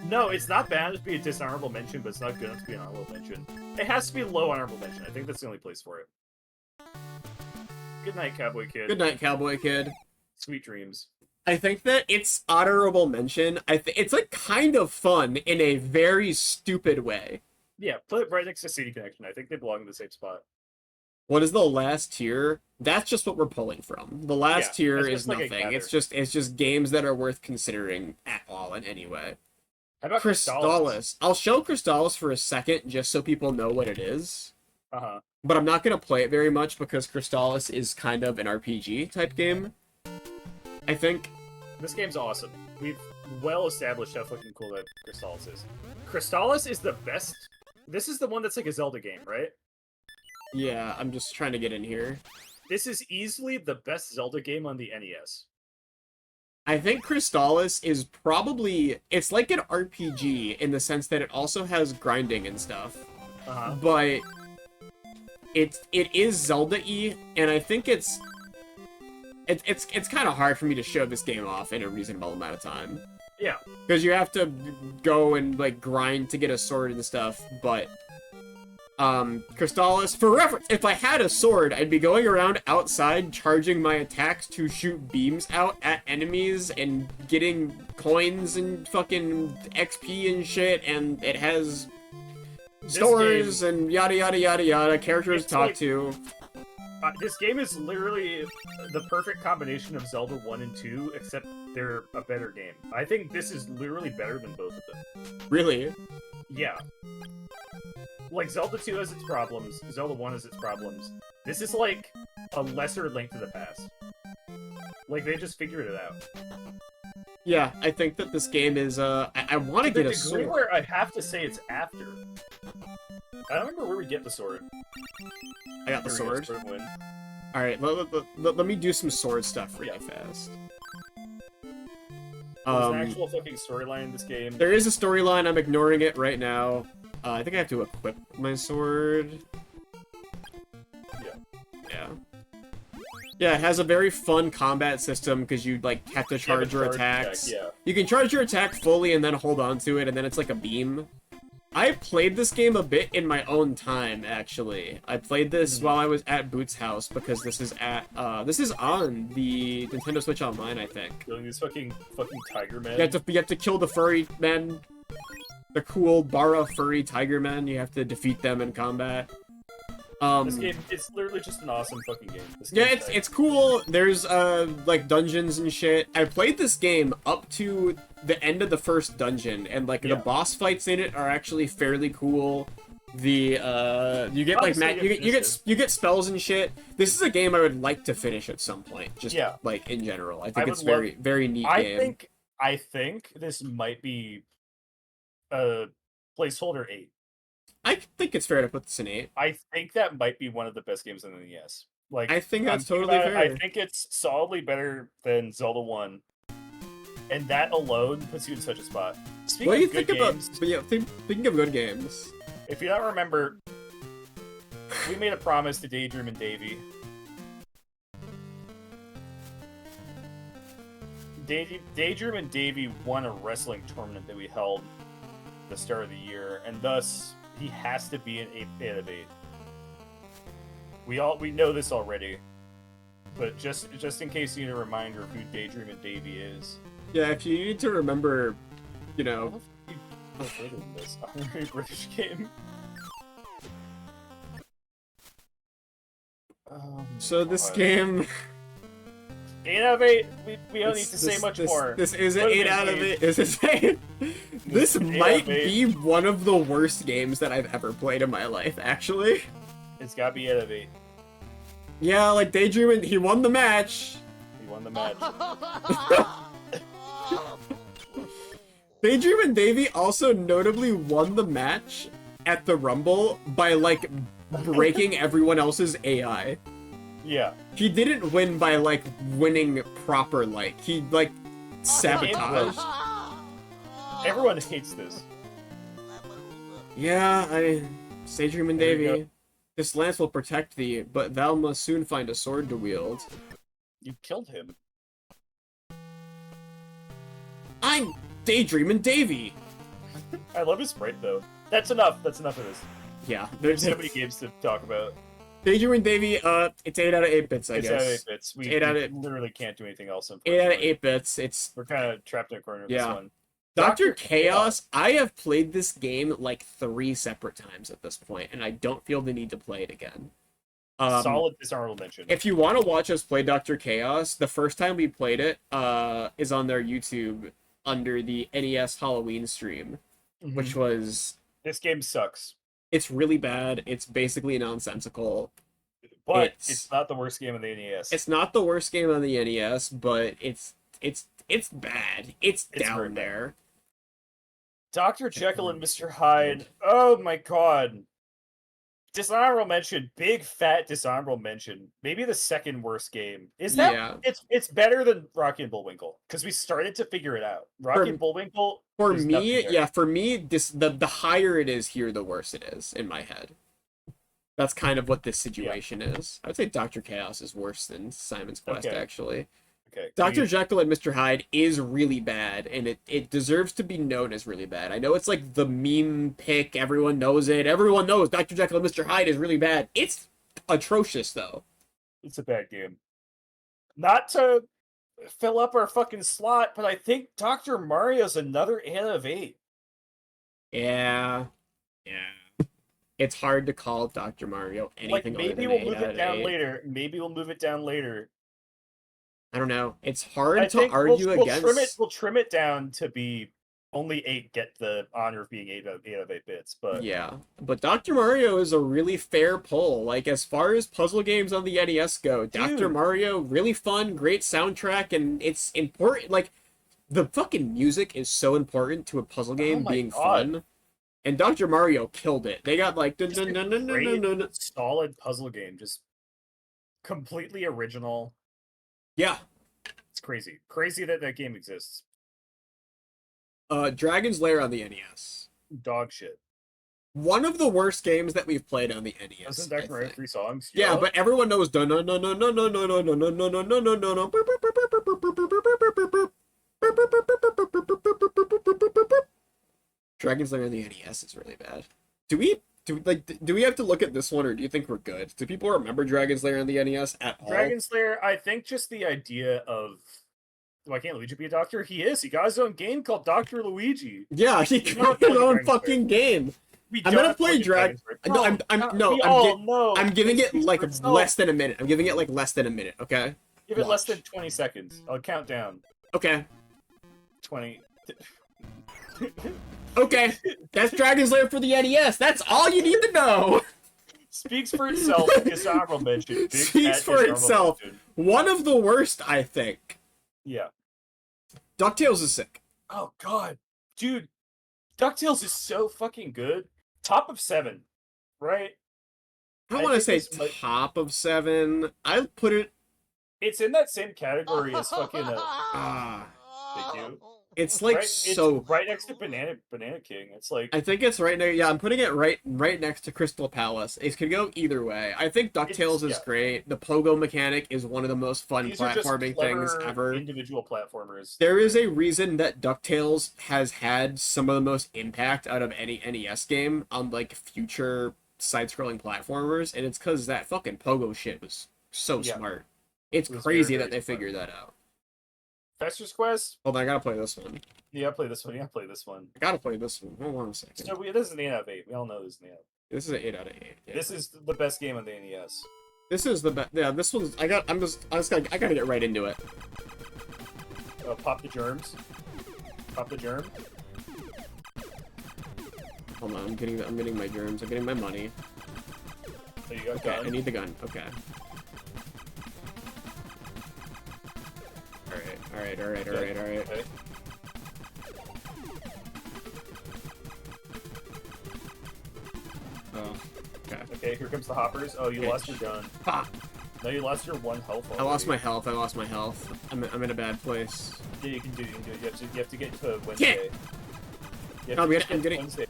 No, it's not bad to be a dishonorable mention, but it's not good enough to be an honorable mention. It has to be low honorable mention. I think that's the only place for it. Good night, Cowboy Kid. Good night, Cowboy Kid. Sweet dreams. I think that it's honorable mention. It's like kind of fun in a very stupid way. Yeah, put it right next to CD Connection. I think they belong in the same spot. What is the last tier? That's just what we're pulling from. The last tier that's is just like a nothing. gather. It's just games that are worth considering at all in any way. How about Crystallis. I'll show Crystallis for a second just so people know what it is. Uh-huh. But I'm not going to play it very much because Crystallis is kind of an RPG type game. I think. This game's awesome. We've well established how fucking cool that Crystallis is. Crystallis is the best. This is the one that's like a Zelda game, right? Yeah, I'm just trying to get in here. This is easily the best Zelda game on the NES. I think Crystallis is probably... It's like an RPG in the sense that it also has grinding and stuff. Uh-huh. But it is Zelda-y, and I think it's kind of hard for me to show this game off in a reasonable amount of time. Yeah. Because you have to go and, like, grind to get a sword and stuff, but... Crystallis, for reference, if I had a sword, I'd be going around outside charging my attacks to shoot beams out at enemies and getting coins and fucking XP and shit, and it has stores and yada yada yada yada, characters to talk to. This game is literally the perfect combination of Zelda 1 and 2, except they're a better game. I think this is literally better than both of them. Really? Yeah. Like, Zelda 2 has its problems, Zelda 1 has its problems. This is like a lesser Link to the Past. Like, they just figured it out. Yeah, I think that this game is, I want to get a sword. Where I have to say it's after. I don't remember where we get the sword. I got the Here we go, sword. sword win. Alright, let me do some sword stuff really fast. There's an actual fucking storyline in this game. There is a storyline, I'm ignoring it right now. I think I have to equip my sword. Yeah. Yeah. Yeah, it has a very fun combat system because you, like, have to charge your attacks. Yeah. You can charge your attack fully and then hold on to it, and then it's like a beam. I played this game a bit in my own time, actually. I played this while I was at Boot's house because this is on the Nintendo Switch Online, I think. Killing these fucking tiger men. You have to kill the furry men. The cool Bara furry tiger men. You have to defeat them in combat. This game, it's literally just an awesome fucking game. Yeah, it's cool. There's like dungeons and shit. I played this game up to the end of the first dungeon, and like the boss fights in it are actually fairly cool. The you get like you get spells and shit. This is a game I would like to finish at some point. Just like in general, I think it's very neat game. I think this might be a placeholder 8. I think it's fair to put this in 8. I think that might be one of the best games on the NES. Like, I think that's totally fair. I think it's solidly better than Zelda 1. And that alone puts you in such a spot. Speaking of good games, speaking of good games, if you don't remember, we made a promise to Daydream and Davey. Daydream and Davey won a wrestling tournament that we held at the start of the year, and thus he has to be an 8 out of 8. We know this already, but just in case you need a reminder of who Daydream and Davey is. Yeah, if you need to remember, you know. This honorary British game. So this game. 8 out of 8. We don't need to say much more. This is an 8 out of 8. This might be one of the worst games that I've ever played in my life, actually. It's gotta be 8 out of 8. Yeah, like Daydream, he won the match. He won the match. Daydream and Davey also notably won the match at the Rumble by, like, breaking everyone else's AI. Yeah. He didn't win by, like, winning proper, like, he, like, sabotaged. Everyone hates this. Yeah, Daydream and Davey. This lance will protect thee, but thou must soon find a sword to wield. You killed him. I'm Daydream and Davey! I love his sprite though. That's enough. That's enough of this. Yeah, There's so many games to talk about. Daydream Davy, it's 8 out of 8 bits, I It's guess. out of 8 bits. We, Eight out we of- literally can't do anything else. 8 out of Unfortunately. 8 bits. It's We're kind of trapped in a corner with Yeah. this one. Dr. Chaos. I have played this game like 3 separate times at this point, and I don't feel the need to play it again. Solid dishonorable mention. If you want to watch us play Dr. Chaos, the first time we played it is on their YouTube under the NES Halloween stream, Mhm. which was... This game sucks, It's really bad. It's basically nonsensical. but it's not the worst game in the NES. It's not the worst game on the NES, but it's bad. It's very down bad. there. Dr. Jekyll and Mr. Hyde. Oh my god. Dishonorable mention, big fat dishonorable mention. Maybe the second worst game. Is that Yeah. it's better than Rocky and Bullwinkle because we started to figure it out. Rocky and Bullwinkle. For there's nothing me, there. yeah, for me, the higher it is here, the worse it is in my head. That's kind of what this situation is. I would say Dr. Chaos is worse than Simon's Quest, Okay. actually. Okay. Dr. Jekyll and Mr. Hyde is really bad, and it deserves to be known as really bad. I know it's like the meme pick, everyone knows it. Everyone knows Dr. Jekyll and Mr. Hyde is really bad. It's atrocious, though. It's a bad game. Not to fill up our fucking slot, but I think Dr. Mario's another 8 out of 8. Yeah. Yeah. It's hard to call Dr. Mario Like anything maybe other than we'll 8 move out it of down 8. later. Maybe we'll move it down later. I don't know. It's hard I to think argue we'll against. We'll trim it down to be only 8 get the honor of being 8 out of 8 bits. But Yeah, but Dr. Mario is a really fair pull. Like, as far as puzzle games on the NES go, Dr. Dude. Mario, really fun, great soundtrack, and it's important. Like, the fucking music is so important to a puzzle game my being God. fun. And Dr. Mario killed it. They got like just a great, solid puzzle game, just completely original. yeah. It's crazy, crazy that that game exists. Dragon's Lair on the NES. Dog shit. One of the worst games that we've played on the NES. Doesn't I Dr. Mario think. 3 songs? Yeah, but everyone knows no no no no no no no no no no no no no no no. Dragon's Lair on the NES is really bad. Do we have to look at this one, or do you think we're good? Do people remember Dragon's Lair on the NES at all? Dragon Slayer, I think just the idea of why can't Luigi be a doctor? He is. He got his own game called Dr. Luigi. Yeah, he We got don't his play own Dragon's fucking game. We I'm don't gonna play fucking Drag- Dragon's Lair. No, we I'm all gi- know. I'm giving it like It's not- less than a minute. I'm giving it like less than a minute. Okay. Give it less watch. than 20 seconds. I'll count down. Okay. 20. Okay. That's Dragon's Lair for the NES. That's all you need to know. Speaks for itself. Dishonorable mention. Big Speaks fat for dishonorable itself. mention. One of the worst, I think. Yeah. DuckTales is sick. Oh god, dude, DuckTales is so fucking good. Top of 7, right? I don't I want to say think this might- top of 7. I'd put it. It's in that same category as fucking. Ah, They do. it's like right, so. it's right next to Banana King. It's like I think it's right near. Yeah, I'm putting it right next to Crystal Palace. It could go either way. I think DuckTales is yeah. great. The pogo mechanic is one of the most fun these are just platforming things clever ever. individual platformers. There is a reason that DuckTales has had some of the most impact out of any NES game on like future side-scrolling platformers, and it's because that fucking pogo shit was so Yeah. smart. It's It was crazy very, that they very smart. figured that out. Fester's Quest. Hold on, I gotta play this one. Yeah, play this one. Yeah, play this one. I gotta play this one. Hold on a second. So this is an 8 out of 8. We all know this is an 8 out of 8. This is an 8 out of 8. Yeah. This is the best game on the NES. This is the best. Yeah, this one's. I gotta get right into it. Pop the germs. Pop the germ. Hold on, I'm getting my germs. I'm getting my money. So you got Okay, gun. I need the gun. Okay. Alright. Okay. Oh, okay. Okay, here comes the hoppers. Oh, you Okay. lost your gun. Ha! No, you lost your 1 health. I lost already. my health. I'm in a bad place. Yeah, you can do it. You have to get to Wednesday. You have No, to I'm just get to getting- Wednesday.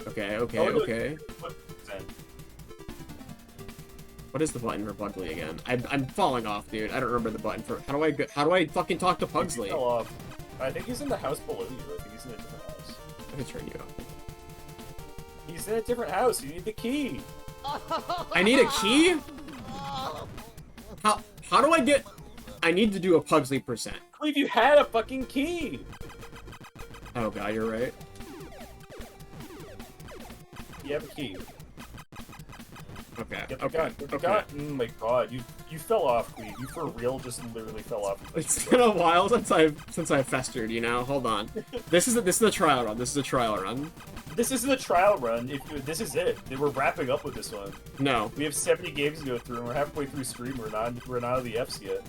Okay. Oh, no. Okay. What is the button for Pugsley again? I'm falling off, dude. I don't remember the button for. How do I fucking talk to Pugsley? Fell off. I think he's in the house below you. I think he's in a different house. Let me turn you up. He's in a different house. You need the key. I need a key? How do I get... I need to do a Pugsley %. Qweave, you had a fucking key! Oh god, you're right. You have a key. Okay. Get the Okay. gun. Get the Okay. gun. Oh my god, you fell off, Qweave. You for real just literally fell off. It's been a while since I've festered, you know? Hold on. This is the trial run. This is a trial run. This isn't a trial run. This is it. We're wrapping up with this one. No. We have 70 games to go through, and we're halfway through stream. We're not out of the Fs yet.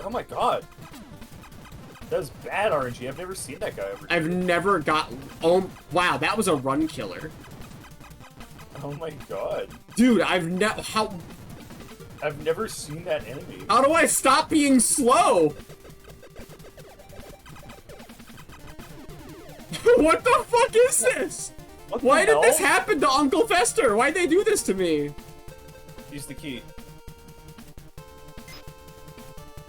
Oh my god. That was bad RNG. I've never seen that guy ever. I've never got... Oh, wow, that was a run killer. Oh my god. Dude, I've never... I've never seen that enemy. How do I stop being slow? What the fuck is this? Why did this happen to Uncle Fester? Why'd they do this to me? Use the key.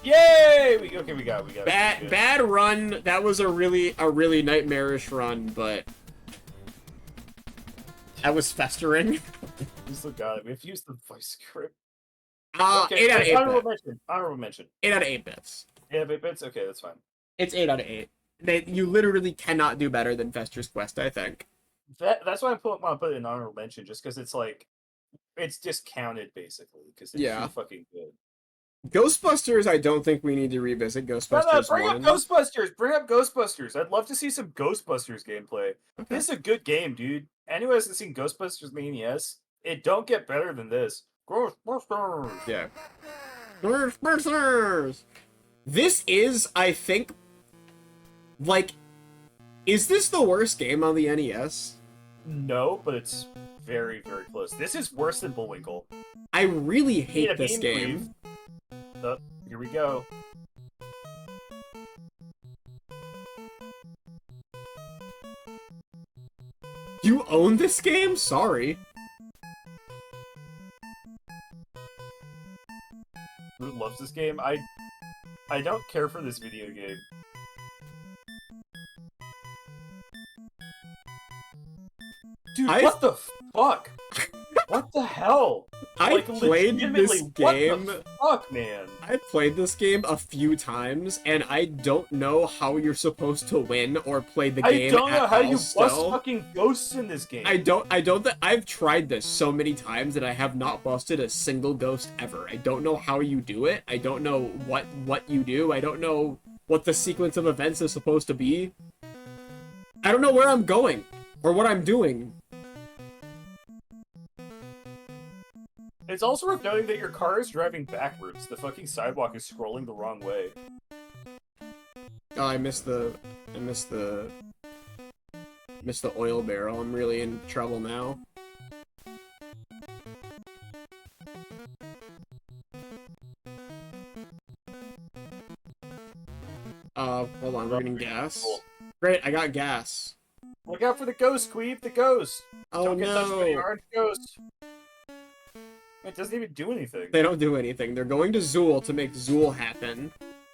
Yay! Okay, we got it. Bad run. That was a really nightmarish run, but I was festering. We still got it. We have to use the voice script. 8 out of 8 Honorable mention. 8 out of 8 bits. 8 out of 8 bits? Okay, that's fine. It's 8 out of 8. You literally cannot do better than Fester's Quest, I think. That's why I want to put it in honorable mention, just because it's like, it's discounted basically, because it's too fucking good. Ghostbusters, I don't think we need to revisit Ghostbusters Bring 1. up Ghostbusters! Bring up Ghostbusters! I'd love to see some Ghostbusters gameplay. Okay. This is a good game, dude. Anyone who hasn't seen Ghostbusters in the NES, it don't get better than this. Ghostbusters! Yeah. Ghostbusters! This is, I think, like, is this the worst game on the NES? No, but it's very, very close. This is worse than Bullwinkle. I really hate this game. Oh, here we go. You own this game? Sorry. Who loves this game? I don't care for this video game. Dude, what the fuck? What the hell? I played this game. What the fuck, man? I played this game a few times, and I don't know how you're supposed to win or play the game. I don't know how you bust fucking ghosts in this game. I've tried this so many times that I have not busted a single ghost ever. I don't know how you do it. I don't know what you do. I don't know what the sequence of events is supposed to be. I don't know where I'm going or what I'm doing. It's also worth noting that your car is driving backwards. The fucking sidewalk is scrolling the wrong way. Oh, I missed the oil barrel. I'm really in trouble now. Hold on, we're getting gas. Cool. Great, I got gas. Look out for the ghost, Qweave, the ghost! Oh Don't get touched by the no! orange ghost! It doesn't even do anything. They don't do anything. They're going to Zool to make Zool happen.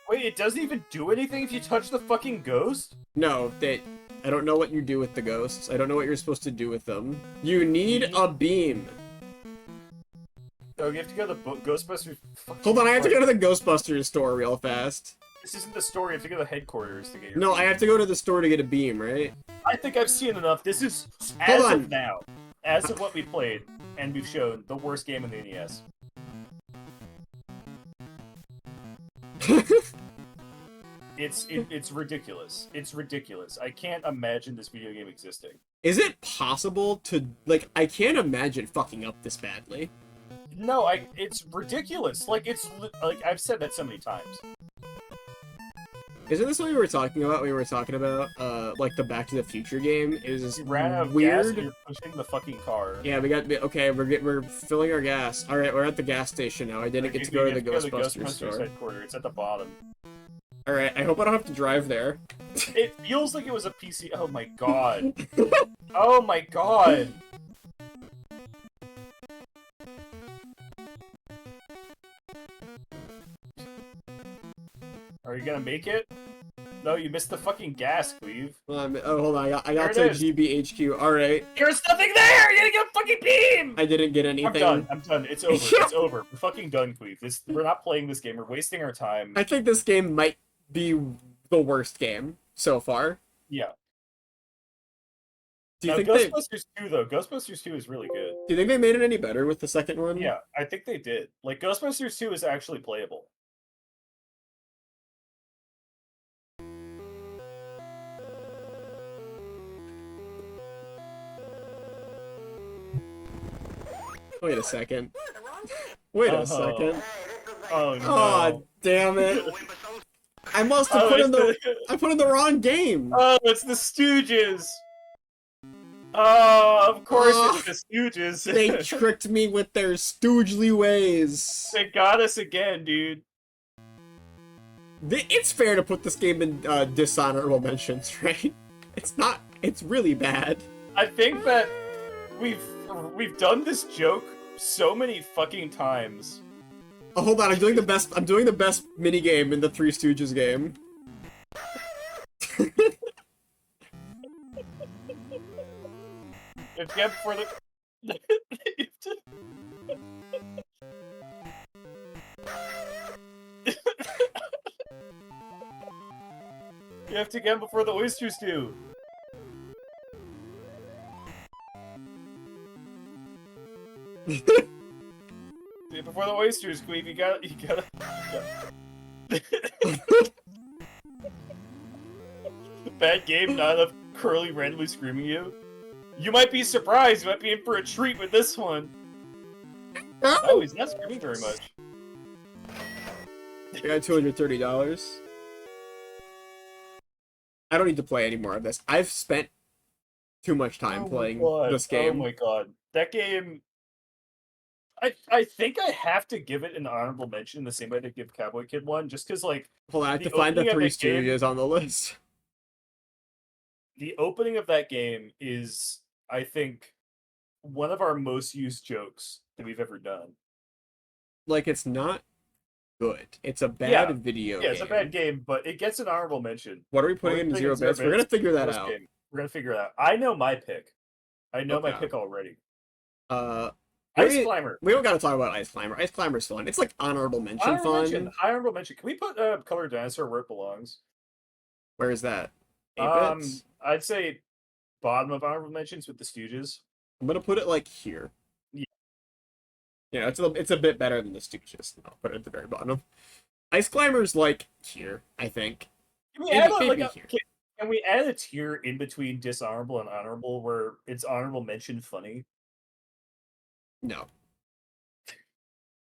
Wait, it doesn't even do anything if you touch the fucking ghost? No, I don't know what you do with the ghosts. I don't know what you're supposed to do with them. You need a beam. Oh, you have to go to the Ghostbusters. Hold on, I have to go to the Ghostbusters store real fast. This isn't the story. You have to go to the headquarters to get your. No, I have to go to the store to get a beam, right? I think I've seen enough. This is Hold on. of now, as of what we played, and we've shown the worst game in the NES. It's ridiculous. It's ridiculous. I can't imagine this video game existing. Is it possible to, like, I can't imagine fucking up this badly. No, it's ridiculous. Like, like, I've said that so many times. Isn't this what we were talking about? We were talking about, like, the Back to the Future game is You ran out of weird. gas and you're pushing the fucking car. Yeah, okay, we're filling our gas. Alright, we're at the gas station now. I didn't get to go to the Ghostbusters store. Headquarters. It's at the bottom. Alright, I hope I don't have to drive there. It feels like it was a PC. Oh my god. Oh my god. Are you gonna make it? No, you missed the fucking gas, Qweave. Oh, hold on. I got There to it is. GBHQ. All right. There's nothing there! You gotta get a fucking beam! I didn't get anything. I'm done. It's over. It's over. We're fucking done, Qweave. We're not playing this game. We're wasting our time. I think this game might be the worst game so far. Yeah. Do you Now, think Ghostbusters 2, though. Ghostbusters 2 is really good. Do you think they made it any better with the second one? Yeah, I think they did. Like, Ghostbusters 2 is actually playable. Wait a second. Wait a second. Oh, no. Oh, damn it. I must have put in I put in the wrong game. Oh, it's the Stooges! Oh, of course Oh, it's the Stooges. They tricked me with their stoogely ways. They got us again, dude. It's fair to put this game in dishonorable mentions, right? It's not. It's really bad. I think that we've done this joke so many fucking times. Oh, hold on. I'm doing the best. I'm doing the best mini game in the Three Stooges game. If you have before the... You have to get before the oysters do. Before the oysters, Qweave, you gotta... Bad game, not enough Curly randomly screaming you. You might be surprised, you might be in for a treat with this one. Oh, he's not screaming very much. I got $230. I don't need to play any more of this. I've spent too much time playing this game. Oh my god. That game... I think I have to give it an honorable mention the same way to give Cowboy Kid one, just because, like... Hold on, I have to find the Three Stooges on the list. The opening of that game is, I think, one of our most used jokes that we've ever done. Like, it's not good. It's a bad video game. Yeah, it's a bad game, but it gets an honorable mention. What are we putting in 0 bits? We're gonna figure that out. We're gonna figure it out. I know my pick. I know my pick already. Ice Climber. We don't gotta talk about Ice Climber. Ice Climber's fun. It's like honorable mention fun. Honorable mention. Can we put Color Dinosaur where it belongs? Where is that? 8 bits? I'd say bottom of honorable mentions with the Stooges. I'm gonna put it like here. Yeah. Yeah, it's a bit better than the Stooges. I'll put it at the very bottom. Ice Climber's like here, I think. Can we can we add a tier in between dishonorable and honorable where it's honorable mention funny? No.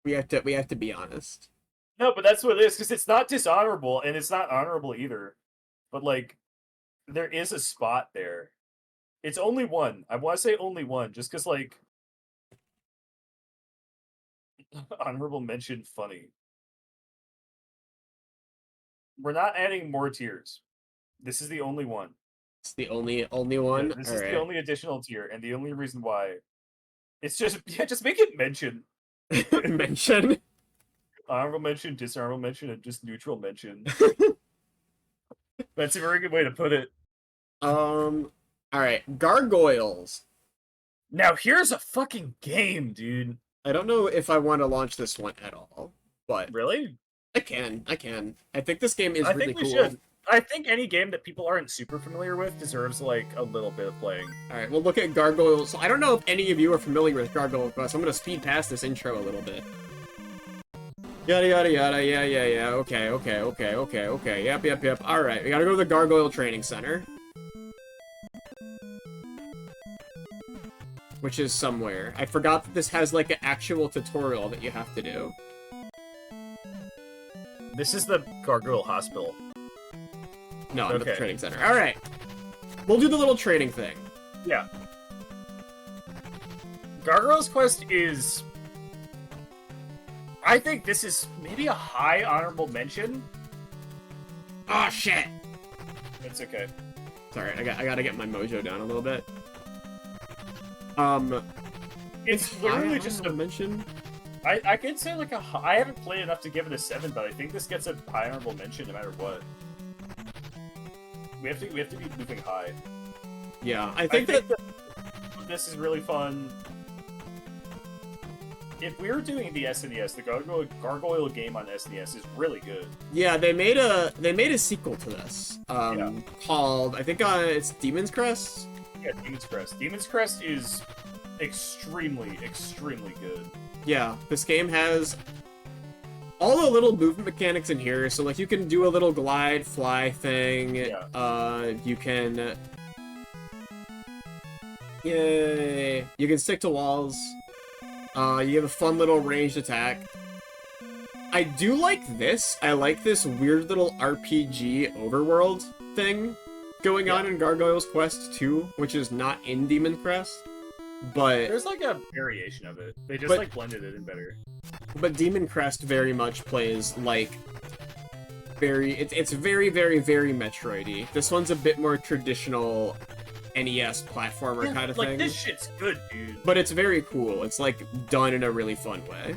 We have to be honest. No, but that's what it is, because it's not dishonorable and it's not honorable either. But like, there is a spot there. It's only one. I want to say only one, just because like honorable mention funny. We're not adding more tiers. This is the only one. It's the only one. Yeah, this is the only additional tier, and the only reason why. It's just just make it mention. Mention. Honorable mention, dishonorable mention, and just neutral mention. That's a very good way to put it. Alright, Gargoyles. Now here's a fucking game, dude. I don't know if I want to launch this one at all, but really? I can. I think this game is I really think we cool. should. I think any game that people aren't super familiar with deserves like a little bit of playing. Alright, we'll look at Gargoyles. So I don't know if any of you are familiar with Gargoyles, so I'm gonna speed past this intro a little bit. Yada yada yada, yeah. Okay. Yep. Alright, we gotta go to the Gargoyle Training Center. Which is somewhere. I forgot that this has like an actual tutorial that you have to do. This is the Gargoyle Hospital. No, I'm at the training center. Alright. We'll do the little training thing. Yeah. Gargoyle's Quest is... I think this is maybe a high honorable mention. Oh, shit! It's okay. Sorry, I gotta get my mojo down a little bit. It's literally just a mention. I could say like I haven't played enough to give it a 7, but I think this gets a high honorable mention no matter what. We have to be moving high. Yeah, I think that this is really fun. If we were doing the SNES, the Gargoyle game on SNES is really good. yeah, they made a sequel to this called, I think it's Demon's Crest. Yeah, Demon's Crest. Demon's Crest is extremely good. Yeah, this game has all the little movement mechanics in here. So like you can do a little glide fly thing. Yeah. You can you can stick to walls. You have a fun little ranged attack. I do like this. I like this weird little RPG overworld thing going on in Gargoyle's Quest 2, which is not in Demon Crest. But there's like a variation of it. They just like blended it in better. But Demon Crest very much plays like it's very Metroid-y. This one's a bit more traditional NES platformer kind of thing. Like this shit's good, dude. But it's very cool. It's like done in a really fun way.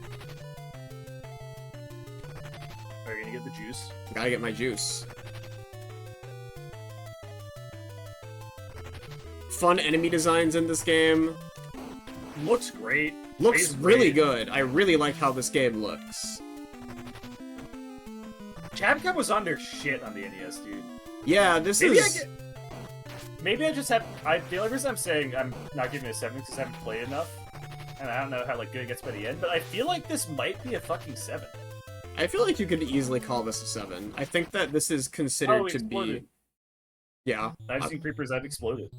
Are you gonna get the juice? Gotta get my juice. Fun enemy designs in this game. Looks great. Looks really good. I really like how this game looks. Capcom was on their shit on the NES, dude. Yeah, Maybe I just have. The only reason I'm saying I'm not giving it a 7 is because I haven't played enough, and I don't know how good it gets by the end. But I feel like this might be a fucking 7. I feel like you could easily call this a 7. I think that this is considered to be. Yeah. I've seen creepers. I've exploded.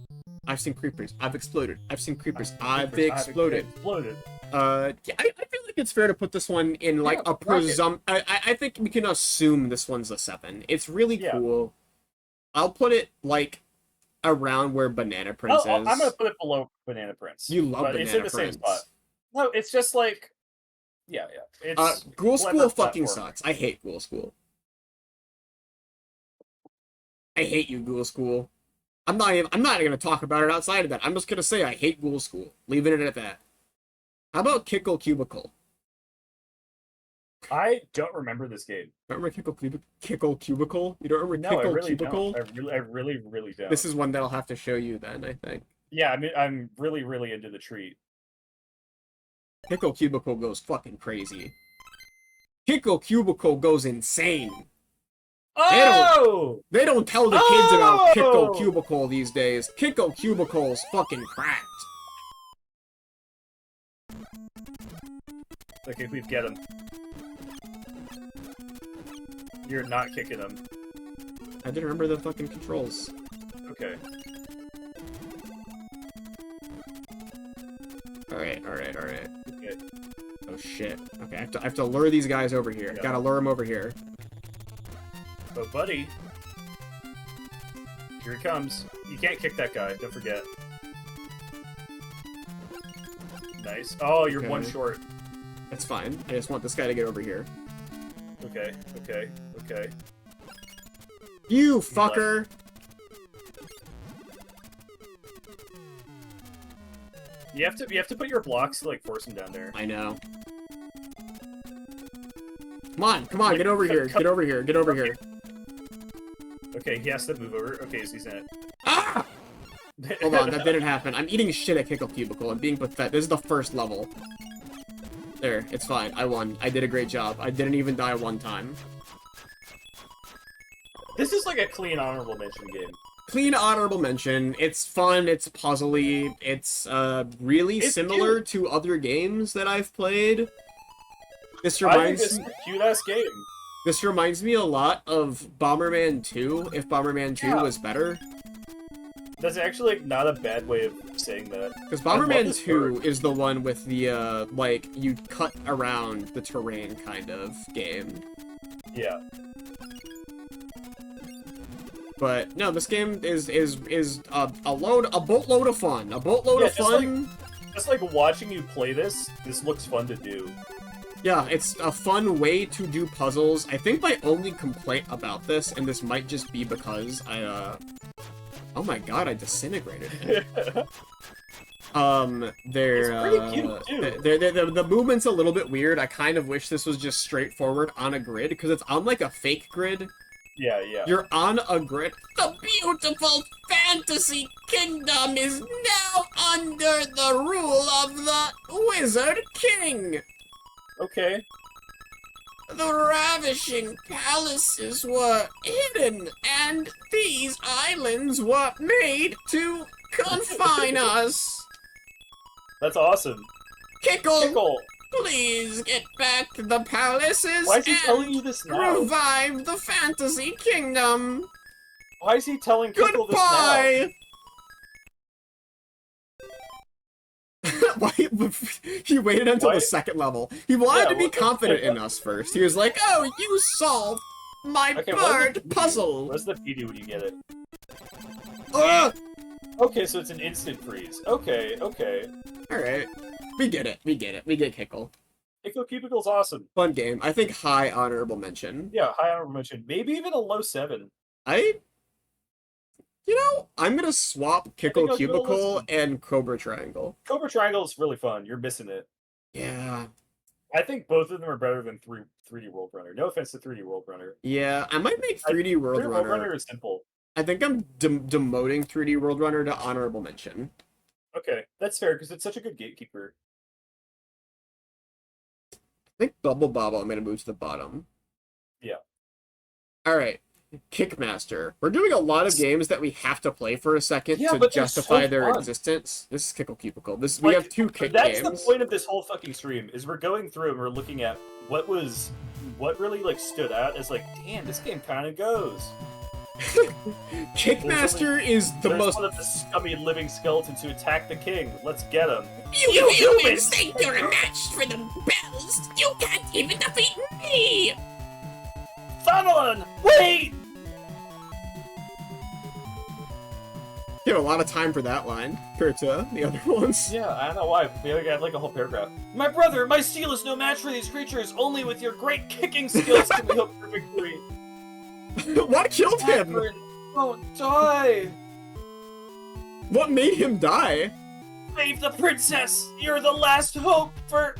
I've seen creepers. I've exploded. I've seen creepers. I've exploded. Yeah, I feel like it's fair to put this one in like a I think we can assume this one's a 7. It's really cool. I'll put it like around where Banana Prince is. I'm gonna put it below Banana Prince. You love Banana Prince. It's in the same spot. No, it's just like, yeah. It's Ghoul School fucking sucks. I hate Ghoul School. I hate you, Ghoul School. I'm not gonna talk about it outside of that. I'm just gonna say I hate Ghoul School. Leaving it at that. How about Kickle Cubicle? I don't remember this game. Remember Kickle Cubicle? You don't remember Kickle Cubicle? Don't. I really don't. This is one that I'll have to show you then, I think. Yeah, I mean, I'm really into the treat. Kickle Cubicle goes fucking crazy. Kickle Cubicle goes insane. Oh! They don't tell the kids about Kickle Cubicle these days. Kickle Cubicle's fucking cracked. Okay, we get him. You're not kicking him. I didn't remember the fucking controls. Okay. Alright. Okay. Oh shit. Okay, I have to lure these guys over here. Yeah. Gotta lure them over here. Oh, buddy. Here he comes. You can't kick that guy, don't forget. Nice. Oh, you're one short. That's fine. I just want this guy to get over here. Okay. You fucker! You have to put your blocks to like force him down there. I know. Come on, get over here. Get over here. Okay, he has to move over. Okay, so he's in it. Ah! Hold on, that didn't happen. I'm eating shit at Kickle Cubicle. I'm being pathetic. This is the first level. There, it's fine. I won. I did a great job. I didn't even die one time. This is like a clean honorable mention game. Clean honorable mention. It's fun. It's puzzly. It's really similar to other games that I've played. This reminds I think it's a cute-ass game. This reminds me a lot of Bomberman 2, if Bomberman 2 was better. That's actually not a bad way of saying that. Because Bomberman 2 is the one with the, like, you cut around the terrain kind of game. Yeah. But, no, this game is a boatload of fun. A boatload of fun. Just like watching you play this looks fun to do. Yeah, it's a fun way to do puzzles. I think my only complaint about this, and this might just be because I, oh my god, I disintegrated him. They're It's pretty cute, too. the movement's a little bit weird. I kind of wish this was just straightforward on a grid, because it's on like a fake grid. Yeah, yeah. You're on a grid. The beautiful fantasy kingdom is now under the rule of the Wizard King. Okay. The ravishing palaces were hidden, and these islands were made to confine us. That's awesome. Kickle, please get back to the palaces Why is he and telling you this now? revive the fantasy kingdom. Why is he telling Kickle this now? Goodbye! Why? He waited until Why? the second level. He wanted Yeah, to be what the confident fuck? in us first. He was like, "Oh, you solved my Okay, what bird puzzle." What's the PD when you get it? Ugh! Okay, so it's an instant freeze. Okay, okay. All right, we get it. We get it. We get Kickle. Kickle Cubicle's awesome. Fun game. I think high honorable mention. Yeah, high honorable mention. Maybe even a low 7. I'm gonna swap I'll Kickle give it a Cubicle listen. and Cobra Triangle. Cobra Triangle is really fun. You're missing it. Yeah. I think both of them are better than 3D World Runner. No offense to 3D World Runner. Yeah, I might make 3D World 3D Runner. World Runner is simple. I think I'm demoting 3D World Runner to honorable mention. Okay, that's fair because it's such a good gatekeeper. I think Bubble Bobble I'm gonna move to the bottom. Yeah. Alright. Kickmaster. We're doing a lot of games that we have to play for a second Yeah, to but they're justify so their fun. existence. This is Kickle Cubicle. We Like, have 2 kick That's games. the point of this whole fucking stream, is we're going through and we're looking at what really, like, stood out as, like, damn, this game kind of goes. Kickmaster is the There's most... one of the scummy living skeletons who attack the king. Let's get him. You humans think you're a match for the bells? You can't even defeat me! Thunderlin! Wait! You have a lot of time for that line, compared to the other ones. Yeah, I don't know why. The other guy had like a whole paragraph. My brother, my steel is no match for these creatures. Only with your great kicking skills can we hope for victory. What killed him? Catherine, don't die! What made him die? Save the princess! You're the last hope for...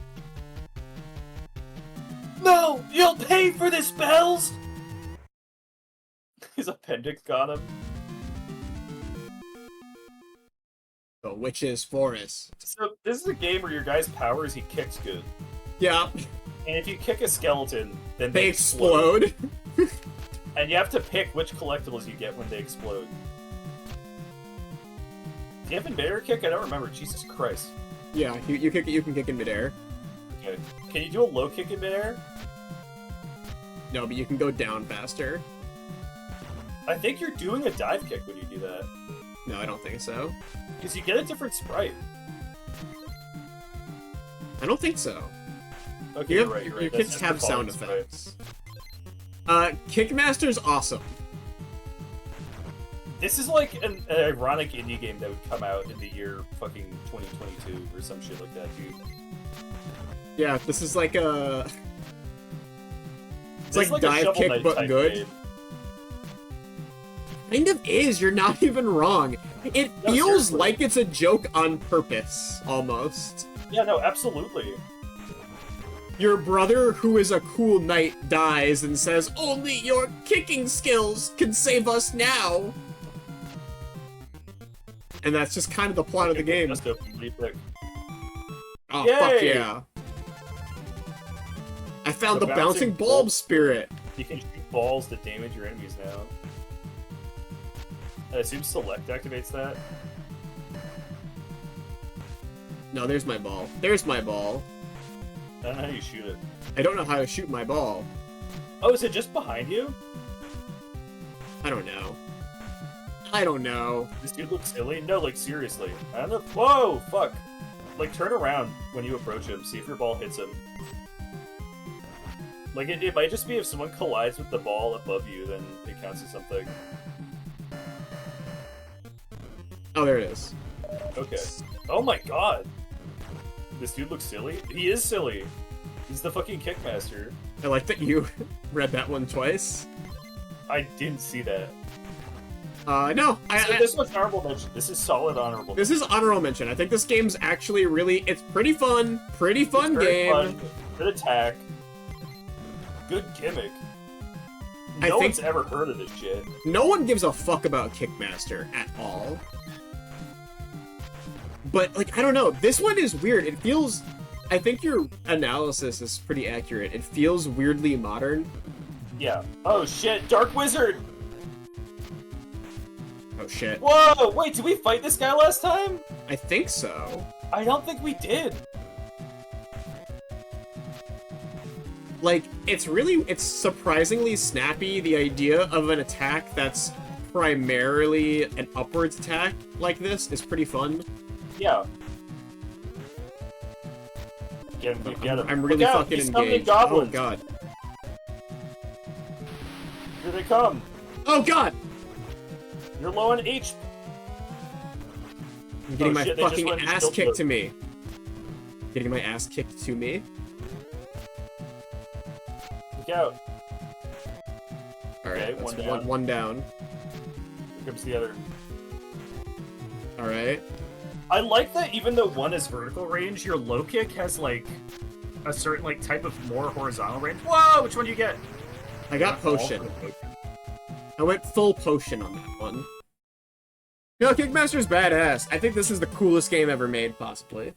No! You'll pay for this, Bells! His appendix got him. The Witch's Forest. So, this is a game where your guy's power is he kicks good. Yeah, And if you kick a skeleton, then they explode. And you have to pick which collectibles you get when they explode. Do you have a midair kick? I don't remember. Jesus Christ. Yeah, you can kick in midair. Okay. Can you do a low kick in midair? No, but you can go down faster. I think you're doing a dive kick when you do that. No, I don't think so. Because you get a different sprite. I don't think so. Okay, Your you're right. You're right. your That's kicks just have the sound default sprite. effects. Kickmaster's awesome. This is like an ironic indie game that would come out in the year fucking 2022 or some shit like that, dude. Yeah, this is like a... It's This is like a dive Shovel kick, Knight but type good. game. Kind of is, you're not even wrong. It No, feels seriously. like it's a joke on purpose, almost. Yeah, no, absolutely. Your brother, who is a cool knight, dies and says, "Only your kicking skills can save us now." And that's just kind of the plot of the game. Just open, what do you pick? Oh, Yay! fuck yeah. I found the bouncing bulb spirit. You can shoot balls that damage your enemies now. I assume select activates that. No, there's my ball. There's my ball. I don't know how you shoot it. I don't know how to shoot my ball. Oh, is it just behind you? I don't know. I don't know. This dude looks silly? No, like seriously. I don't know. Whoa, fuck. Like turn around when you approach him, see if your ball hits him. Like it might just be if someone collides with the ball above you, then it counts as something. Oh, there it is. Okay. Oh my god. This dude looks silly? He is silly. He's the fucking kickmaster. I like that you read that one twice. I didn't see that. No, So this one's honorable mention. This is solid honorable. This is honorable mention. I think this game's actually it's pretty fun. Pretty fun It's very game. fun. Good attack. Good gimmick. I No think one's ever heard of this shit. no one gives a fuck about Kickmaster at all. But, like, I don't know. This one is weird. It feels... I think your analysis is pretty accurate. It feels weirdly modern. Yeah. Oh shit, Dark Wizard! Oh, shit. Whoa! Wait, did we fight this guy last time? I think so. I don't think we did. Like, it's surprisingly snappy, the idea of an attack that's primarily an upwards attack like this is pretty fun. Yeah. Get him, get him. I'm really Look out, fucking he's summoning engaged. goblins. Oh, God. Here they come. Oh, God! You're low on H. I'm getting Oh, my shit, they just fucking went and ass killed kicked the- to me. Getting my ass kicked to me. Look out. Alright, Okay, that's one down. one down. Here comes the other. Alright. I like that even though one is vertical range, your low kick has, like, a certain, like, type of more horizontal range. Whoa! Which one do you get? I got potion. I went full potion on that one. No, Kickmaster's badass. I think this is the coolest game ever made, possibly.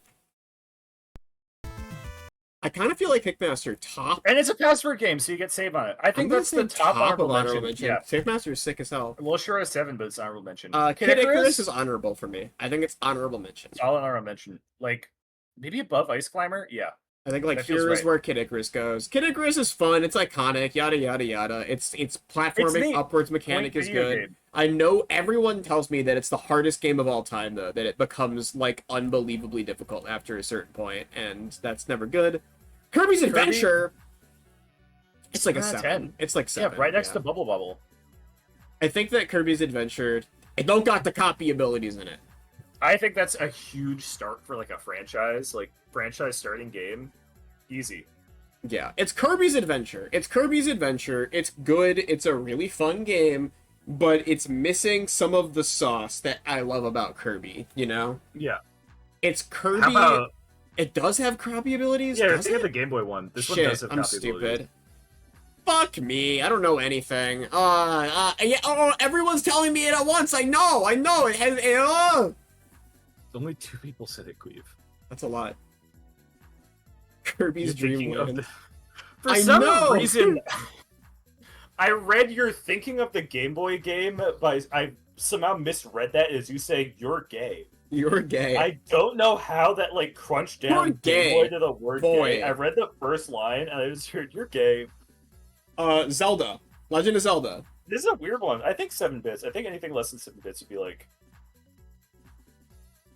I kind of feel like Kickmaster top. And it's a password game, so you get save on it. I think I'm gonna that's the say top of honorable mention. Yeah. Kickmaster is sick as hell. Well, sure, a 7, but it's honorable mention. Kid Icarus is honorable for me. I think it's honorable mention. All honorable mention. Like, maybe above Ice Climber? Yeah. I think like That feels here is right. where Kid Icarus goes. Kid Icarus is fun. It's iconic. Yada yada yada. It's platforming. neat. Upwards mechanic Point is video good. game. I know everyone tells me that it's the hardest game of all time, though. That it becomes like unbelievably difficult after a certain point, and that's never good. Kirby's Adventure. It's like a 10. 7. It's like 7. Yeah, right next to Bubble Bubble. I think that Kirby's Adventure. It don't got the copy abilities in it. I think that's a huge start for, like, a franchise. Like, franchise starting game. Easy. Yeah, it's Kirby's Adventure. It's Kirby's Adventure. It's good. It's a really fun game, but it's missing some of the sauce that I love about Kirby, you know? Yeah. It's Kirby. How about... It does have copy abilities? Yeah, does think of it? the Game Boy one. This Shit, one does have I'm copy stupid. abilities. Fuck me. I don't know anything. Yeah, oh, everyone's telling me it at once. I know. It has. Only 2 people said it, Qweave. That's a lot. Kirby's You're Dream thinking of Land. For I some know. reason, I read you're thinking of the Game Boy game, but I somehow misread that as you saying you're gay. You're gay. I don't know how that like crunched You're down gay, Game Boy to the word boy. gay. I read the first line and I just heard you're gay. Zelda. Legend of Zelda. This is a weird one. I think 7 bits. I think anything less than 7 bits would be like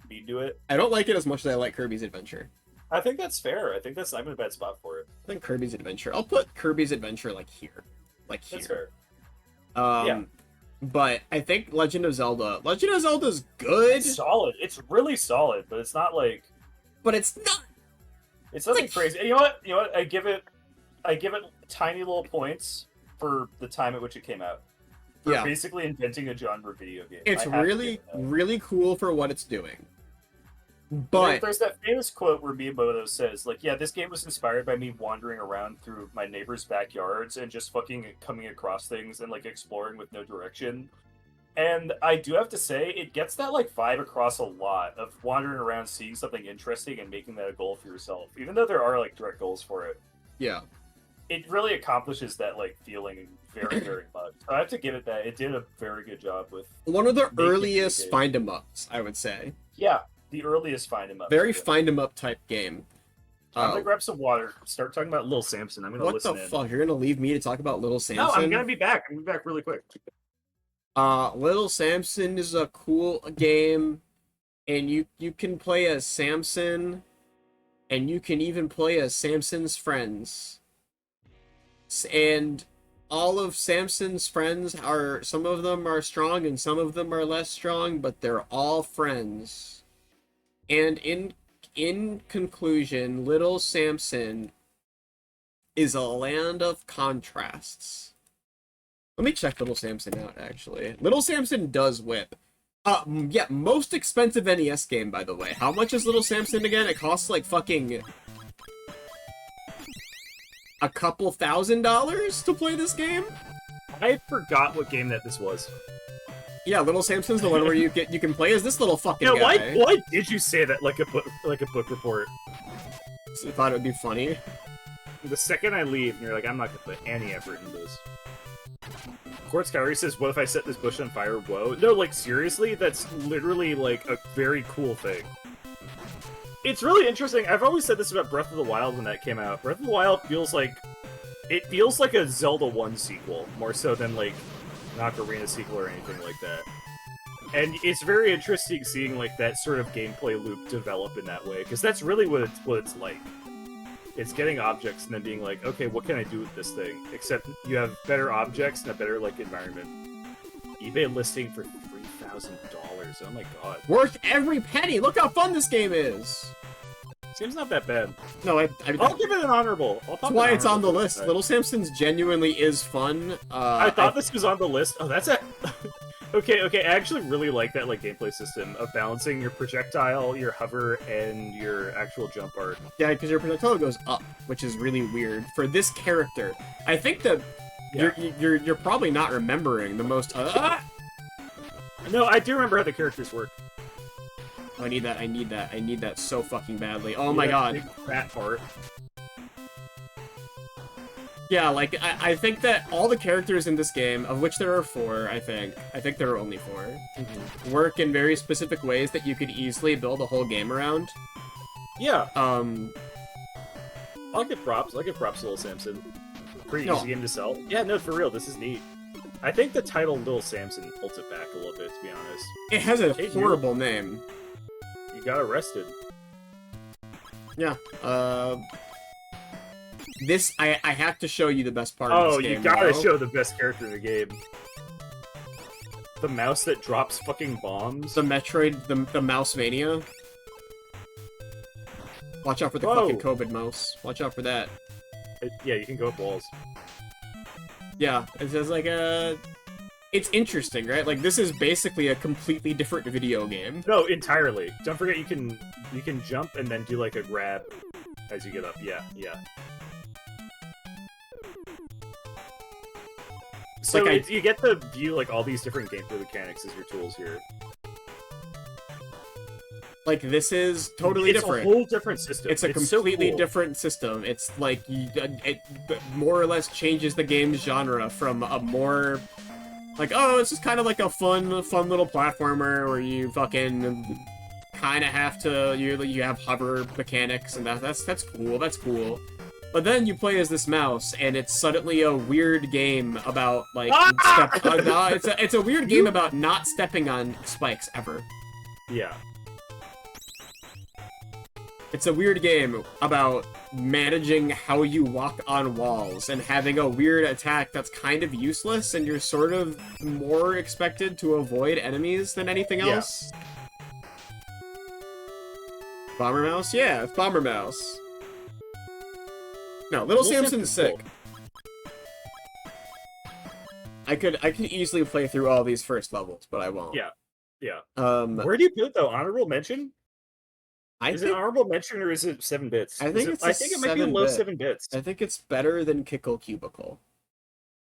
mean to it. I don't like it as much as I like Kirby's Adventure. I think that's fair. I think that's I'm in a bad spot for it. I think Kirby's Adventure. I'll put Kirby's Adventure like here. Like here. That's fair. Yeah. But I think Legend of Zelda's good, It's solid. It's really solid, but it's not like but it's not. it's nothing like- crazy. And you know what? You know what? I give it tiny little points for the time at which it came out. For Yeah. basically inventing a genre video game. It's I have to really, give it that. really cool for what it's doing. But But there's that famous quote where Miyamoto says, like, yeah, this game was inspired by me wandering around through my neighbors' backyards and just fucking coming across things and, like, exploring with no direction. And I do have to say, it gets that, like, vibe across a lot of wandering around, seeing something interesting, and making that a goal for yourself. Even though there are, like, direct goals for it. yeah, It really accomplishes that, like, feeling very, very much. So I have to give it that. It did a very good job with... one of the Making it earliest good. find 'em ups, I would say. Yeah, the earliest find 'em up. Very find 'em up type game. I'm gonna grab some water. Start talking about Little Samson. I'm gonna What listen the in. fuck? You're gonna leave me to talk about Little Samson? No, I'm gonna be back. I'm gonna be back really quick. Little Samson is a cool game, and you can play as Samson, and you can even play as Samson's friends. And all of Samson's friends are, some of them are strong and some of them are less strong, but they're all friends. And in conclusion, Little Samson is a land of contrasts. Let me check Little Samson out, actually. Little Samson does whip. Yeah, most expensive NES game, by the way. How much is Little Samson again? It costs like fucking a couple $1,000 to play this game? I forgot what game this was. Yeah, Little Samson's the one where you can play as this little fucking guy. Why did you say that like a book report? So I thought it would be funny. The second I leave, and you're like, I'm not gonna put any effort into this. Quartz Calorie says, what if I set this bush on fire? Whoa. No, like, seriously? That's literally, like, a very cool thing. It's really interesting. I've always said this about Breath of the Wild when that came out. Breath of the Wild feels like... It feels like a Zelda 1 sequel, more so than, like, an Ocarina sequel or anything like that. And it's very interesting seeing, like, that sort of gameplay loop develop in that way, because that's really what it's like. It's getting objects and then being like, okay, what can I do with this thing? Except you have better objects and a better, like, environment. eBay listing for $3,000. Oh my god. Worth every penny! Look how fun this game is! Seems not that bad. No, I'll give it an honorable. That's why it's on the list. Little Samson's genuinely is fun. I thought this was on the list. Oh, that's a... Okay, I actually really like that like gameplay system of balancing your projectile, your hover, and your actual jump art. Yeah, because your projectile goes up, which is really weird for this character. I think that you're probably not remembering the most. No, I do remember how the characters work. Oh, I need that so fucking badly. Oh my god. Big fat part. Yeah, like, I think that all the characters in this game, of which there are 4, I think there are only 4, work in very specific ways that you could easily build a whole game around. Yeah. I'll give props. I'll give props to Little Samson. Pretty easy game to sell. Yeah, no, for real, this is neat. I think the title Little Samson holds it back a little bit, to be honest. It has a horrible name. You got arrested. Yeah, This, I have to show you the best part of this game. Oh, you gotta show the best character in the game. The mouse that drops fucking bombs. The Metroid, the Mouse Mania. Watch out for the fucking COVID mouse. Watch out for that. Yeah, you can go up walls. Yeah, it says like it's interesting, right? Like, this is basically a completely different video game. No, entirely. Don't forget you can jump and then do like a grab as you get up. Yeah. So like you get to view like all these different gameplay mechanics as your tools here. Like, this is totally different. It's a whole different system. It's a completely different system. It's like, it more or less changes the game's genre from a more... Like, oh, it's just kind of like a fun little platformer where you fucking kind of have to... You have hover mechanics, and that's cool. But then you play as this mouse, and it's suddenly a weird game about, like, it's a weird game about not stepping on spikes ever. Yeah. It's a weird game about managing how you walk on walls and having a weird attack that's kind of useless, and you're sort of more expected to avoid enemies than anything else. Bomber Mouse? Yeah, it's Bomber Mouse. No, Little Samson's sick. I could easily play through all these first levels, but I won't. Yeah. Where do you put it though? Honorable mention? Is it honorable mention or is it 7 bits? I think it might be low 7 bits. I think it's better than Kickle Cubicle.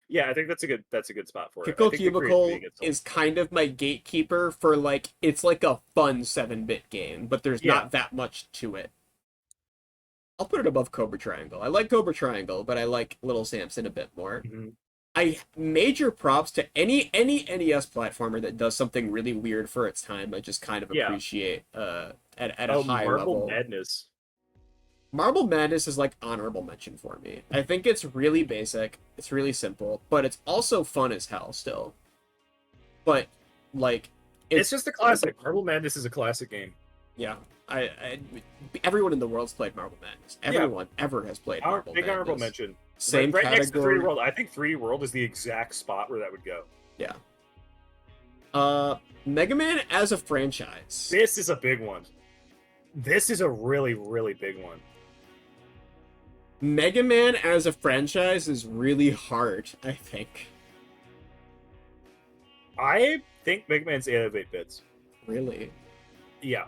Yeah, I think that's a good spot for it. Kickle Cubicle is kind of my gatekeeper for, like, it's like a fun 7-bit game, but there's not that much to it. I'll put it above Cobra Triangle. I like Cobra Triangle, but I like Little Samson a bit more. I major props to any NES platformer that does something really weird for its time. I just kind of appreciate at a high level. Marble Madness. Marble Madness is like honorable mention for me. I think it's really basic, it's really simple, but it's also fun as hell still. But like, it's just a classic. Marble Madness is a classic game. Yeah. Everyone in the world's played Marble Madness. Everyone ever has played Marble Madness. Big honorable mention. Same right category. Next to 3D World. I think 3D World is the exact spot where that would go. Yeah. Mega Man as a franchise. This is a big one. This is a really, really big one. Mega Man as a franchise is really hard, I think. I think Mega Man's 8 out of 8 bits. Really? Yeah.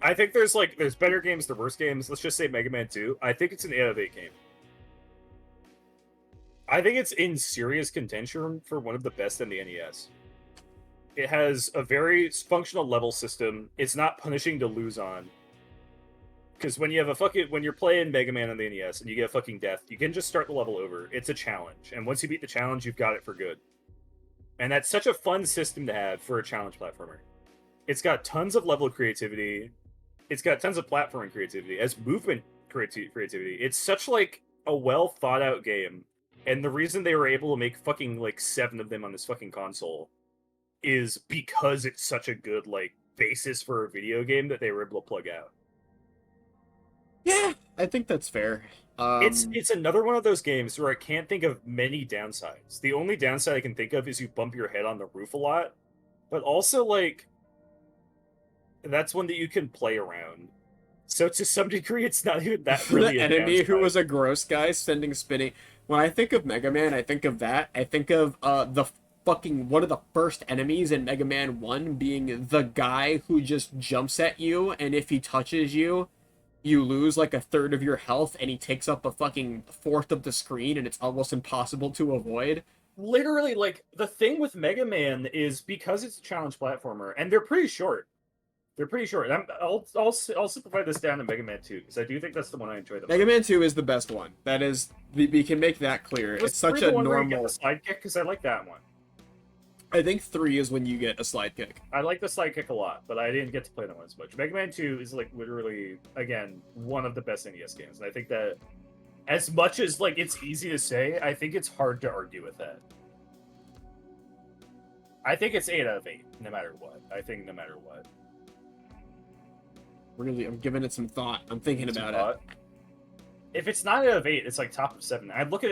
I think there's better games, the worse games. Let's just say Mega Man 2. I think it's an 8 out of 8 game. I think it's in serious contention for one of the best in the NES. It has a very functional level system. It's not punishing to lose on. Because when you're playing Mega Man on the NES and you get a fucking death, you can just start the level over. It's a challenge. And once you beat the challenge, you've got it for good. And that's such a fun system to have for a challenge platformer. It's got tons of level creativity. It's got tons of platforming creativity. As movement creativity. It's such like a well thought out game. And the reason they were able to make fucking like 7 of them on this fucking console is because it's such a good like basis for a video game that they were able to plug out. Yeah, I think that's fair. It's another one of those games where I can't think of many downsides. The only downside I can think of is you bump your head on the roof a lot, but also like that's one that you can play around. So to some degree, it's not even that really the a enemy downside. who was a gross guy spinning. When I think of Mega Man, I think of that. I think of the fucking one of the first enemies in Mega Man 1 being the guy who just jumps at you, and if he touches you, you lose like a third of your health, and he takes up a fucking fourth of the screen, and it's almost impossible to avoid. Literally, like, the thing with Mega Man is because it's a challenge platformer, and they're pretty short. They're pretty short. I'll simplify this down to Mega Man 2, because I do think that's the one I enjoy the most. Mega Man 2 is the best one. That is, we can make that clear. It's such a normal... Sidekick, because I like that one. I think 3 is when you get a slide kick. I like the sidekick a lot, but I didn't get to play that one as much. Mega Man 2 is, like, literally, again, one of the best NES games, and I think that as much as, like, it's easy to say, I think it's hard to argue with that. I think it's 8 out of 8, no matter what. No matter what. Really, I'm giving it some thought. I'm thinking about it. If it's not 8 out of 8, it's like top of 7. I look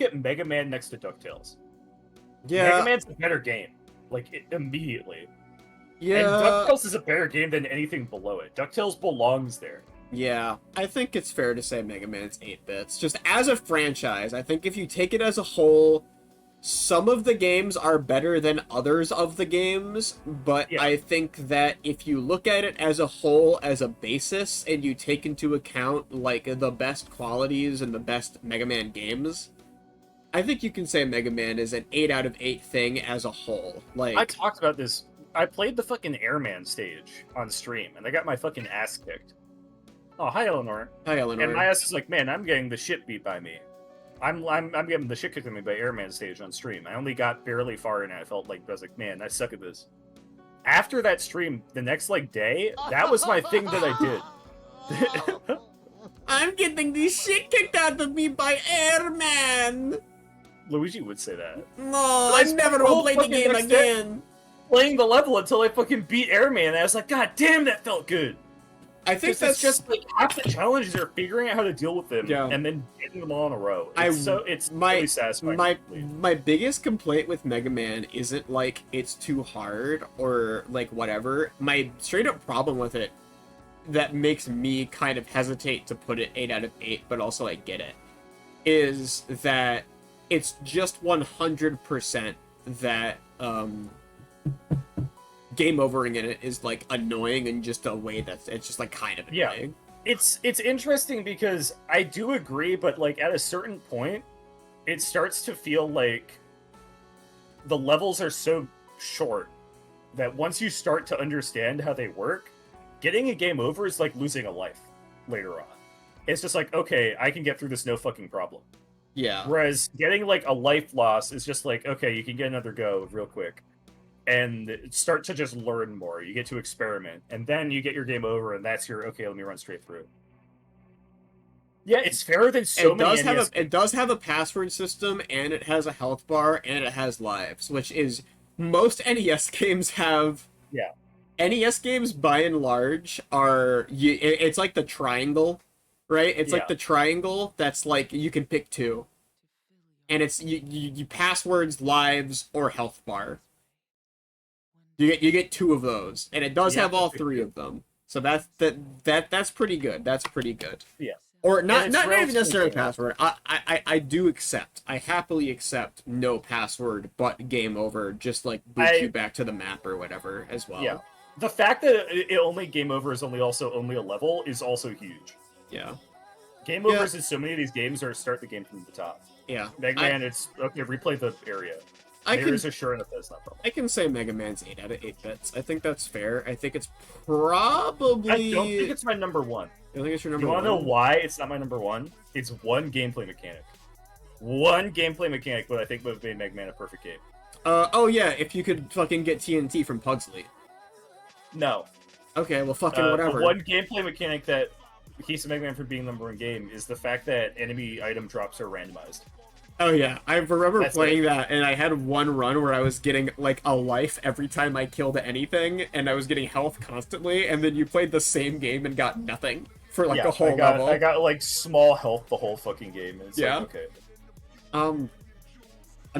at Mega Man next to DuckTales. Yeah. Mega Man's a better game. Immediately. Yeah. And DuckTales is a better game than anything below it. DuckTales belongs there. Yeah. I think it's fair to say Mega Man's 8 bits. Just as a franchise, I think if you take it as a whole, some of the games are better than others of the games, but yeah. I think that if you look at it as a whole, as a basis, and you take into account, like, the best qualities and the best Mega Man games, I think you can say Mega Man is an 8 out of 8 thing as a whole. Like, I talked about this. I played the fucking Airman stage on stream, and I got my fucking ass kicked. Oh, hi, Eleanor. Hi, Eleanor. And my ass is like, man, I'm getting the shit beat by me. I'm getting the shit kicked at me by Airman stage on stream. I only got barely far in it. I felt like I was like, man, I suck at this. After that stream, the next day, that was my thing that I did. I'm getting the shit kicked out of me by Airman. Luigi would say that. No, I never will play the game again. Playing the level until I fucking beat Airman, and I was like, God damn, that felt good. I think that's just like half the challenges are figuring out how to deal with them, and then getting them all in a row. It's really satisfying. My biggest complaint with Mega Man isn't like it's too hard or like whatever. My straight up problem with it that makes me kind of hesitate to put it 8 out of 8, but also I get it, is that it's just 100% that game overing in it is like annoying in just a way that's it's just like kind of annoying. Yeah. It's interesting because I do agree, but like at a certain point, it starts to feel like the levels are so short that once you start to understand how they work, getting a game over is like losing a life later on. It's just like, okay, I can get through this no fucking problem. Yeah. Whereas getting like a life loss is just like, okay, you can get another go real quick. And start to just learn more. You get to experiment. And then you get your game over, and that's your, okay, let me run straight through. Yeah, it's fairer than so many NES. It does have a password system, and it has a health bar, and it has lives, which is... Most NES games have... Yeah. NES games, by and large, are... It's like the triangle, right? It's like the triangle that's like, you can pick 2. And it's you passwords, lives, or health bar. You get 2 of those, and it does have all 3 of them. So that's pretty good. That's pretty good. Yeah. Or not it's not even relatively necessarily simple. password. I do accept. I happily accept no password but game over, just like boots you back to the map or whatever as well. Yeah. The fact that it only game over is only a level is also huge. Yeah. Game overs in so many of these games are start the game from the top. Yeah. Mega Man, it's okay, replay the area. There's a sure enough that's not problem. I can say Mega Man's 8 out of 8 bits. I think that's fair. I think it's probably... I don't think it's my number one. I think it's your number You one. want to know why it's not my number one? It's one gameplay mechanic. One gameplay mechanic that I think would have made Mega Man a perfect game. Oh yeah, if you could fucking get TNT from Pugsley. No. Okay, well fucking whatever. The one gameplay mechanic that keeps Mega Man from being number one game is the fact that enemy item drops are randomized. Oh yeah, I remember playing that, and I had one run where I was getting like a life every time I killed anything, and I was getting health constantly, and then you played the same game and got nothing for like a whole level. I got like small health the whole fucking game. And it's like, okay. I'm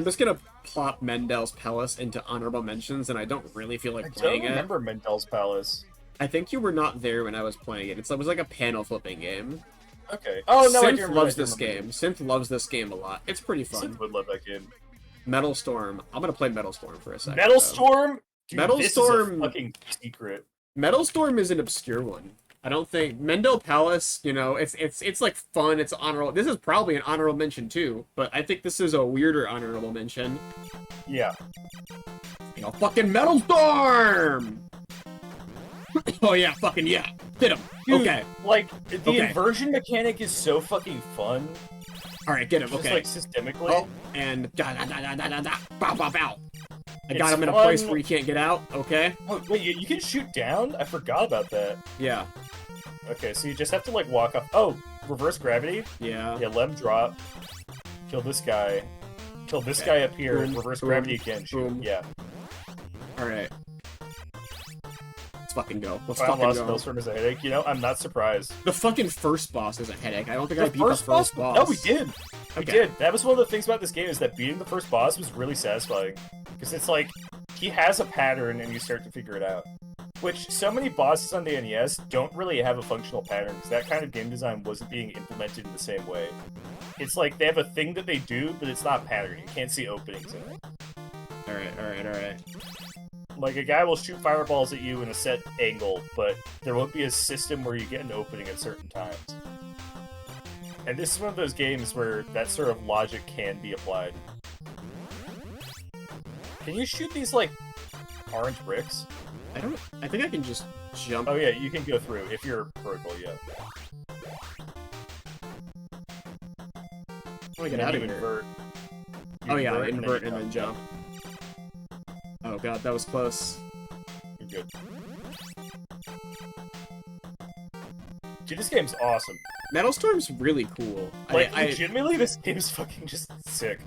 just gonna plop Mendel's Palace into honorable mentions, and I don't really feel like playing it. I don't remember Mendel's Palace. I think you were not there when I was playing it. It was like a panel flipping game. Okay. Oh no, Synth loves this game. Synth loves this game a lot. It's pretty fun. Synth would love that game. Metal Storm. I'm gonna play Metal Storm for a second. Metal Storm. Dude, Metal Storm. Is a fucking secret. Metal Storm is an obscure one. I don't think Mendel Palace. You know, it's like fun. It's honorable. This is probably an honorable mention too, but I think this is a weirder honorable mention. Yeah. You know, fucking Metal Storm. Oh yeah, fucking yeah. Hit him. Dude, okay. Like, the inversion mechanic is so fucking fun. Alright, get him. Just, okay. like, systemically. Oh, and da-da-da-da-da-da. Bow, bow, bow. I got It's him in a fun. place where he can't get out. Okay. Oh, wait, you can shoot down? I forgot about that. Yeah. Okay, so you just have to, like, walk up. Oh, reverse gravity? Yeah. Yeah, let him drop. Kill this guy. Kill this guy up here. Boom, reverse boom, gravity again. Shoot. boom. Yeah. Alright. Let's fucking go. Let's Final fucking boss go. Maelstrom is a headache. You know, I'm not surprised. The fucking first boss is a headache. I don't think The I beat the first boss. No, we did. We Okay. did. That was one of the things about this game is that beating the first boss was really satisfying. Because it's like, he has a pattern and you start to figure it out. Which, so many bosses on the NES don't really have a functional pattern, because that kind of game design wasn't being implemented in the same way. It's like, they have a thing that they do, but it's not patterned. You can't see openings in it. Alright. Like, a guy will shoot fireballs at you in a set angle, but there won't be a system where you get an opening at certain times. And this is one of those games where that sort of logic can be applied. Can you shoot these, like, orange bricks? I think I can just jump. Oh yeah, you can go through, if you're vertical, yeah. How do I get out of here? Invert. Oh yeah, you invert and then jump. Oh god, that was close. You're good. Dude, this game's awesome. Metal Storm's really cool. Like, I legitimately, this game's fucking just sick.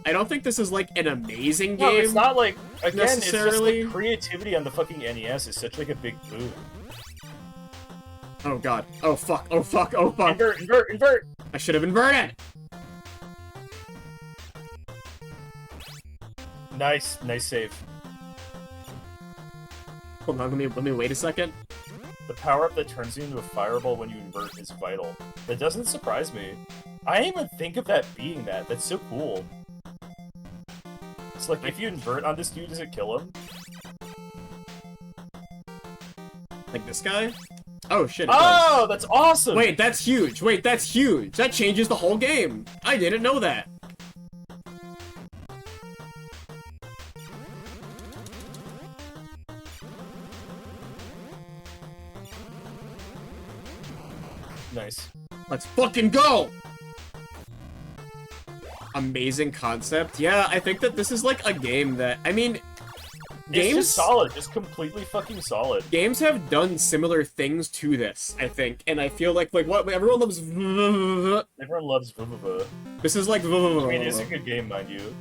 I don't think this is like an amazing game. No, it's not like, again, necessarily. it's just the creativity on the fucking NES is such like a big boom. Oh god. Oh fuck. Oh fuck. Oh fuck. Invert! I should have inverted. Nice save. Hold on, let me wait a second. The power-up that turns you into a fireball when you invert is vital. That doesn't surprise me. I didn't even think of that being that. That's so cool. It's like, if you invert on this dude, does it kill him? Like this guy? Oh shit. Oh, that's awesome! Wait, that's huge. Wait, that's huge. That changes the whole game. I didn't know that. Nice. Let's fucking go! Amazing concept. Yeah, I think that this is like a game that, I mean, It's just solid, just completely fucking solid. Games have done similar things to this, I think, and I feel like what everyone loves. Everyone loves Vuvuva. This is like. I mean, it's a good game, mind you.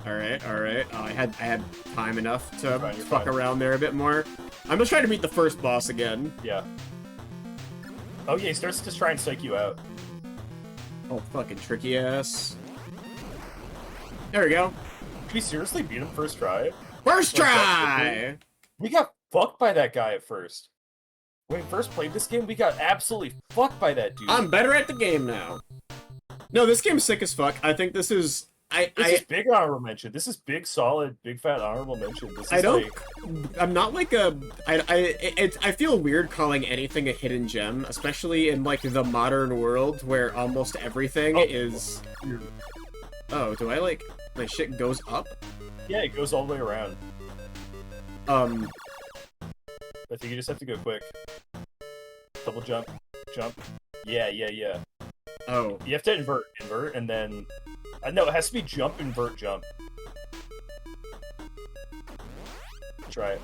Alright. I had time enough to You're fuck fine. around there a bit more. I'm just trying to beat the first boss again. Yeah. Oh yeah, he starts to try and psych you out. Oh, fucking tricky ass. There we go. we seriously beat him first try? First Like, try! We got fucked by that guy at first. When we first played this game, we got absolutely fucked by that dude. I'm better at the game now. No, this game's sick as fuck. I think this is... This is big honorable mention. This is big, solid, big fat honorable mention. This is I'm not like a... I feel weird calling anything a hidden gem, especially in, like, the modern world where almost everything is... Oh, do I, like... My shit goes up? Yeah, it goes all the way around. I think you just have to go quick. Double jump. Jump. Yeah. Oh. You have to invert, and then... no, it has to be jump, invert, jump. Try it.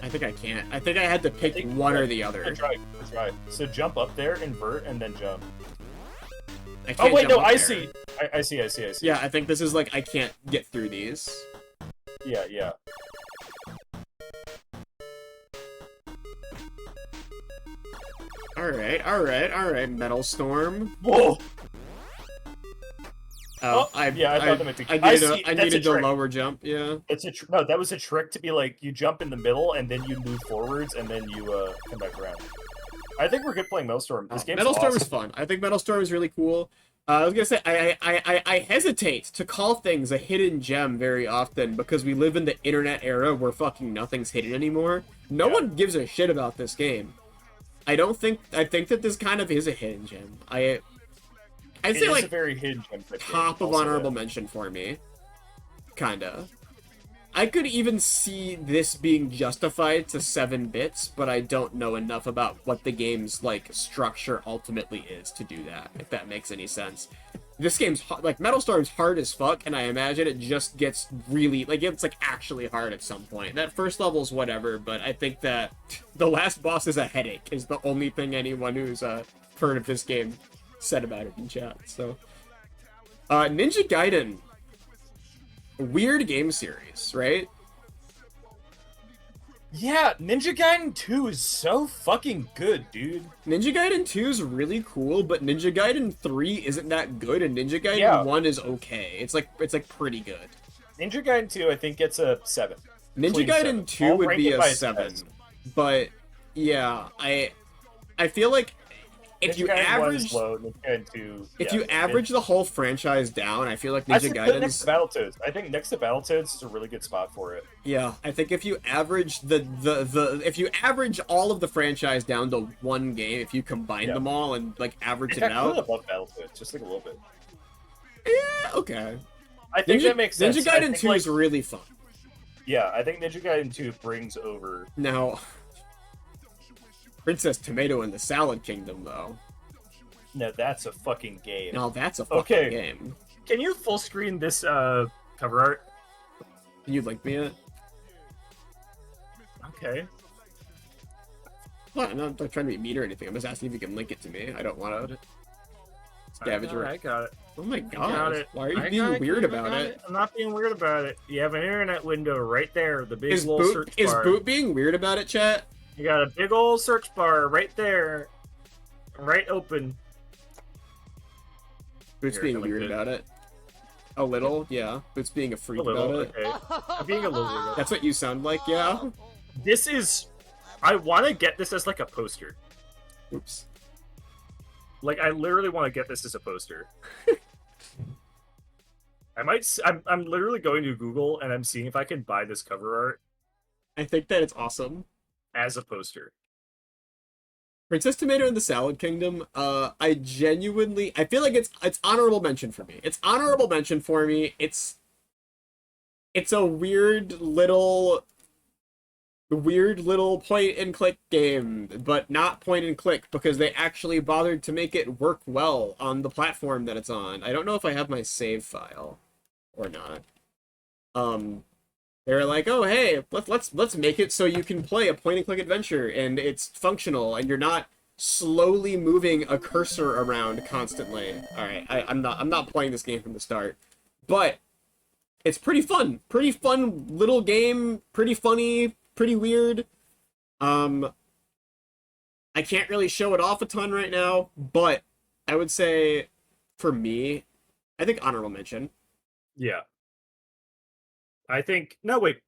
I think I can't. I think I had to pick one or the other. Try. So jump up there, invert, and then jump. I can't Oh wait, jump no, up I there. see. I see. Yeah, I think this is like, I can't get through these. Yeah. Alright, Metal Storm. Whoa! I thought that might be... I needed the lower jump, yeah. It's a no, that was a trick to be like, you jump in the middle, and then you move forwards, and then you come back around. I think we're good playing Metal Storm. This game's Metal Storm awesome. is fun. I think Metal Storm is really cool. I was gonna say, I hesitate to call things a hidden gem very often because we live in the internet era where fucking nothing's hidden anymore. No one gives a shit about this game. I think that this kind of is a hidden gem. I'd say like a very hidden gem top of honorable mention for me. Kinda. I could even see this being justified to 7 bits, but I don't know enough about what the game's, like, structure ultimately is to do that, if that makes any sense. This game's, like, Metal Storm's hard as fuck, and I imagine it just gets really, like, it's, like, actually hard at some point. That first level's whatever, but I think that the last boss is a headache, is the only thing anyone who's, heard of this game said about it in chat, so. Ninja Gaiden. Weird game series, right? Yeah, Ninja Gaiden 2 is so fucking good, dude. Ninja Gaiden 2 is really cool, but Ninja Gaiden 3 isn't that good, and Ninja Gaiden 1 is okay. It's like pretty good. Ninja Gaiden 2, I think, gets a 7. Ninja Gaiden 2 would be a 7. But yeah, I feel like if you average if you average the whole franchise down, I feel like Ninja Gaiden's next to Battletoads. I think next to Battletoads is a really good spot for it. Yeah, I think if you average if you average all of the franchise down to one game, if you combine them all and like average it out, above Battletoads, just like a little bit. Yeah, okay. I think that makes sense. Ninja Gaiden 2 is really fun. Yeah, I think Ninja Gaiden 2 brings over. Now, Princess Tomato in the Salad Kingdom, though. No, that's a fucking game. No, that's a fucking game. Can you full screen this cover art? Can you link me it? Okay. Well, I'm not trying to be mean or anything. I'm just asking if you can link it to me. I don't want to scavenge around. I got it. Oh my god. Got it. Why are you being weird about it? I'm not being weird about it. You have an internet window right there. The big little search bar. Is Boot being weird about it, chat? You got a big old search bar right there. Right open. Boot's being weird about it. A little, yeah. Boot's being a freak about it. Okay. I'm being a little weird. That's what you sound like, yeah? This is... I want to get this as like a poster. Oops. Like, I literally want to get this as a poster. I'm literally going to Google and I'm seeing if I can buy this cover art. I think that it's awesome. As a poster. Princess Tomato in the Salad Kingdom, I feel like it's honorable mention for me. It's honorable mention for me. It's a weird little point and click game, but not point and click because they actually bothered to make it work well on the platform that it's on. I don't know if I have my save file or not. They're like, oh hey, let's make it so you can play a point and click adventure and it's functional and you're not slowly moving a cursor around constantly. All right, I'm not playing this game from the start, but it's pretty fun little game, pretty funny, pretty weird. I can't really show it off a ton right now, but I would say for me, I think honorable mention. Yeah. I think no wait,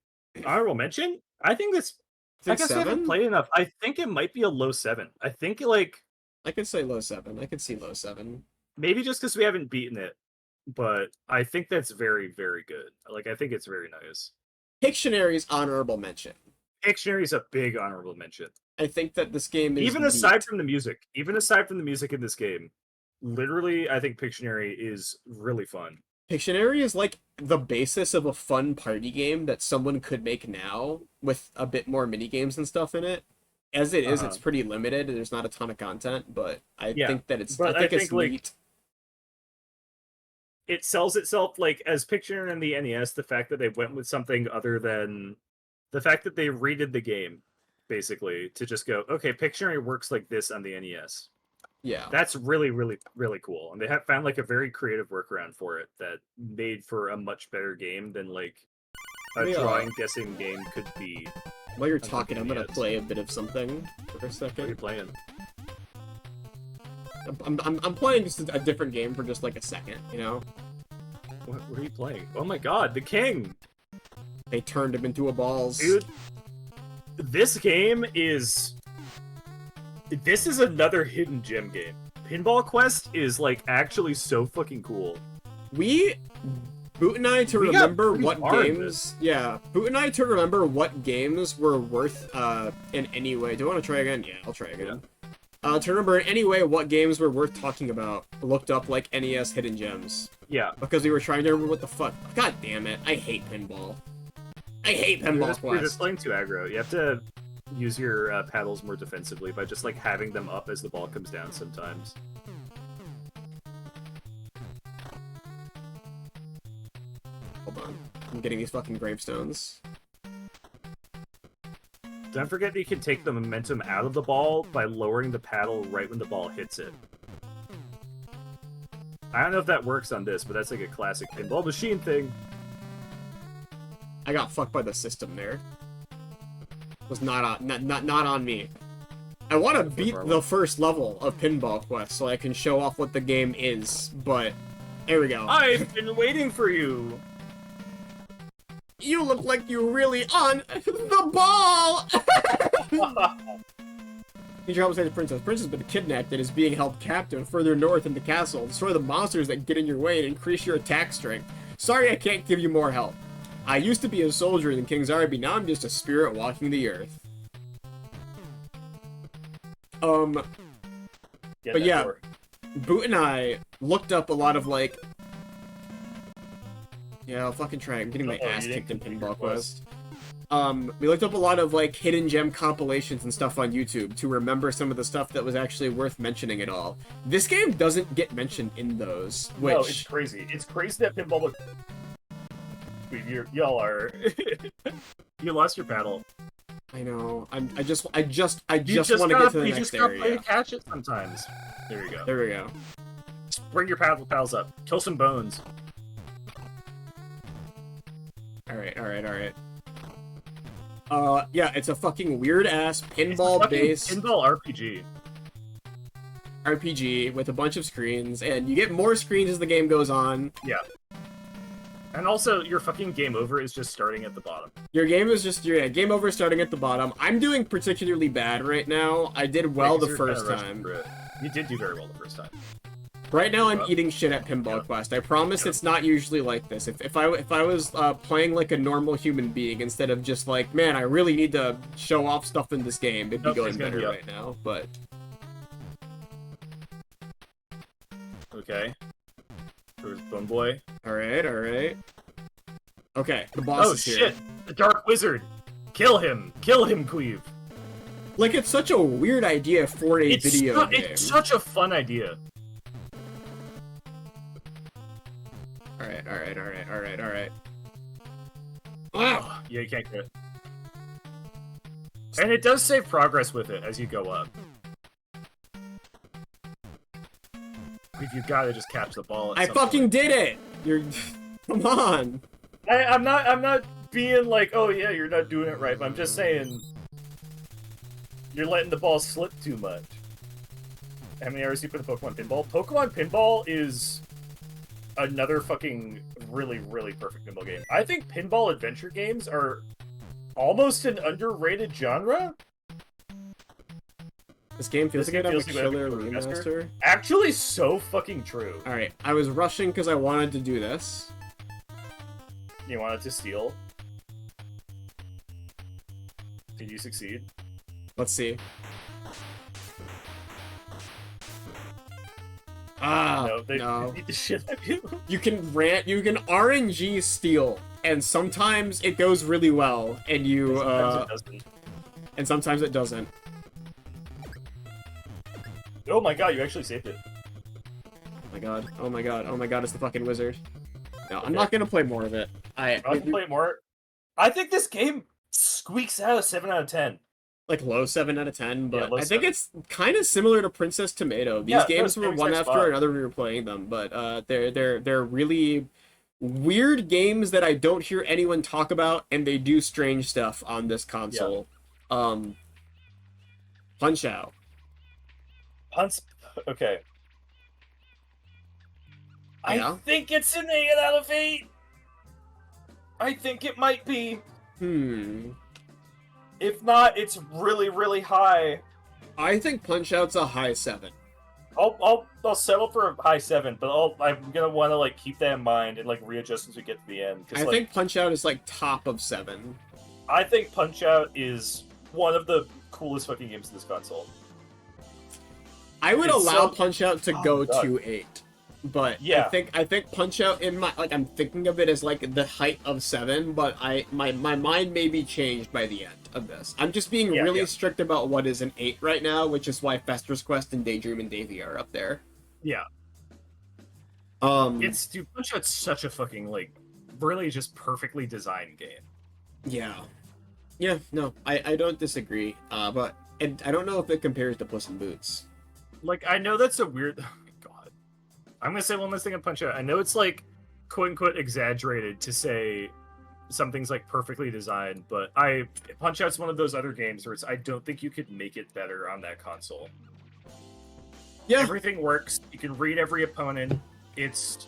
honorable mention? I think this. I guess we haven't 7? played enough. I think it might be a low 7. I think like I could say low 7. I could see low 7. maybe just because we haven't beaten it, but I think that's very, very good. Like I think it's very nice. Pictionary's honorable mention. Pictionary is a big honorable mention. I think that this game is Even aside from the music, in this game, literally, I think Pictionary is really fun. Pictionary is like the basis of a fun party game that someone could make now with a bit more mini games and stuff in it. As it is, it's pretty limited. There's not a ton of content, but I think that it's. I think it's like, neat. It sells itself like as Pictionary and the NES. The fact that they went with something other than the fact that they redid the game, basically to just go, okay, Pictionary works like this on the NES. Yeah, that's really, really, really cool, and they have found like a very creative workaround for it that made for a much better game than like a drawing guessing game could be. While you're talking, I'm gonna play a bit of something for a second. What are you playing? I'm playing just a different game for just like a second, you know? What are you playing? Oh my god, the king! They turned him into a balls. Dude, this game is... This is another hidden gem game. Pinball Quest is like actually so fucking cool. Boot and I to remember what games... Yeah, Boot and I to remember what games were worth in any way. Do you want to try again? Yeah, I'll try again. To remember in any way what games were worth talking about, looked up like NES hidden gems. Yeah. Because we were trying to remember what the fuck. God damn it, I hate pinball. I hate Pinball Quest. You're just playing too aggro. You have to use your paddles more defensively by just like having them up as the ball comes down sometimes. Hold on. I'm getting these fucking gravestones. Don't forget that you can take the momentum out of the ball by lowering the paddle right when the ball hits it. I don't know if that works on this, but that's like a classic pinball machine thing. I got fucked by the system there. It was not on me. I want to beat the first level of Pinball Quest so I can show off what the game is, but here we go. I've been waiting for you. You look like you're really on the ball! You travel to the princess. Princess has been kidnapped and is being held captive further north in the castle. Destroy the monsters that get in your way and increase your attack strength. Sorry I can't give you more help. I used to be a soldier in the King's Army, now I'm just a spirit walking the earth. But yeah, Boot and I looked up a lot of like... Yeah, I'll fucking try. I'm getting my ass kicked in Pinball Quest. We looked up a lot of like hidden gem compilations and stuff on YouTube to remember some of the stuff that was actually worth mentioning at all. This game doesn't get mentioned in those, which... No, it's crazy. It's crazy that Pinball... Y'all are... You lost your paddle. I know. I just want to get to the next area. You just gotta play to catch it sometimes. There you go. There we go. Just bring your pals up. Kill some bones. Alright. Yeah, it's a fucking weird-ass pinball-based... Pinball RPG. RPG with a bunch of screens, and you get more screens as the game goes on. Yeah. And also, your fucking game over is just starting at the bottom. Your game is just, game over starting at the bottom. I'm doing particularly bad right now. I did well the first time. You did do very well the first time. Right now, I'm eating shit at Pinball Quest. I promise it's not usually like this. If I was playing like a normal human being instead of just like, man, I really need to show off stuff in this game, it'd be going better right now. But okay, there's Bone Boy. All right. Okay, the boss is here. Oh shit! The Dark Wizard. Kill him, Qweave. Like, it's such a weird idea for a video game. It's such a fun idea. Alright. Wow. Yeah, you can't get it. And it does save progress with it as you go up. If you gotta just catch the ball. I fucking did it! You're... Come on! I'm not being like, oh yeah, you're not doing it right, but I'm just saying... You're letting the ball slip too much. How many hours do you put in Pokemon Pinball? Pokemon Pinball is... another fucking really, really perfect pinball game. I think pinball adventure games are almost an underrated genre. This game feels like it have a killer Epic remaster. Actually, so fucking true. Alright, I was rushing because I wanted to do this. You wanted to steal. Did you succeed? Let's see. Ah, No, they no. beat the shit out of you. You can RNG steal, and sometimes it goes really well, and you, Sometimes it doesn't. and sometimes it doesn't. Oh my god, you actually saved it. Oh my god, oh my god, oh my god, it's the fucking wizard. No, I'm Okay. not gonna play more of it. I can play it more. I think this game squeaks out a 7 out of 10. Like low 7 out of 10, but low I think 7. it's kind of similar to Princess Tomato. These Yeah, games no, were same one exact after spot. another we were playing them, but they're really weird games that I don't hear anyone talk about, and they do strange stuff on this console. Punch Out. Okay. Yeah? I think it's an 8 out of 8. I think it might be. If not, it's really, really high. I think Punch Out's a high 7. I'll settle for a high 7, but I'm gonna want to like keep that in mind and like readjust as we get to the end. I think Punch Out is like top of 7. I think Punch Out is one of the coolest fucking games in this console. I would It's allow so- Punch Out to Oh, go God. to 8. But Yeah. I think Punch Out in my I'm thinking of it as like the height of 7, but my mind may be changed by the end of this. I'm just being Yeah, really yeah. strict about what is an 8 right now, which is why Fester's Quest and Daydream and Davy are up there. Yeah. Dude, Punch Out's such a fucking like really just perfectly designed game. Yeah, no, I don't disagree. But I don't know if it compares to Puss in Boots. Like, I know that's a weird. Oh my god. I'm gonna say one last thing on Punch Out. I know it's like quote unquote exaggerated to say something's like perfectly designed, but Punch Out's one of those other games where I don't think you could make it better on that console. Yeah. Everything works. You can read every opponent. It's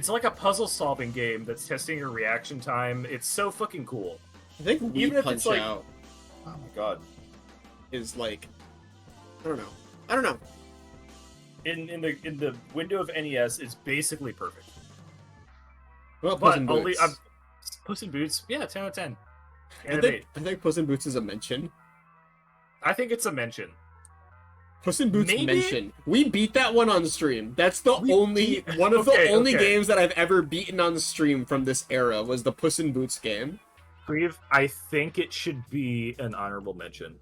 like a puzzle solving game that's testing your reaction time. It's so fucking cool. I think Even Wii if Punch it's like- Out Oh my god. is like I don't know. In the window of NES, it's basically perfect. Well, Puss But in only Boots. Puss in Boots, yeah, 10 out of 10. I think Puss in Boots is a mention. I think it's a mention. Puss in Boots Maybe? mention. We beat that one on stream. That's the We only beat- one of Okay, the only okay. games that I've ever beaten on stream from this era was the Puss in Boots game. Qweave, I think it should be an honorable mention.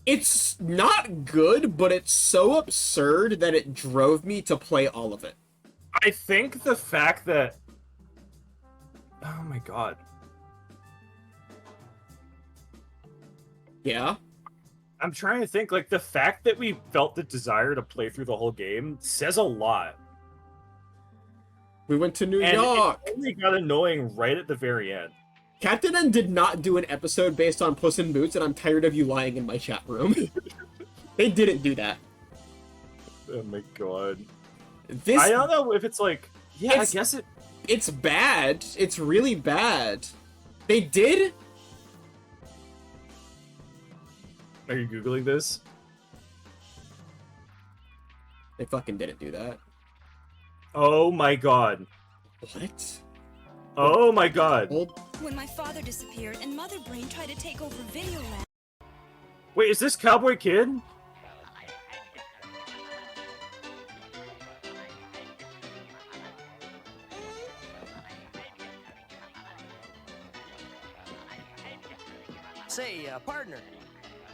It's not good, but it's so absurd that it drove me to play all of it. I think the fact that... Oh my god. Yeah? I'm trying to think, like, the fact that we felt the desire to play through the whole game says a lot. We went to New And York. it only got annoying right at the very end. Captain N did not do an episode based on Puss in Boots, and I'm tired of you lying in my chat room. They didn't do that. Oh my god. This I don't know if it's like... Yeah, It's- I guess it... It's bad. It's really bad. They did? Are you Googling this? They fucking didn't do that. Oh my god. What? Oh my god. Old When my father disappeared and Mother Brain tried to take over Videoland. Wait, is this Cowboy Kid? Say, partner.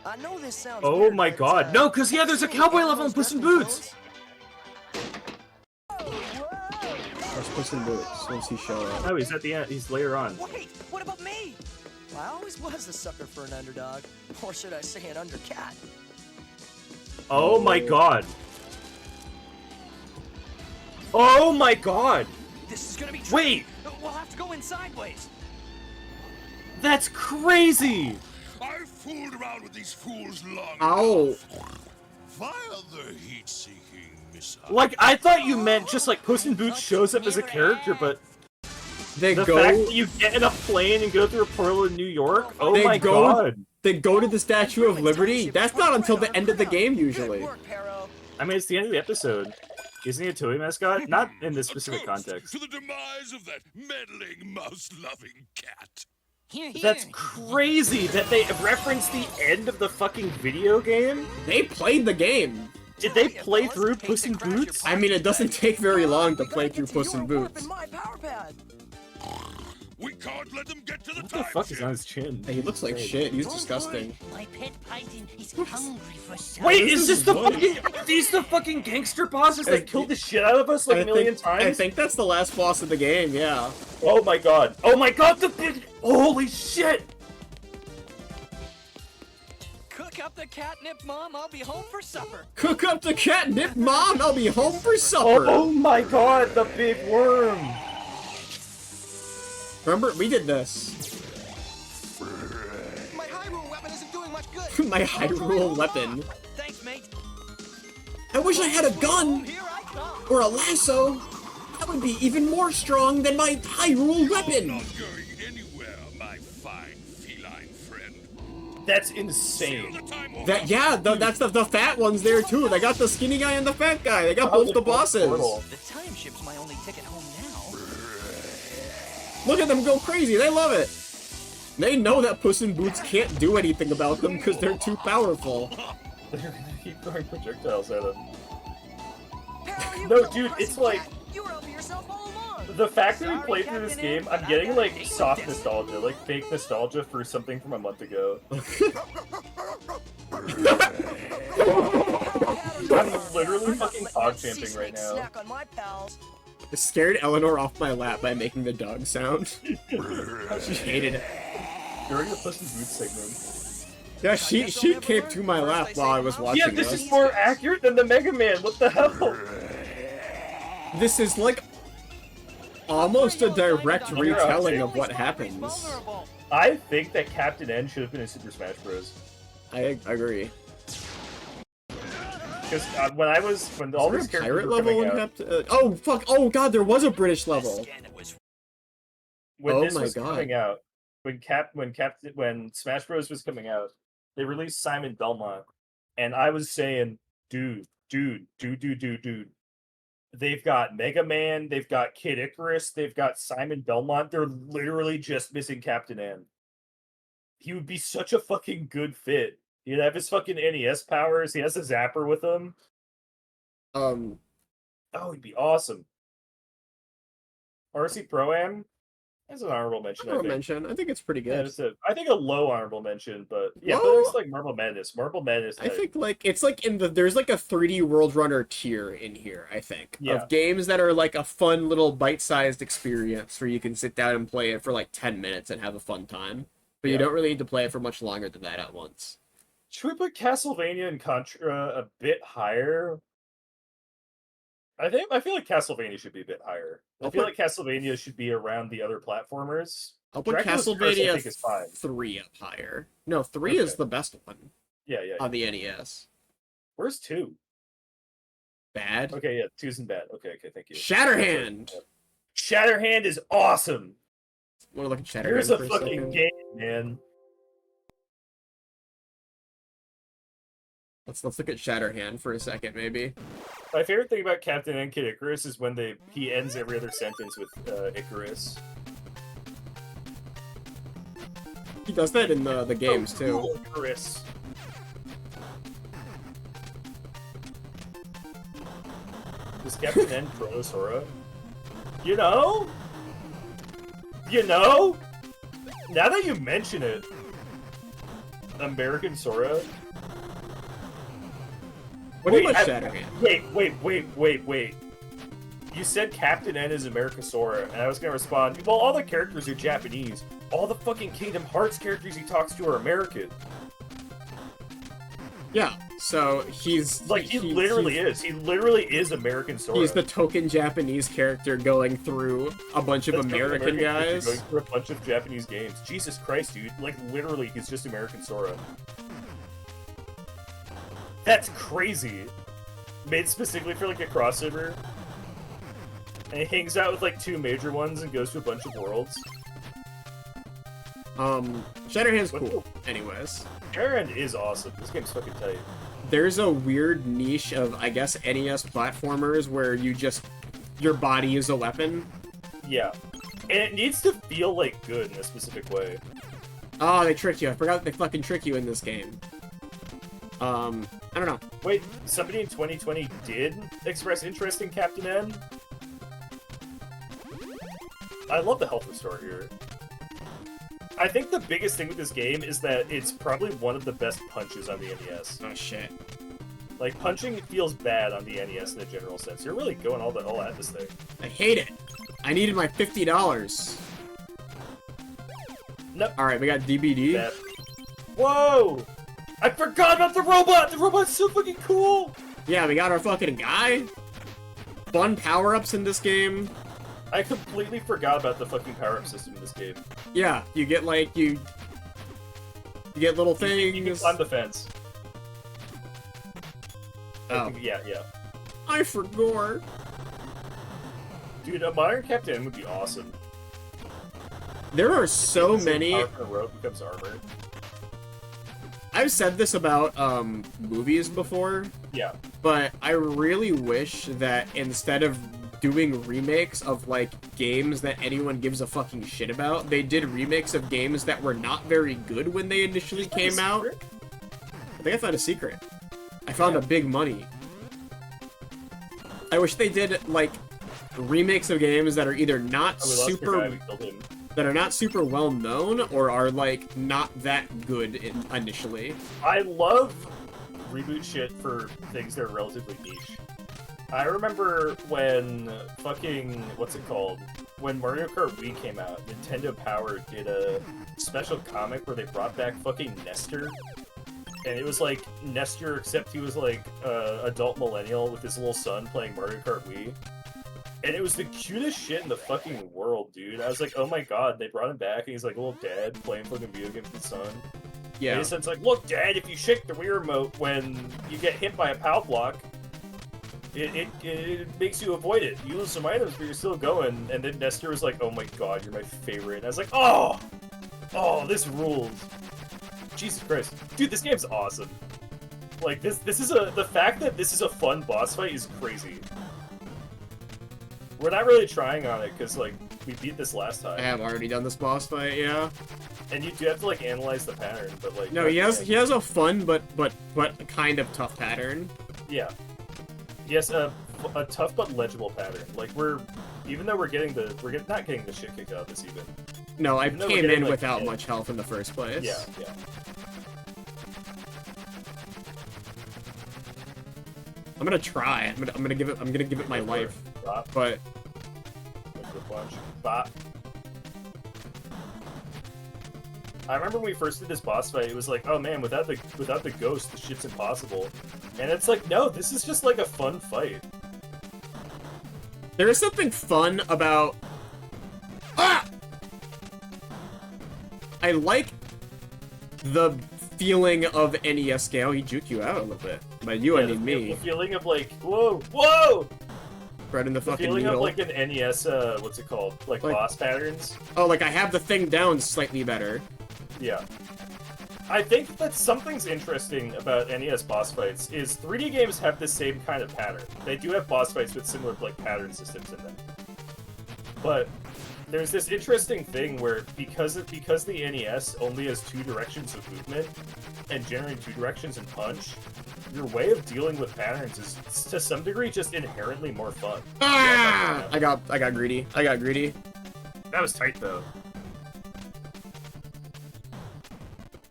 I know this sounds Oh weird, my but, god. No, because yeah, there's a cowboy level in Puss in Boots! Where's Puss in Boots? Once he show up. No, he's at the end. He's later on. Wait, what about me? Well, I always was a sucker for an underdog. Or should I say an undercat? Oh my god. Oh my god! This is gonna be Wait! We'll have to go in sideways. That's crazy! I've fooled around with these fools long Ow. enough. via the heat-seeking missile. Like, I thought you meant just like Puss in Boots shows up as a character, but They the go. fact that you get in a plane and go through a portal in New York, oh They my go- god. They go to the Statue of Liberty. That's not until the end of the game usually. I mean, it's the end of the episode. Isn't he a toy mascot? Not in this specific context. To the demise of that meddling, mouse-loving cat. That's crazy that they reference the end of the fucking video game. They played the game. Did they play through Puss in Boots? I mean, it doesn't take very long to play through Puss in Boots. We can't let them get to the What the fuck is on his chin? Hey, he looks like shit. He's disgusting. My pet python is hungry for some. Wait, is this the fucking? These the fucking gangster bosses that killed the shit out of us like a million times? I think that's the last boss of the game. Yeah. Oh my god! Oh my god! The big! Holy shit! Cook up the catnip, Mom. I'll be home for supper. Cook up the catnip, Mom. I'll be home for supper. Oh my god! The big worm! Remember, we did this. My Hyrule weapon isn't doing much good. My Hyrule weapon. Thanks, mate. I wish I had a gun Here I come. or a lasso. That would be even more strong than my Hyrule weapon. Not going anywhere, my fine feline friend. That's Till insane. the time will That that's the fat ones there too. They got the skinny guy and the fat guy. They got both the bosses. The time ship's my only ticket home now. Look at them go crazy. They love it. They know that Puss in Boots can't do anything about them because they're too powerful. They're gonna keep throwing projectiles at him. Pal, No, dude, it's like you were over yourself all along. the fact that we played through this game. I'm getting like soft nostalgia, like fake nostalgia for something from a month ago. I'm literally fucking hog champing right now. Snack on my pals. I scared Eleanor off my lap by making the dog sound. She hated it. During the Puss in Boots segment. Yeah, she came to my lap while I was watching Yeah, this this. is more accurate than the Mega Man. What the hell? This is like almost a direct retelling of what happens. I think that Captain N should have been in Super Smash Bros. I agree. Because when all these Is there a characters pirate were level coming in out, oh fuck! Oh god, there was a British level. when Oh this my was God. coming out, when Smash Bros was coming out, they released Simon Belmont, and I was saying, dude, they've got Mega Man, they've got Kid Icarus, they've got Simon Belmont. They're literally just missing Captain N. He would be such a fucking good fit. He'd have his fucking NES powers. He has a zapper with him. Oh, he'd be awesome. RC Pro-Am? That's an honorable mention, I Honorable think. mention. I think it's pretty Yeah, good. I think a low honorable mention, but yeah, but Low? it's like Marble Madness. Marble Madness. I think like it's like there's like a 3D World Runner tier in here. I think Yeah. of games that are like a fun little bite-sized experience where you can sit down and play it for like 10 minutes and have a fun time, but you Yeah. don't really need to play it for much longer than that at once. Should we put Castlevania and Contra a bit higher? I feel like Castlevania should be a bit higher. I I'll feel put- like Castlevania should be around the other platformers. I'll put Dracula's Curse, I Castlevania think, is fine. 3 up higher. No, 3 is Okay. the best one Yeah. on the NES. Where's 2? Bad. Okay, yeah, 2's in bad. Okay, thank you. Shatterhand. Shatterhand is awesome. Want to look at Shatterhand Here's a for a fucking second? game, man. Let's look at Shatterhand for a second, maybe. My favorite thing about Captain N Kid Icarus is when he ends every other sentence with Icarus. He does that in the games too. Cool, Icarus. Is Captain N Protosora? You know? Now that you mention it, American Sora. What do you Wait, mean I- Shatterhand? Wait. You said Captain N is American Sora, and I was gonna respond, well, all the characters are Japanese. All the fucking Kingdom Hearts characters he talks to are American. Yeah, so he's Like, he literally is American Sora. He's the token Japanese character going through a bunch of That's fucking American character guys. going through a bunch of Japanese games. Jesus Christ, dude. Like, literally, he's just American Sora. That's crazy. Made specifically for like a crossover. And he hangs out with like 2 major ones and goes to a bunch of worlds. Shatterhand's cool. Anyways. Shatterhand is awesome. This game's fucking tight. There's a weird niche of, I guess, NES platformers where you just... your body is a weapon. Yeah. And it needs to feel, like, good in a specific way. Oh, they tricked you. I forgot they fucking trick you in this game. I don't know. Wait, somebody in 2020 did express interest in Captain N? I love the health restore here. I think the biggest thing with this game is that it's probably one of the best punches on the NES. Oh, shit. Like, punching feels bad on the NES in a general sense. You're really going all at this thing. I hate it. I needed my $50. Nope. Alright, we got DBD. Bad. Whoa! I forgot about the robot! The robot's so fucking cool! Yeah, we got our fucking guy. Fun power-ups in this game. I completely forgot about the fucking power-up system in this game. Yeah, you get, like, you get little things. You can climb the fence. Oh. Yeah. I forgot. Dude, a modern Captain N would be awesome. There are so many... Power from the rope becomes armor. I've said this about, movies before. Yeah. But I really wish that instead of doing remakes of, like, games that anyone gives a fucking shit about, they did remakes of games that were not very good when they initially came out. I think I found a secret. I found a big money. I wish they did, like, remakes of games that are either not that are not super well known or are like not that good initially. I love reboot shit for things that are relatively niche. I remember when fucking what's it called? When Mario Kart Wii came out, Nintendo Power did a special comic where they brought back fucking Nestor. And it was like Nestor, except he was like adult millennial with his little son playing Mario Kart Wii. And it was the cutest shit in the fucking world, dude. I was like, oh my god, they brought him back, and he's like a little dad playing fucking video games with his son. Yeah. And his son's like, look, Dad, if you shake the Wii remote when you get hit by a POW block, it makes you avoid it. You lose some items, but you're still going. And then Nestor was like, oh my god, you're my favorite. And I was like, oh, this rules. Jesus Christ. Dude, this game's awesome. Like, the fact that this is a fun boss fight is crazy. We're not really trying on it, because, like, we beat this last time. I have already done this boss fight, yeah. And you do have to, like, analyze the pattern, but, like... No, he has a fun, but kind of tough pattern. Yeah. He has a tough but legible pattern. Like, even though we're not getting the shit kicked out of this, even. No, I came in like, without much health in the first place. Yeah. I'm gonna try. I'm gonna give it my life. Bop. But Bop. I remember when we first did this boss fight, it was like, oh man, without the ghost, this shit's impossible. And it's like, no, this is just like a fun fight. there is something fun about... Ah! I like the feeling of NES scale. He juked you out a little bit. By you, I mean me. The feeling of like, whoa! Right in the fucking feeling needle. of like an NES, what's it called? Like boss patterns. Oh, like I have the thing down slightly better. Yeah. I think that something's interesting about NES boss fights is 3D games have the same kind of pattern. They do have boss fights with similar like pattern systems in them. But there's this interesting thing where because the NES only has 2 directions of movement and generally 2 directions in punch, your way of dealing with patterns is to some degree just inherently more fun. Ah! I got greedy. That was tight though.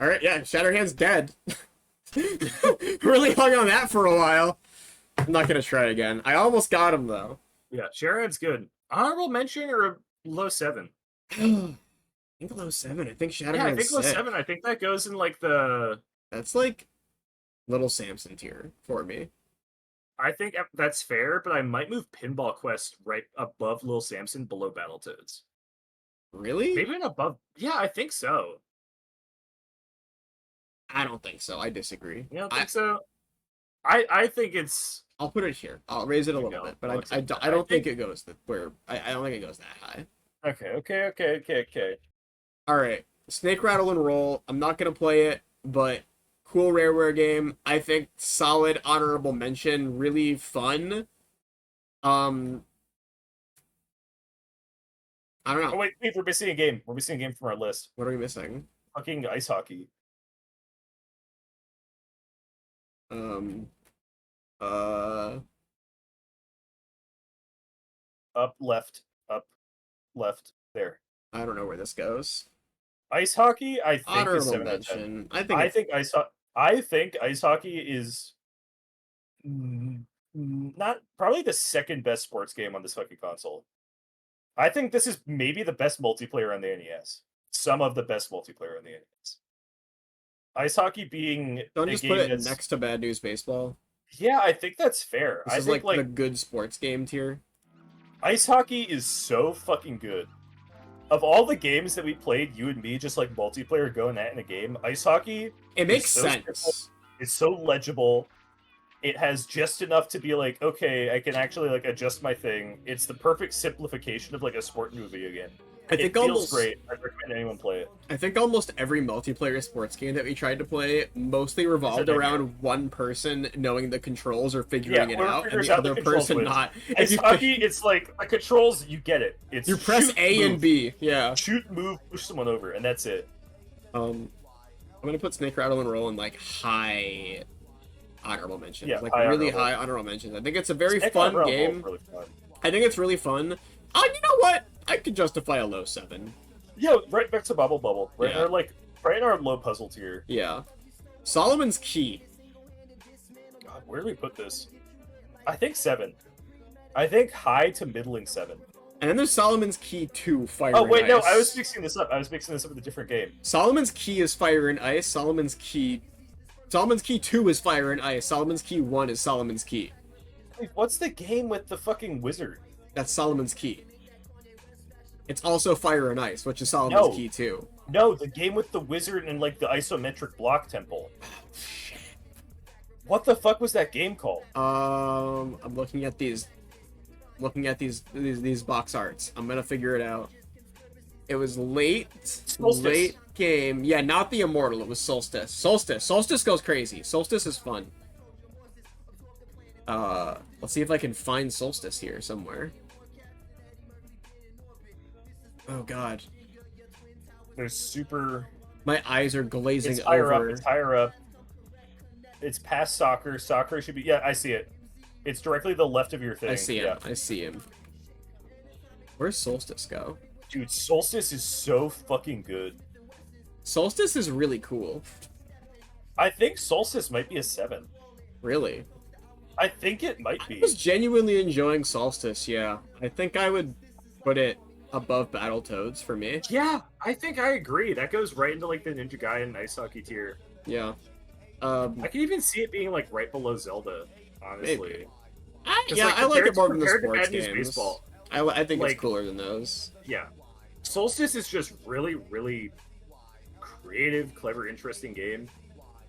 Alright, yeah, Shatterhand's dead. Really hung on that for a while. I'm not gonna try again. I almost got him though. Yeah, Shatterhand's good. Honorable mention or a low 7? I think low 7. I think Shatterhand's Yeah, I think low sick. 7. I think that goes in like the... That's like Little Samson tier for me. I think that's fair, but I might move Pinball Quest right above Little Samson, below Battletoads. Really? Maybe even above... Yeah, I think so. I don't think so. I disagree. You don't think so? I think it's I'll put it here. I'll raise it a There you little go. bit, but I'll I accept that. don't I think think- it goes I don't think it goes that high. okay. All right, Snake Rattle and Roll. I'm not gonna play it, but cool Rareware game. I think solid honorable mention. Really fun. I don't Oh know. wait, we're missing a game. We're missing a game from our list. What are we missing? Fucking ice hockey. Um. Up left there. I don't know where this goes. Ice hockey, I think is Honorable 7 out of 10. mention. I think ice hockey is not probably the second best sports game on this fucking console. I think this is maybe the best multiplayer on the NES. Some of the best multiplayer on the NES. Ice hockey being Don't a just game put it that's next to Bad News Baseball. yeah, I think that's fair. This I is think like the good sports game tier. ice hockey is so fucking good. Of all the games that we played, you and me, just like multiplayer going at in a game, ice hockey It makes so sense. simple. It's so legible. It has just enough to be like, okay, I can actually like adjust my thing. It's the perfect simplification of like a sport into a video game. I It think feels almost great. I recommend anyone play it. I think almost every multiplayer sports game that we tried to play mostly revolved nightmare. around one person knowing the controls or figuring it whoever out, and figures the out the other controls person wins. not. If Ice you, hockey, it's like the controls, you get it. It's you press shoot, A move. and B, yeah. Shoot, move, push someone over, and that's it. I'm gonna put Snake Rattle and Roll in like high honorable mentions, Yeah, like high really honorable. high honorable mentions. I think it's a very Snake fun Rattle game. is really fun. I think it's really fun. Oh, you know what? I could justify a low 7. Yeah, right next to Bubble. Right, Yeah. or like right in our low puzzle tier. Yeah. Solomon's Key. God, where do we put this? I think 7. I think high to middling 7. And then there's Solomon's Key 2, Fire Oh and wait, no, Ice. I was mixing this up. I was mixing this up with a different game. Solomon's Key is Fire and Ice. Solomon's Key 2 is Fire and Ice. Solomon's Key 1 is Solomon's Key. Wait, what's the game with the fucking wizard? That's Solomon's Key. It's also Fire and Ice, which is Solomon's No. Key 2. No, the game with the wizard and like the isometric block temple. What the fuck was that game called? I'm looking at these box arts. I'm gonna figure it out. It was late game. Yeah, not the Immortal. It was Solstice. Solstice goes crazy. Solstice is fun. Let's see if I can find Solstice here somewhere. Oh god, There's super. my eyes are glazing It's higher over. up. It's higher up. It's past soccer. Soccer should be. Yeah, I see it. It's directly to the left of your thing. I see him. Yeah. I see him. Where's Solstice go? Dude, Solstice is so fucking good. Solstice is really cool. I think Solstice might be a 7. Really. I think it might I be. was genuinely enjoying Solstice, yeah. I think I would put it above Battletoads for me. Yeah, I think I agree. That goes right into like the Ninja Gaiden Ice Hockey tier. Yeah. I can even see it being like right below Zelda, honestly. Maybe. 'Cause, Yeah, like, I like it compared- more than the compared to sports Bad News games. Baseball, I think like- it's cooler than those. Yeah. Solstice is just really, really creative, clever, interesting game.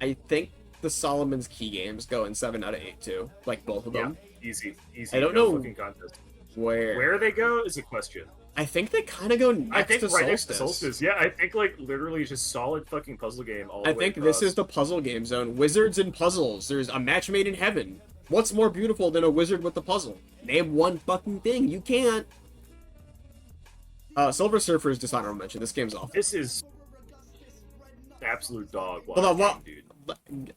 I think the Solomon's Key games go in 7 out of 8 too. Like both of them. Easy. I don't no know fucking contest. Where? Where they go is a question. I think they kind of go next I think to right next to Solstice. Solstice. Yeah, I think like literally just solid fucking puzzle game all the I way think this across. is the puzzle game zone. Wizards and puzzles. There's a match made in heaven. What's more beautiful than a wizard with a puzzle? Name one fucking thing. You can't. Silver Surfer is dishonorable mention. This game's awful. This is absolute dog Hold on, water, dude.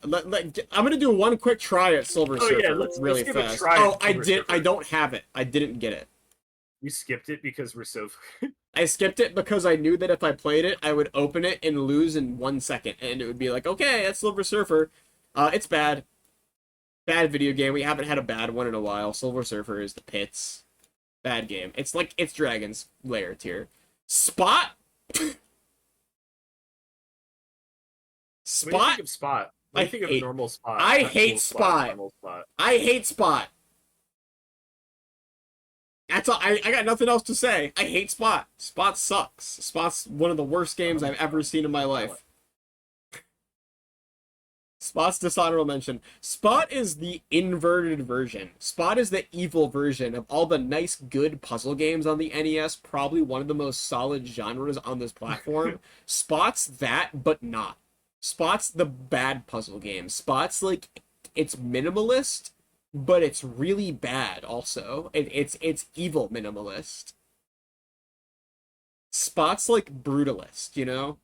I'm gonna do one quick try at Silver Oh, Surfer yeah, let's really give it a fast. try Oh, at I Silver did. Surfer. I don't have it. I didn't get it. We skipped it because we're so. I skipped it because I knew that if I played it, I would open it and lose in 1 second, and it would be like, okay, that's Silver Surfer. It's bad. Bad video game. We haven't had a bad one in a while. Silver Surfer is the pits. Bad game. It's Dragon's Lair tier. Spot. What do you Spot. think of Spot? What do you I think of hate- normal Spot? I Not hate cool Spot. Normal Spot. I hate Spot. That's all. I got nothing else to say. I hate Spot. Spot sucks. Spot's one of the worst games I've ever seen in my life. Spot's dishonorable mention. Spot is the inverted version. Spot is the evil version of all the nice, good puzzle games on the NES. Probably one of the most solid genres on this platform. Spot's that, but not. Spot's the bad puzzle game. Spot's like, it's minimalist, but it's really bad also. It's evil minimalist. Spot's like brutalist, you know?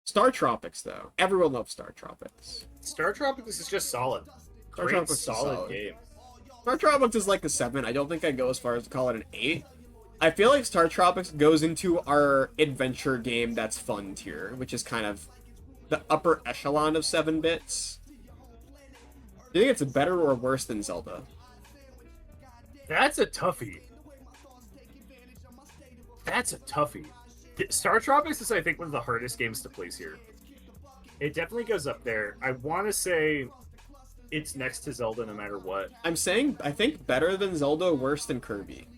Star Tropics, though. Everyone loves Star Tropics. Star Tropics is just solid. Star Great, Tropics is solid solid. game. Star Tropics is like a 7. I don't think I'd go as far as to call it an 8. I feel like Star Tropics goes into our adventure game that's fun tier, which is kind of the upper echelon of 7 bits. Do you think it's better or worse than Zelda? That's a toughie. That's a toughie. Star Tropics is, I think, one of the hardest games to place here. It definitely goes up there. I want to say it's next to Zelda no matter what. I'm saying, I think better than Zelda, worse than Kirby.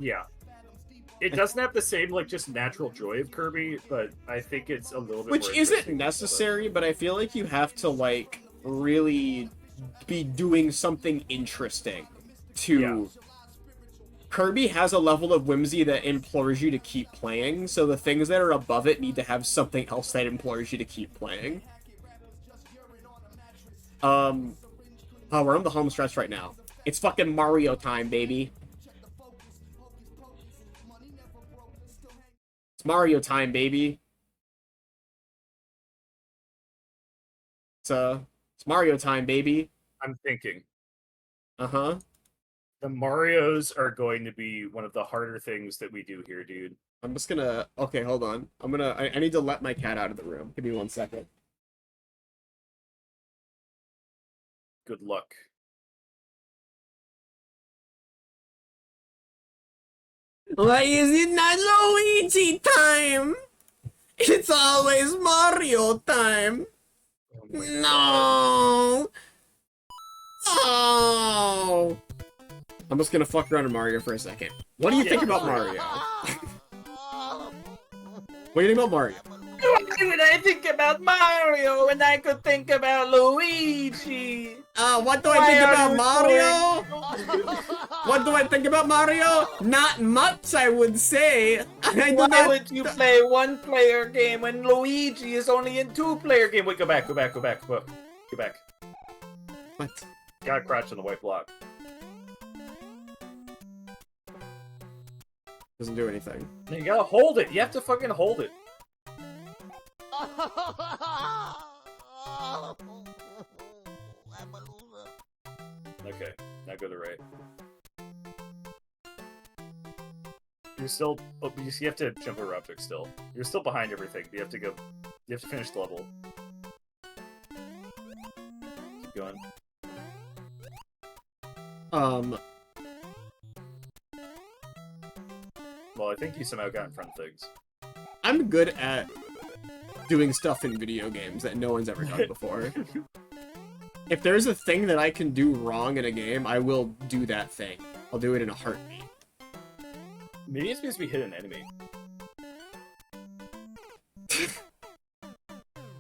Yeah. It doesn't have the same, like, just natural joy of Kirby, but I think it's a little bit Which more isn't interesting than necessary, but I feel like you have to, like, really be doing something interesting to... Yeah. Kirby has a level of whimsy that implores you to keep playing, so the things that are above it need to have something else that implores you to keep playing. Oh, we're on the home stretch right now. It's fucking Mario time, baby. It's Mario time, baby. It's Mario time, baby. I'm thinking. Uh-huh. The Marios are going to be one of the harder things that we do here, dude. I'm just gonna... Okay, hold on. I need to let my cat out of the room. Give me 1 second. Good luck. Why is it not Luigi time? It's always Mario time. Oh my God. No. Oh. I'm just gonna fuck around with Mario for a second. What do you think about Mario? What do you think about Mario? Why would I think about Mario when I could think about Luigi? What do I think about Mario? What do I think about Mario? Not much, I would say. Why would you play one-player game when Luigi is only in two-player game? Wait, go back. Go back. Go back. What? Gotta crouch on the white block. Doesn't do anything. You gotta hold it. You have to fucking hold it. Okay, now go to the right. You're still. Oh, you have to jump over objects still. You're still behind everything. You have to go. You have to finish the level. Keep going. Well, I think you somehow got in front of things. I'm good at doing stuff in video games that no one's ever done before. If there's a thing that I can do wrong in a game, I will do that thing. I'll do it in a heartbeat. Maybe it's because we hit an enemy.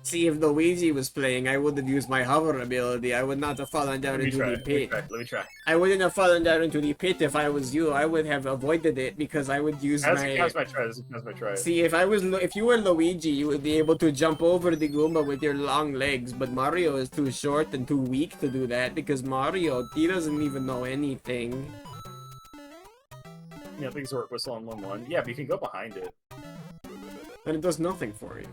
See, if Luigi was playing, I would have used my hover ability. I would not have fallen down into the pit. Let me try. I wouldn't have fallen down into the pit if I was you. I would have avoided it because I would use How's my try? See, if you were Luigi, you would be able to jump over the Goomba with your long legs, but Mario is too short and too weak to do that because Mario, he doesn't even know anything. You know, things work whistle on 1-1. Yeah, but you can go behind it. And it does nothing for you.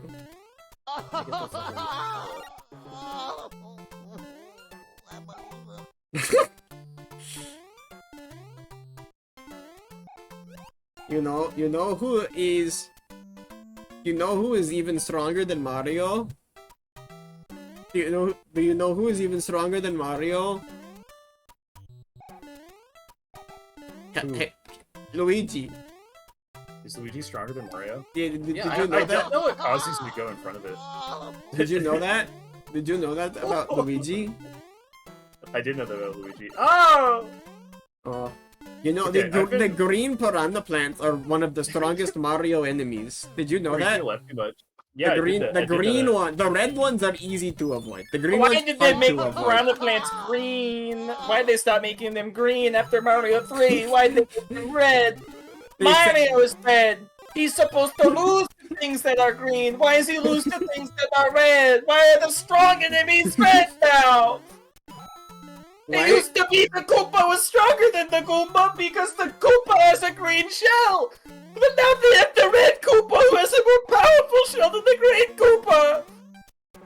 You know who is even stronger than Mario? Do you know who is even stronger than Mario? Hey, Luigi. Is Luigi stronger than Mario? Did you know I that? don't know what causes me to go in front of it. Did you know that? Did you know that about Luigi? I did know that about Luigi. Oh! Oh. You know, Okay, the green piranha plants are one of the strongest Mario enemies. Did you know Wait, that? you left too much. Yeah, the green, the green one. The red ones are easy to avoid. The green Why ones did they hard make to avoid. piranha plants green? Why did they stop making them green after Mario 3? Why did they make them red? They said- Mario is red. He's supposed to lose to things that are green. Why does he lose to things that are red? Why are the strong enemies red now? It used to be the Koopa was stronger than the Goomba because the Koopa has a green shell. But now they have the red Koopa who has a more powerful shell than the green Koopa.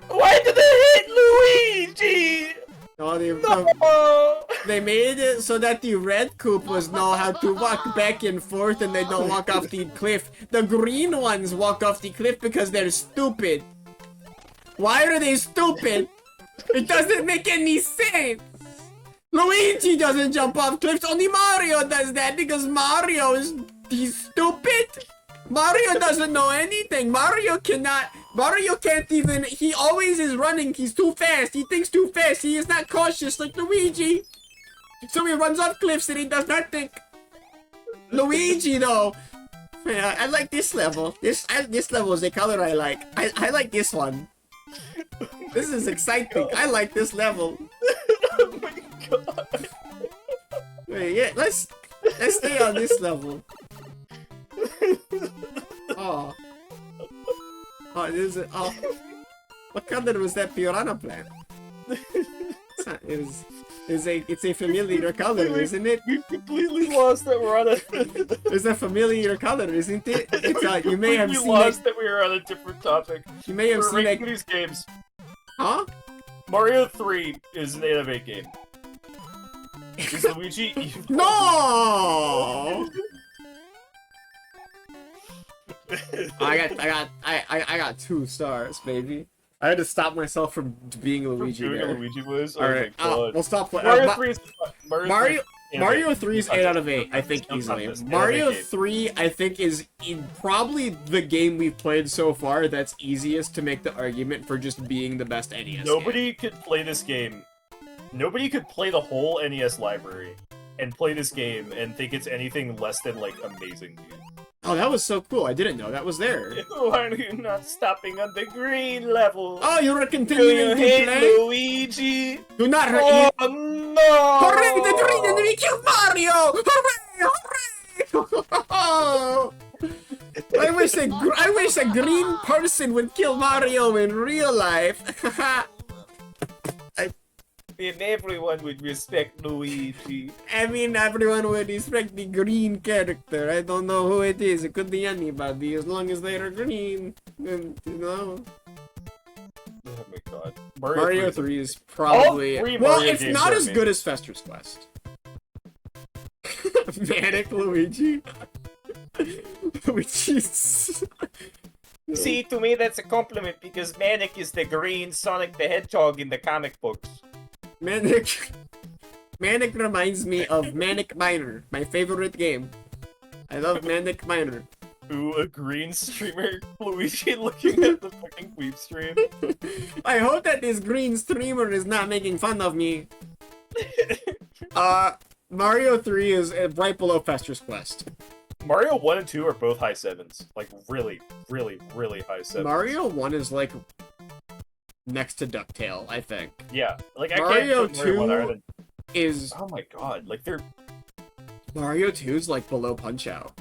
Why do they hate Luigi? No, No. they made it so that the red Koopas know how to walk back and forth and they don't walk off the cliff. The green ones walk off the cliff because they're stupid. Why are they stupid? It doesn't make any sense. Luigi doesn't jump off cliffs, only Mario does that because he's stupid. Mario doesn't know anything. Mario can't even, he always is running, he's too fast, he thinks too fast, he is not cautious like Luigi. So he runs off cliffs and he does not think. Luigi though, yeah, I like this level. This level is the color I like. I like this one. This is exciting. I like this level. Oh my god. Wait, yeah, let's stay on this level. Oh. Oh, oh. What color was that piranha plant? It's not, it's a familiar color, isn't it? We completely lost that we're on a... It's a familiar color, isn't it? It's you may have seen lost that we were on a different topic. You may have seen ranking these games. Huh? Mario 3 is an 8 out of 8 game. Is Luigi evil? No! I got 2 stars, baby. I had to stop myself from being Luigi Doing there. a Luigi was? Oh Alright, my god. we'll stop playing. Mario 3 is... Mario 3 is 8 out of 8, I think, No easily. contest. Mario 3, I think, is probably the game we've played so far that's easiest to make the argument for just being the best NES Nobody could play this game. Nobody could play the whole NES library and play this game and think it's anything less than, like, amazing, dude. Oh, that was so cool. I didn't know that was there. Why are you not stopping on the green level? Oh, you're Do continuing you to hate play? Luigi? Do not hurt Oh no! Hooray, the green enemy killed Mario! Hooray! Hooray! I wish a green person would kill Mario in real life. Then everyone would respect Luigi. I mean, everyone would respect the green character. I don't know who it is. It could be anybody, as long as they are green. And, you know. Oh my god. Mario 3 is probably... All 3 well, Mario it's games not are as amazing. good as Fester's Quest. Manic Luigi. Luigi's... See, to me that's a compliment because Manic is the green Sonic the Hedgehog in the comic books. Manic reminds me of Manic Miner, my favorite game. I love Manic Miner. Ooh, a green streamer Luigi looking at the fucking Qweave stream. I hope that this green streamer is not making fun of me. Mario 3 is right below Fester's Quest. Mario 1 and 2 are both high 7s. Like, really, really, really high 7s. Mario 1 is like next to DuckTale, I think. Yeah, like, Mario I can't put Mario 1 higher 2 than... is... Oh my god, like, they're... Mario 2 is like below Punch-Out.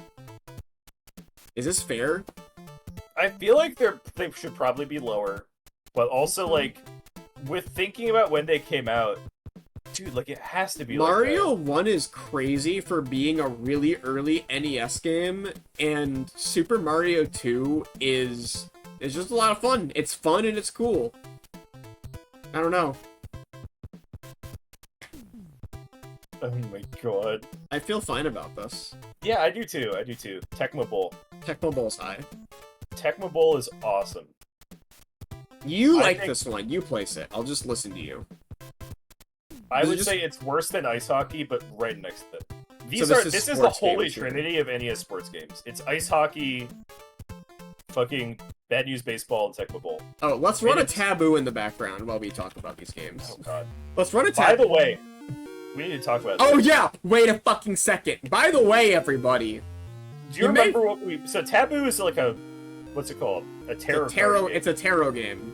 Is this fair? I feel like they should probably be lower. But also, like, with thinking about when they came out, dude, like, it has to be Mario like 1 is crazy for being a really early NES game, and Super Mario 2 is just a lot of fun. It's fun and it's cool. I don't know. Oh my god. I feel fine about this. Yeah, I do too, Tecmo Bowl. Tecmo Bowl's high. Tecmo Bowl is awesome. You I like think- this one. You place it. I'll just listen to you. I Is it would just- say it's worse than ice hockey, but right next to it. So This is the sports holy games, right? trinity of NES sports games. It's ice hockey, fucking Bad News Baseball, and Tecmo Bowl. Oh, let's run a It's- taboo in the background while we talk about these games. Oh god. Let's run a By taboo. the way, we need to talk about Oh this. yeah! Wait a fucking second. By the way, everybody. Do you you may- remember what we... So Taboo is like a... What's it called? A tarot. It's a tarot game.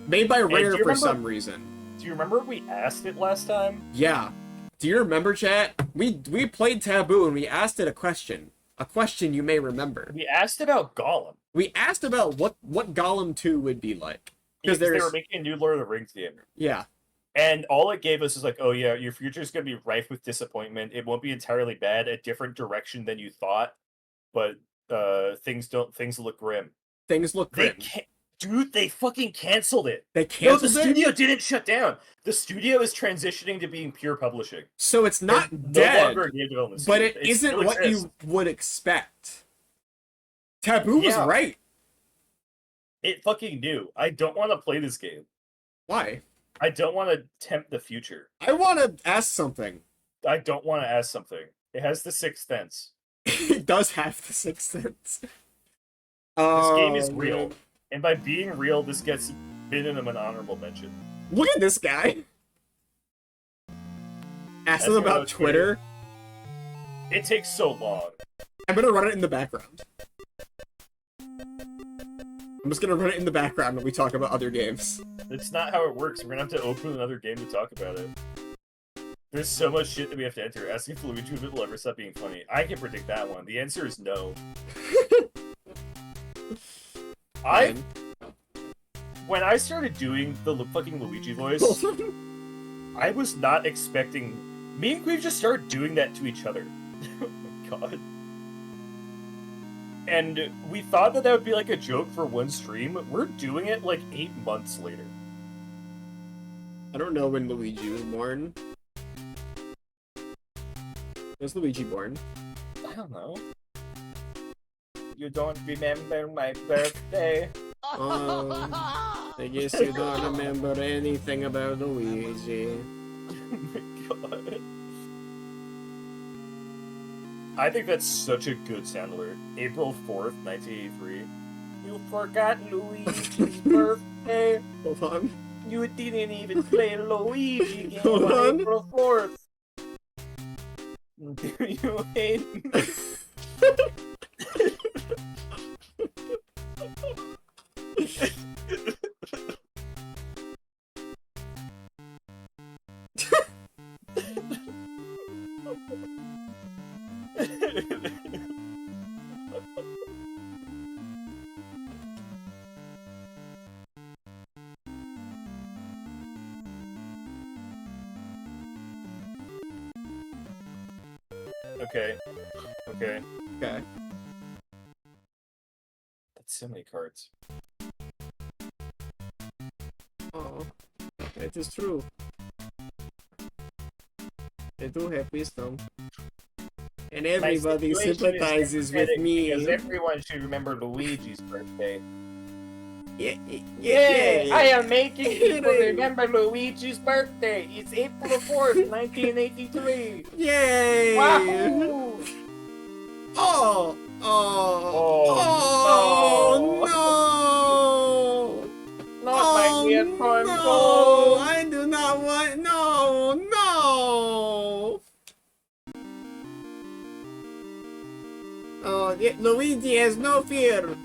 Made by Rare for some reason. Do you remember we asked it last time? Yeah. Do you remember, chat? We played Taboo and we asked it a question. A question you may remember. We asked about Gollum. We asked about what Gollum 2 would be like. Because they were making a new Lord of the Rings game. Yeah. And all it gave us is like, oh yeah, your future's gonna be rife with disappointment. It won't be entirely bad, a different direction than you thought, but things look grim. Things look grim. Dude, they fucking canceled it. They canceled it? No, the studio didn't shut down. The studio is transitioning to being pure publishing. So it's not dead, no longer a game development but studio. it isn't what you would expect. Taboo was right. It fucking knew. I don't want to play this game. Why? I don't want to tempt the future. I want to ask something. I don't want to ask something. It has the Sixth Sense. It does have the Sixth Sense. This game is real. And by being real, this gets minimum an honorable mention. Look at this guy. Ask him about Twitter. It takes so long. I'm gonna run it in the background. I'm just gonna run it in the background when we talk about other games. That's not how it works. We're gonna have to open another game to talk about it. There's so much shit that we have to enter. Asking if Luigi will ever stop being funny. I can predict that one. The answer is no. When I started doing the fucking Luigi voice, I was not expecting... Me and Qweave just started doing that to each other. Oh my god. And we thought that would be like a joke for one stream. We're doing it like 8 months later. I don't know when Luigi was born. Was Luigi born? I don't know. You don't remember my birthday? I guess you don't remember anything about Luigi. Oh my god. I think that's such a good sound alert. April 4th, 1983. You forgot Luigi's birthday. Hold on. You didn't even play Luigi game Hold on. April 4th. Do you hate me? Okay. Okay. Okay. That's so many cards. Oh, it is true. I do have wisdom. And everybody sympathizes with me. Because everyone should remember Luigi's birthday. Yeah, I am making people remember Luigi's birthday. It's April 4th, 1983. Yay! Wahoo! Oh! Oh, no! Not my weird corn No! I do not want. No! No! Oh, Luigi has no fear.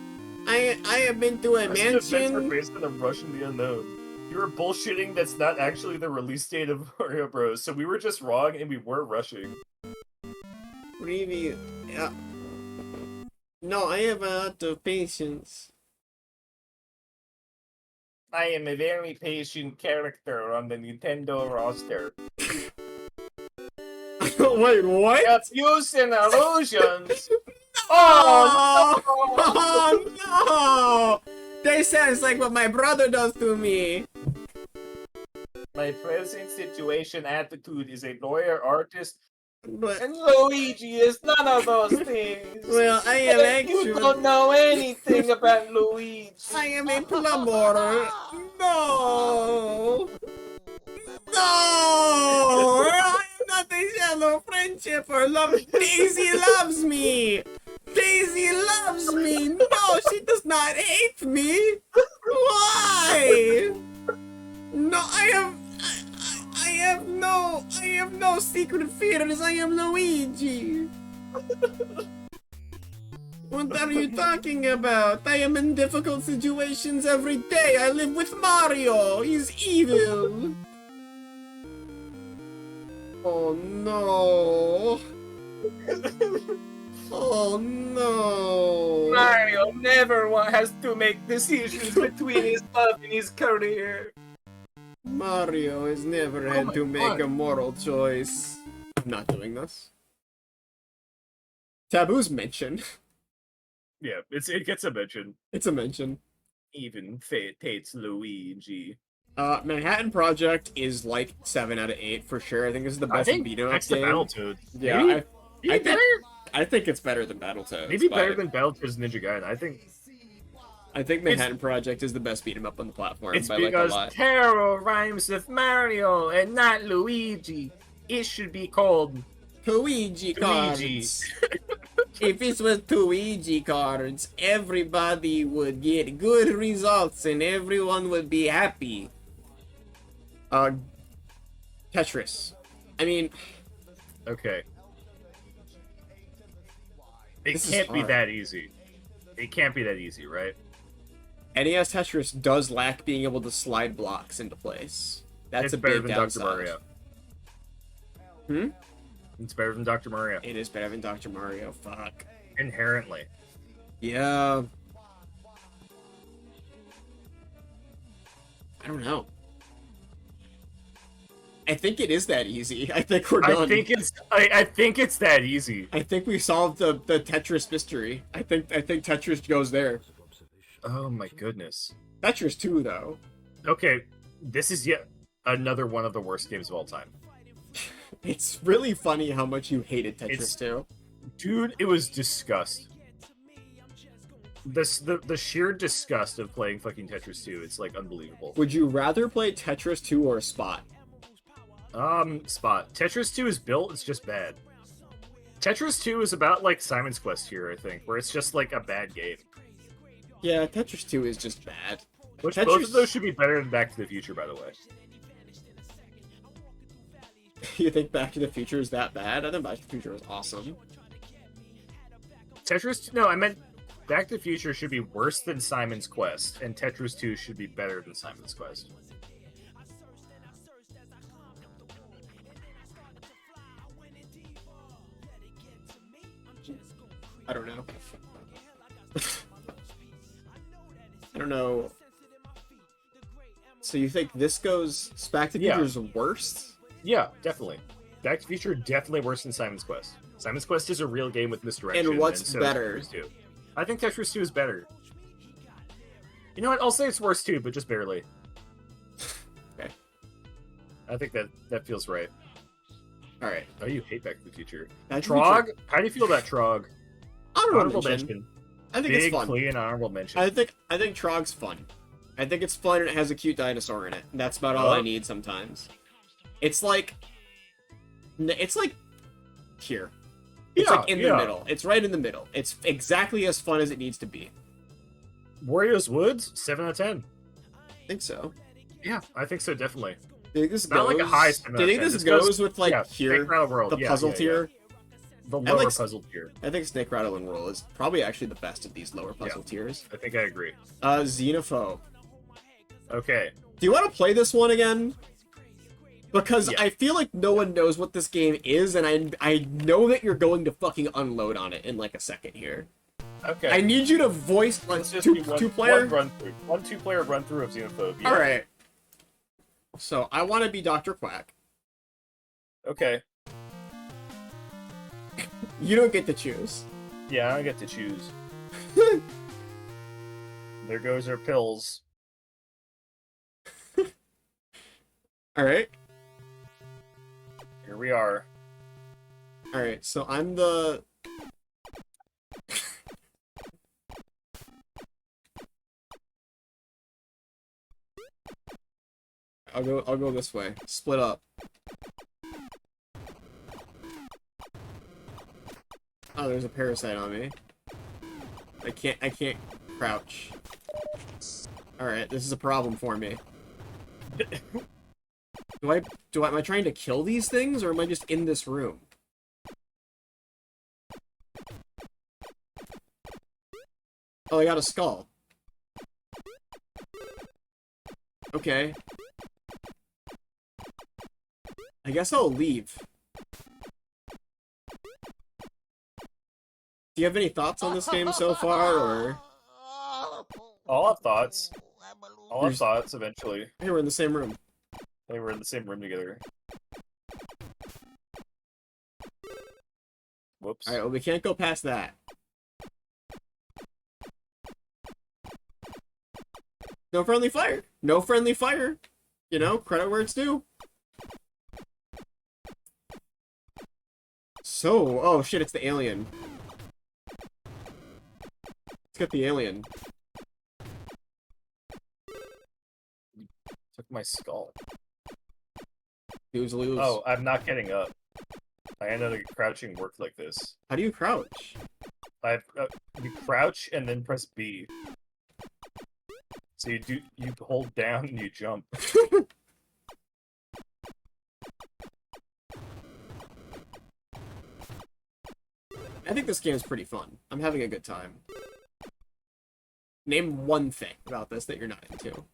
I have been to a mansion. Were based on a Russian the Unknown. You were bullshitting. That's not actually the release date of Mario Bros. So we were just wrong, and we were rushing. Really? Yeah. No, I have a lot of patience. I am a very patient character on the Nintendo roster. Wait, what? Abuse and illusions. Oh, no! That sounds like what my brother does to me. My present situation attitude is a lawyer, artist, But, and Luigi is none of those things. well, I am actually... You don't know anything about Luigi. I am a plumber. No! No! I am not a shallow friendship or love. Daisy loves me! Daisy loves me! No, she does not hate me! Why? No, I have no secret fears. I am Luigi. What are you talking about? I am in difficult situations every day. I live with Mario. He's evil. Oh no. Oh no. Mario never has to make decisions between his love and his career. Mario has never had to make a moral choice. I'm not doing this. Taboo's mention. Yeah, it gets a mention. It's a mention. Even Fate hates Luigi. Manhattan Project is like 7 out of 8 for sure. I think this is the best beat 'em up next to game. Battletoads. Yeah, Maybe I think it's better than Battletoads. Maybe better than Battletoads Ninja Gaiden. I think Manhattan Project is the best beat 'em up on the platform. It's by because like a lot. Taro rhymes with Mario and not Luigi. It should be called Luigi cards. If it was Luigi cards, everybody would get good results and everyone would be happy. Tetris. I mean, okay. It This is can't be hard. that easy. It can't be that easy, right? NES Tetris does lack being able to slide blocks into place. That's It's a better big than downside. Dr. Mario. It's better than Dr. Mario. It is better than Dr. Mario. Fuck. Inherently. Yeah. I don't know. I think it is that easy. I think we're done. I think it's that easy. I think we solved the Tetris mystery. I think Tetris goes there. Oh my goodness. Tetris 2 though. Okay, this is yet another one of the worst games of all time. It's really funny how much you hated Tetris 2. Dude, it was disgust. The sheer disgust of playing fucking Tetris 2, it's like unbelievable. Would you rather play Tetris 2 or Spot? Spot. Tetris 2 is built, it's just bad. Tetris 2 is about like Simon's Quest here, I think, where it's just like a bad game. Yeah, Tetris 2 is just bad. Which Tetris... both of those should be better than Back to the Future, by the way. You think Back to the Future is that bad? I think Back to the Future was awesome. No, I meant Back to the Future should be worse than Simon's Quest, and Tetris 2 should be better than Simon's Quest. I don't know. I don't know. So you think this goes Back to the Future's worst? Yeah, definitely. Back to the Future definitely worse than Simon's Quest. Simon's Quest is a real game with misdirection. And what's so better? Tetris 2. I think Tetris 2 is better. You know what? I'll say it's worse too, but just barely. Okay. I think that feels right. All right. Oh, you hate Back to the Future. Back to the Trog? Future. How do you feel about Trog? Honorable mention. I think Big, it's fun. clean honorable mention. I think Trog's fun. I think it's fun and it has a cute dinosaur in it. And that's about all I need sometimes. It's like here. It's like in the middle. It's right in the middle. It's exactly as fun as it needs to be. Wario's Woods, 7 out of 10. I think so. Yeah, I think so, definitely. Do you think this Not goes? like a high 7 Do you think this goes with like here, World. the puzzle tier? The lower puzzle tier. I think Snake Rattle and Roll is probably actually the best of these lower puzzle tiers. I think I agree. Xenophobe. Okay. Do you want to play this one again? Because I feel like no one knows what this game is, and I know that you're going to fucking unload on it in like a second here. Okay. I need you to voice like two-player run-through. One two-player run-through of Xenophobe. Yeah. Alright. So, I want to be Dr. Quack. Okay. You don't get to choose. Yeah, I get to choose. There goes our pills. Alright. Here we are. Alright, so I'm the... I'll go this way. Split up. Oh, there's a parasite on me. I can't crouch. Alright, this is a problem for me. Am I trying to kill these things, or am I just in this room? Oh, I got a skull. Okay. I guess I'll leave. Do you have any thoughts on this game so far, or? I'll have thoughts. I'll have thoughts eventually. Hey, we're in the same room. They were in the same room together. Whoops. Alright, well, we can't go past that. No friendly fire! No friendly fire! You know, credit where it's due. So, oh shit, it's the alien. Let's get the alien. Took my skull. Lose, lose. Oh, I'm not getting up. I know that crouching worked like this. How do you crouch? You crouch and then press B. So you hold down and you jump. I think this game is pretty fun. I'm having a good time. Name one thing about this that you're not into.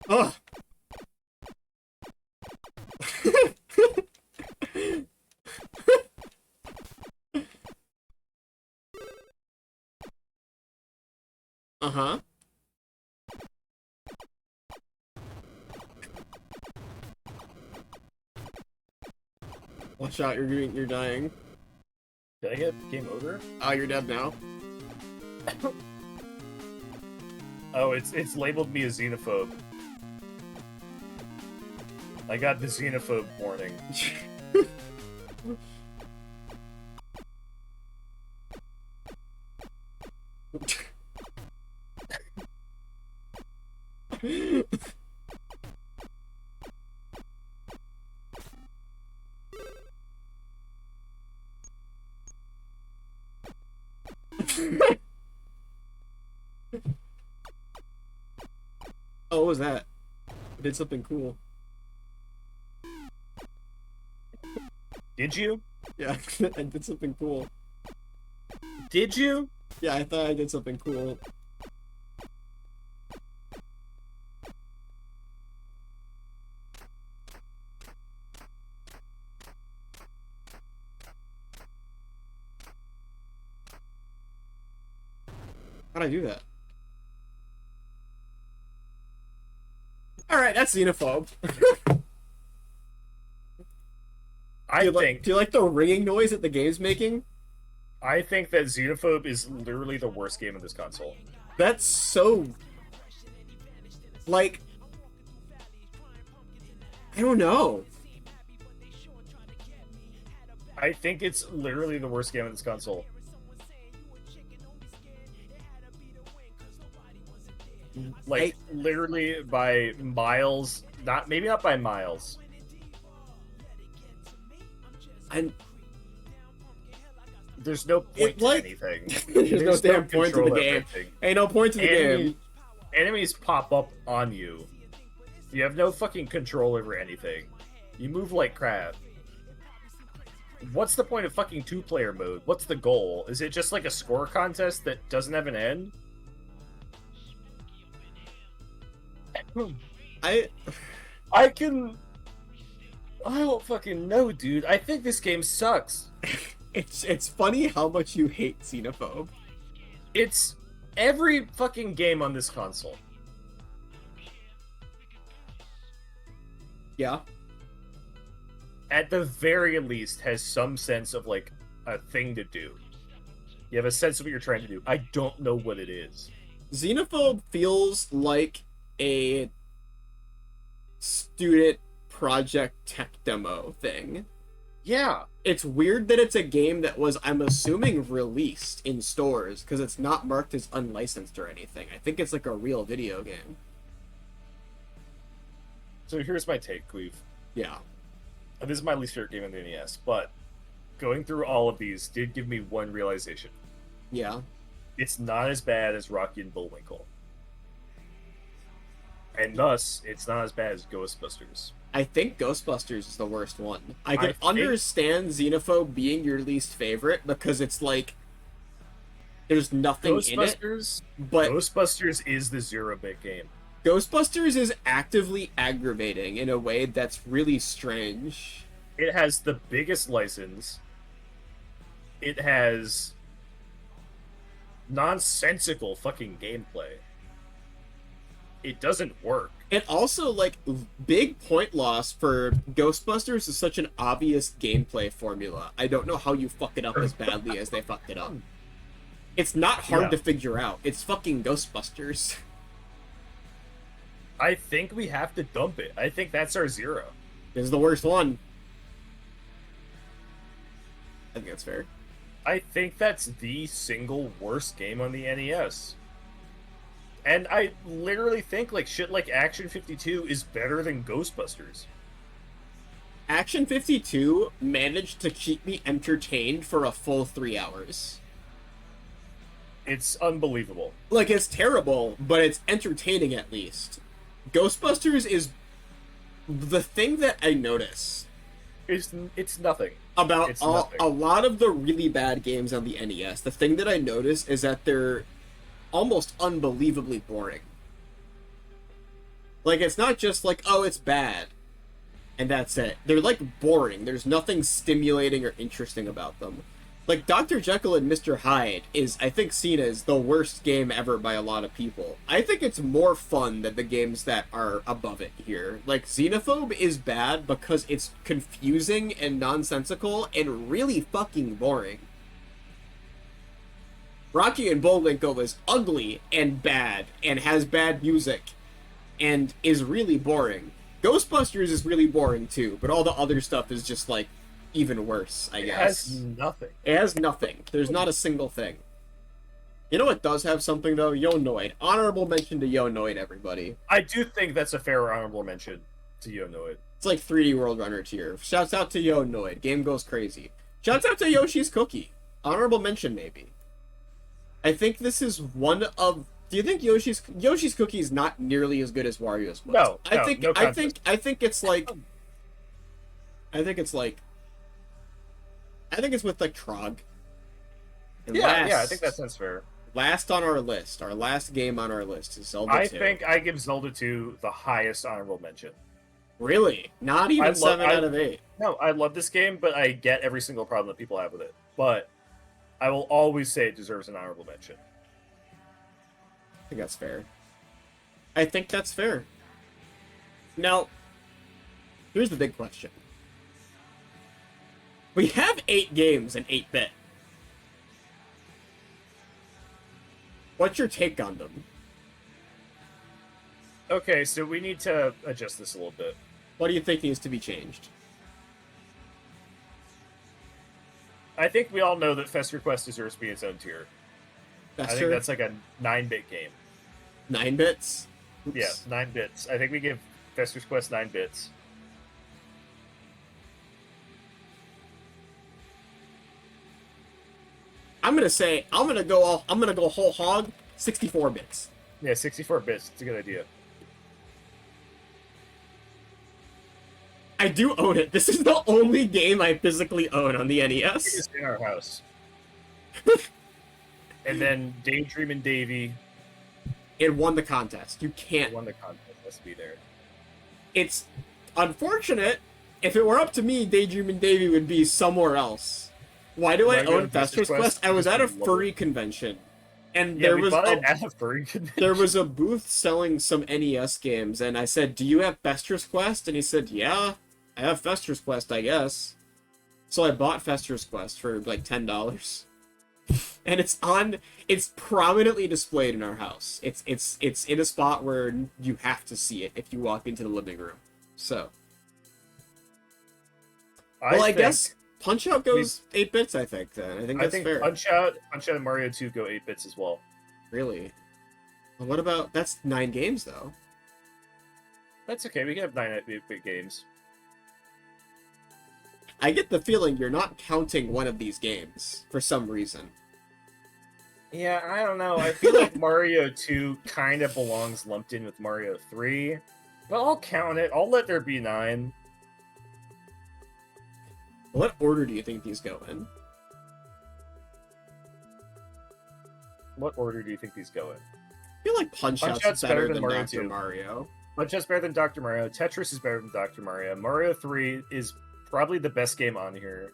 Ugh! Uh-huh. Watch out, you're dying. Did I get game over? Oh, you're dead now. Oh, it's labeled me a xenophobe. I got the xenophobe warning. Oh, what was that? I did something cool. Did you? Yeah, I did something cool. Did you? Yeah, I thought I did something cool. How'd I do that? Alright, that's xenophobe. Do you like the ringing noise that the game's making? I think that Xenophobe is literally the worst game of this console. That's so... Like... I don't know. I think it's literally the worst game of this console. Like, literally by miles. Maybe not by miles. And there's no point to anything. There's no damn point to the game. Ain't no point to the game. Enemies pop up on you. You have no fucking control over anything. You move like crap. What's the point of fucking two-player mode? What's the goal? Is it just like a score contest that doesn't have an end? I don't fucking know, dude. I think this game sucks. It's funny how much you hate Xenophobe. It's every fucking game on this console. Yeah. At the very least, has some sense of, like, a thing to do. You have a sense of what you're trying to do. I don't know what it is. Xenophobe feels like a student project tech demo thing. Yeah. It's weird that it's a game that was, I'm assuming, released in stores, because it's not marked as unlicensed or anything. I think it's like a real video game. So here's my take, Qweave. Yeah. This is my least favorite game in the NES, but going through all of these did give me one realization. Yeah. It's not as bad as Rocky and Bullwinkle. And thus, it's not as bad as Ghostbusters. I think Ghostbusters is the worst one. I could think- understand Xenophobe being your least favorite because it's like there's nothing in it. But Ghostbusters is the 0-bit game. Ghostbusters is actively aggravating in a way that's really strange. It has the biggest license. It has nonsensical fucking gameplay. It doesn't work. And also, like, big point loss for Ghostbusters is such an obvious gameplay formula. I don't know how you fuck it up as badly as they fucked it up. It's not hard to figure out. It's fucking Ghostbusters. I think we have to dump it. I think that's our 0. This is the worst one. I think that's fair. I think that's the single worst game on the NES. And I literally think like shit like Action 52 is better than Ghostbusters. Action 52 managed to keep me entertained for a full 3 hours. It's unbelievable. Like, it's terrible, but it's entertaining at least. Ghostbusters is the thing that I notice It's nothing. about It's nothing. a lot of the really bad games on the NES. The thing that I notice is that they're almost unbelievably boring. Like, it's not just like, oh, it's bad, and that's it. They're, like, boring. There's nothing stimulating or interesting about them. Like, Dr. Jekyll and Mr. Hyde is, I think, seen as the worst game ever by a lot of people. I think it's more fun than the games that are above it here. Like, Xenophobe is bad because it's confusing and nonsensical and really fucking boring. Rocky and Bullwinkle is ugly and bad and has bad music and is really boring. Ghostbusters is really boring too, but all the other stuff is just like even worse, I guess. It has nothing. It has nothing. There's not a single thing. You know what does have something though? Yonoid. Honorable mention to Yonoid, everybody. I do think that's a fair honorable mention to Yonoid. It's like 3D World Runner tier. Shouts out to Yonoid. Game goes crazy. Shouts out to Yoshi's Cookie. Honorable mention maybe. I think this is one of. Do you think Yoshi's Cookie is not nearly as good as Wario's was? No, I think no I think it's like. I think it's with like Trog. And Yeah, I think that sounds fair. Last on our list, our last game on our list is Zelda 2. I think I give Zelda 2 the highest honorable mention. Really? Not even 7 out of 8. No, I love this game, but I get every single problem that people have with it. But I will always say it deserves an honorable mention. I think that's fair. I think that's fair. Now, here's the big question. We have 8 games in 8-bit. What's your take on them? Okay, so we need to adjust this a little bit. What do you think needs to be changed? I think we all know that Fest Request deserves to be its own tier. I think that's like a 9-bit game. 9 bits? Oops. Yeah, 9 bits. I think we give Fester's Quest 9 bits. I'm gonna go whole hog, 64 bits. Yeah, 64 bits. It's a good idea. I do own it. This is the only game I physically own on the NES. It is in our house. And then Daydreamin' Davy. It won the contest. You can't. It won the contest. Let's be there. It's unfortunate. If it were up to me, Daydreamin' Davy would be somewhere else. Why do I own Fester's Quest? I was at a furry convention, and there was at a furry convention. There was a booth selling some NES games, and I said, "Do you have Fester's Quest?" And he said, "Yeah, I have Fester's Quest, I guess." So I bought Fester's Quest for like $10, and it's prominently displayed in our house. It's in a spot where you have to see it if you walk into the living room. So, I guess Punch-Out goes 8 bits, I think, then. I think that's fair. Punch-Out and Mario 2 go 8 bits as well. Really? Well, what about... That's 9 games, though. That's okay. We can have 9 8-bit games. I get the feeling you're not counting one of these games, for some reason. Yeah, I don't know. I feel like Mario 2 kind of belongs lumped in with Mario 3. Well, I'll count it. I'll let there be 9. What order do you think these go in? What order do you think these go in? I feel like Punch-Out's better than Mario Dr. 2. Mario. Punch-Out's better than Dr. Mario. Tetris is better than Dr. Mario. Mario 3 is probably the best game on here.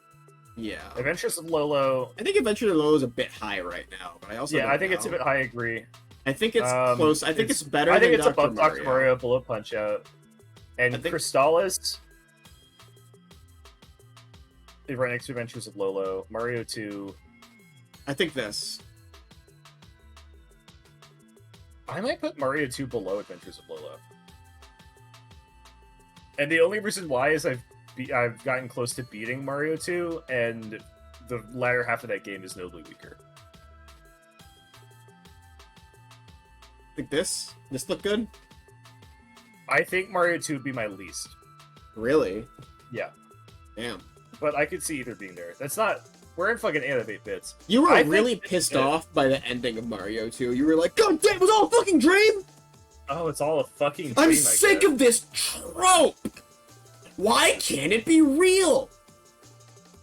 Yeah. Adventures of Lolo. I think Adventure of Lolo is a bit high right now, but I also I think it's a bit high. I agree. I think it's close. I think it's better. I think than it's above Dr. Mario, below Punch-Out, and Crystallis. Right next to Adventures of Lolo. Mario 2. I think this. I might put Mario 2 below Adventures of Lolo. And the only reason why is I've gotten close to beating Mario 2, and the latter half of that game is notably weaker. Think this? This look good? I think Mario 2 would be my least. Really? Yeah. Damn. But I could see either being there. That's not... We're in fucking 8 bits. You were really pissed off by the ending of Mario 2. You were like, God damn, it was all a fucking dream! Oh, it's all a fucking dream, I'm sick of this trope! Why can't it be real?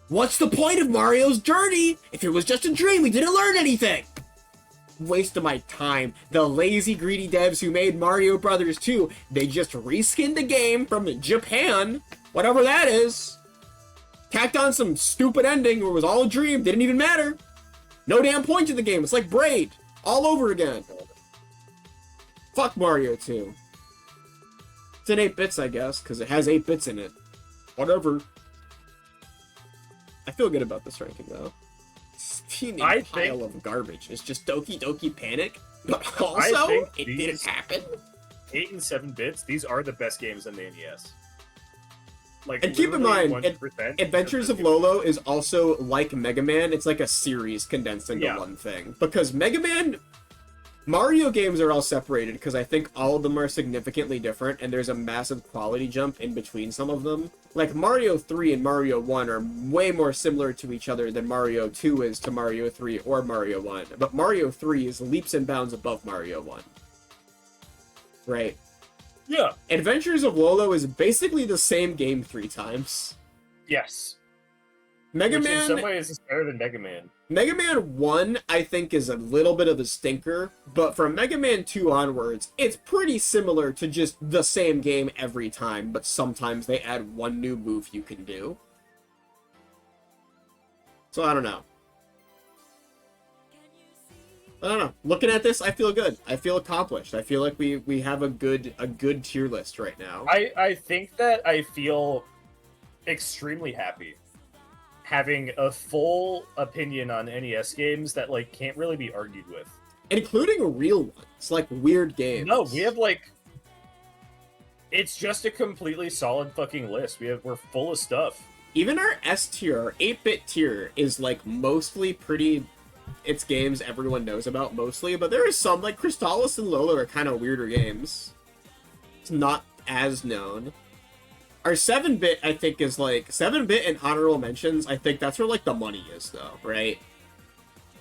What's the point of Mario's journey if it was just a dream? We didn't learn anything! Waste of my time. The lazy, greedy devs who made Mario Brothers 2, they just reskinned the game from Japan, whatever that is. Tacked on some stupid ending where it was all a dream, didn't even matter. No damn point to the game, it's like Braid, all over again. Fuck Mario 2. It's in 8 bits, I guess, because it has 8 bits in it. Whatever. I feel good about this ranking, though. Steaming pile of garbage. It's just Doki Doki Panic, but also, it didn't happen. 8 and 7 bits, these are the best games on the NES. Like, and keep in mind, 100% Adventures of Lolo is also like Mega Man. It's like a series condensed into one thing. Because Mega Man... Mario games are all separated because I think all of them are significantly different and there's a massive quality jump in between some of them. Like Mario 3 and Mario 1 are way more similar to each other than Mario 2 is to Mario 3 or Mario 1. But Mario 3 is leaps and bounds above Mario 1. Right? Yeah. Adventures of Lolo is basically the same game 3 times. Yes. Mega Man... in some ways is better than Mega Man. Mega Man 1, I think, is a little bit of a stinker, but from Mega Man 2 onwards, it's pretty similar to just the same game every time, but sometimes they add one new move you can do. So I don't know. I don't know. Looking at this, I feel good. I feel accomplished. I feel like we have a good tier list right now. I think that I feel extremely happy having a full opinion on NES games that like can't really be argued with, including real ones, like weird games. No, we have like it's just a completely solid fucking list. We're full of stuff. Even our S tier, our 8-bit tier, is like mostly pretty. It's games everyone knows about mostly, but there is some like Crystallis and Lolo are kind of weirder games. It's not as known. Our 7-bit, I think, is like... 7-bit and honorable mentions, I think that's where, like, the money is, though, right?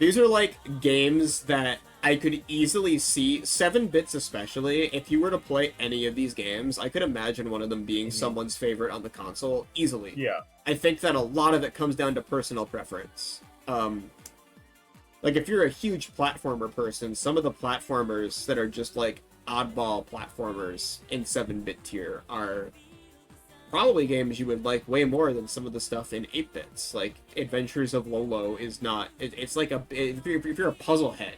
These are, like, games that I could easily see... 7-bits especially, if you were to play any of these games, I could imagine one of them being someone's favorite on the console, easily. Yeah. I think that a lot of it comes down to personal preference. Like, if you're a huge platformer person, some of the platformers that are just, like, oddball platformers in 7-bit tier are... probably games you would like way more than some of the stuff in 8-bits. Like, Adventures of Lolo is not... It's like a... If you're a puzzle head,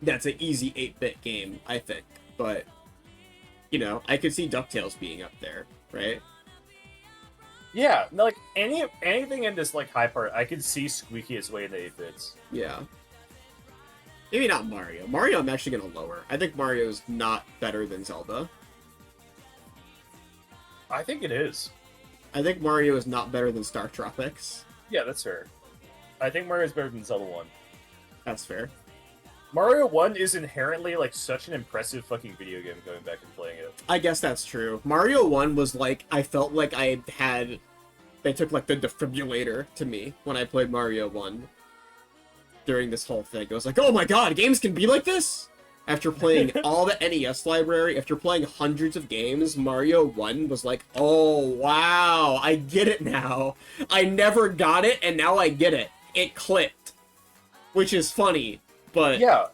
that's an easy 8-bit game, I think. But, you know, I could see DuckTales being up there, right? Yeah, like, anything in this, like, high part, I could see squeaky its way into 8-bits. Yeah. Maybe not Mario. Mario I'm actually gonna lower. I think Mario's not better than Zelda. I think it is. I think Mario is not better than Star Tropics. Yeah, that's fair. I think Mario is better than Zelda 1. That's fair. Mario 1 is inherently, like, such an impressive fucking video game going back and playing it. I guess that's true. Mario 1 was, like, I felt like I had... They took, like, the defibrillator to me when I played Mario 1. During this whole thing. I was like, oh my god, games can be like this? After playing all the NES library, after playing hundreds of games, Mario 1 was like, oh, wow, I get it now. I never got it, and now I get it. It clicked. Which is funny, but... Yeah.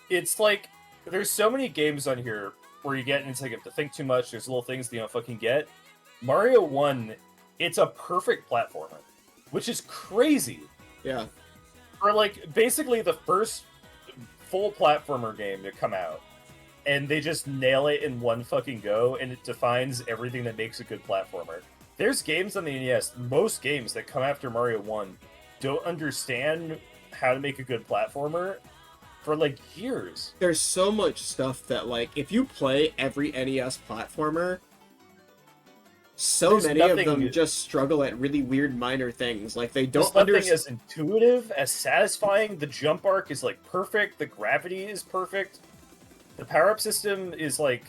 It's like, there's so many games on here where you get, and it's like, you have to think too much, there's little things that you don't fucking get. Mario 1, it's a perfect platformer, which is crazy. Yeah. For, like, basically the first full platformer game to come out, and they just nail it in one fucking go, and it defines everything that makes a good platformer. There's games on the NES, most games that come after Mario 1 don't understand how to make a good platformer for, like, years. There's so much stuff that, like, if you play every NES platformer, There's many of nothing- them just struggle at really weird minor things. Like, they There's don't nothing understand... as intuitive, as satisfying. The jump arc is, like, perfect. The gravity is perfect. The power-up system is, like,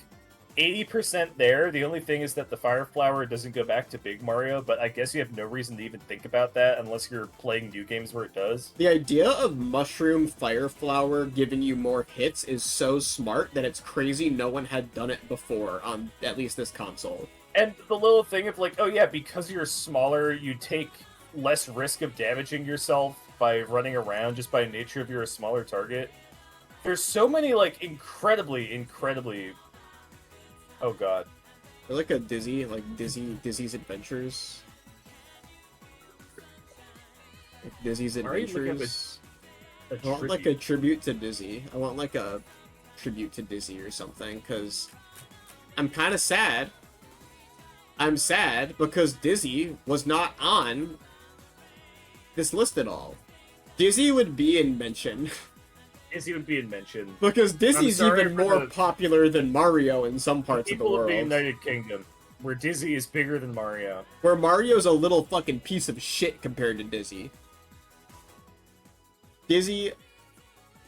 80% there. The only thing is that the Fire Flower doesn't go back to Big Mario, but I guess you have no reason to even think about that unless you're playing new games where it does. The idea of Mushroom Fire Flower giving you more hits is so smart that it's crazy no one had done it before on at least this console. And the little thing of, like, oh yeah, because you're smaller, you take less risk of damaging yourself by running around just by nature of you're a smaller target. There's so many, like, incredibly... Oh god. They're like a Dizzy's Adventures. Like Dizzy's Why are you looking Adventures. a I want like a tribute to Dizzy. I want like a tribute to Dizzy or something, because I'm kind of sad. I'm sad because Dizzy was not on this list at all. Dizzy would be in mention. Dizzy would be in mention. Because Dizzy's I'm sorry even for more the- popular than Mario in some parts of the People of the world. United Kingdom, where Dizzy is bigger than Mario. Where Mario's a little fucking piece of shit compared to Dizzy. Dizzy,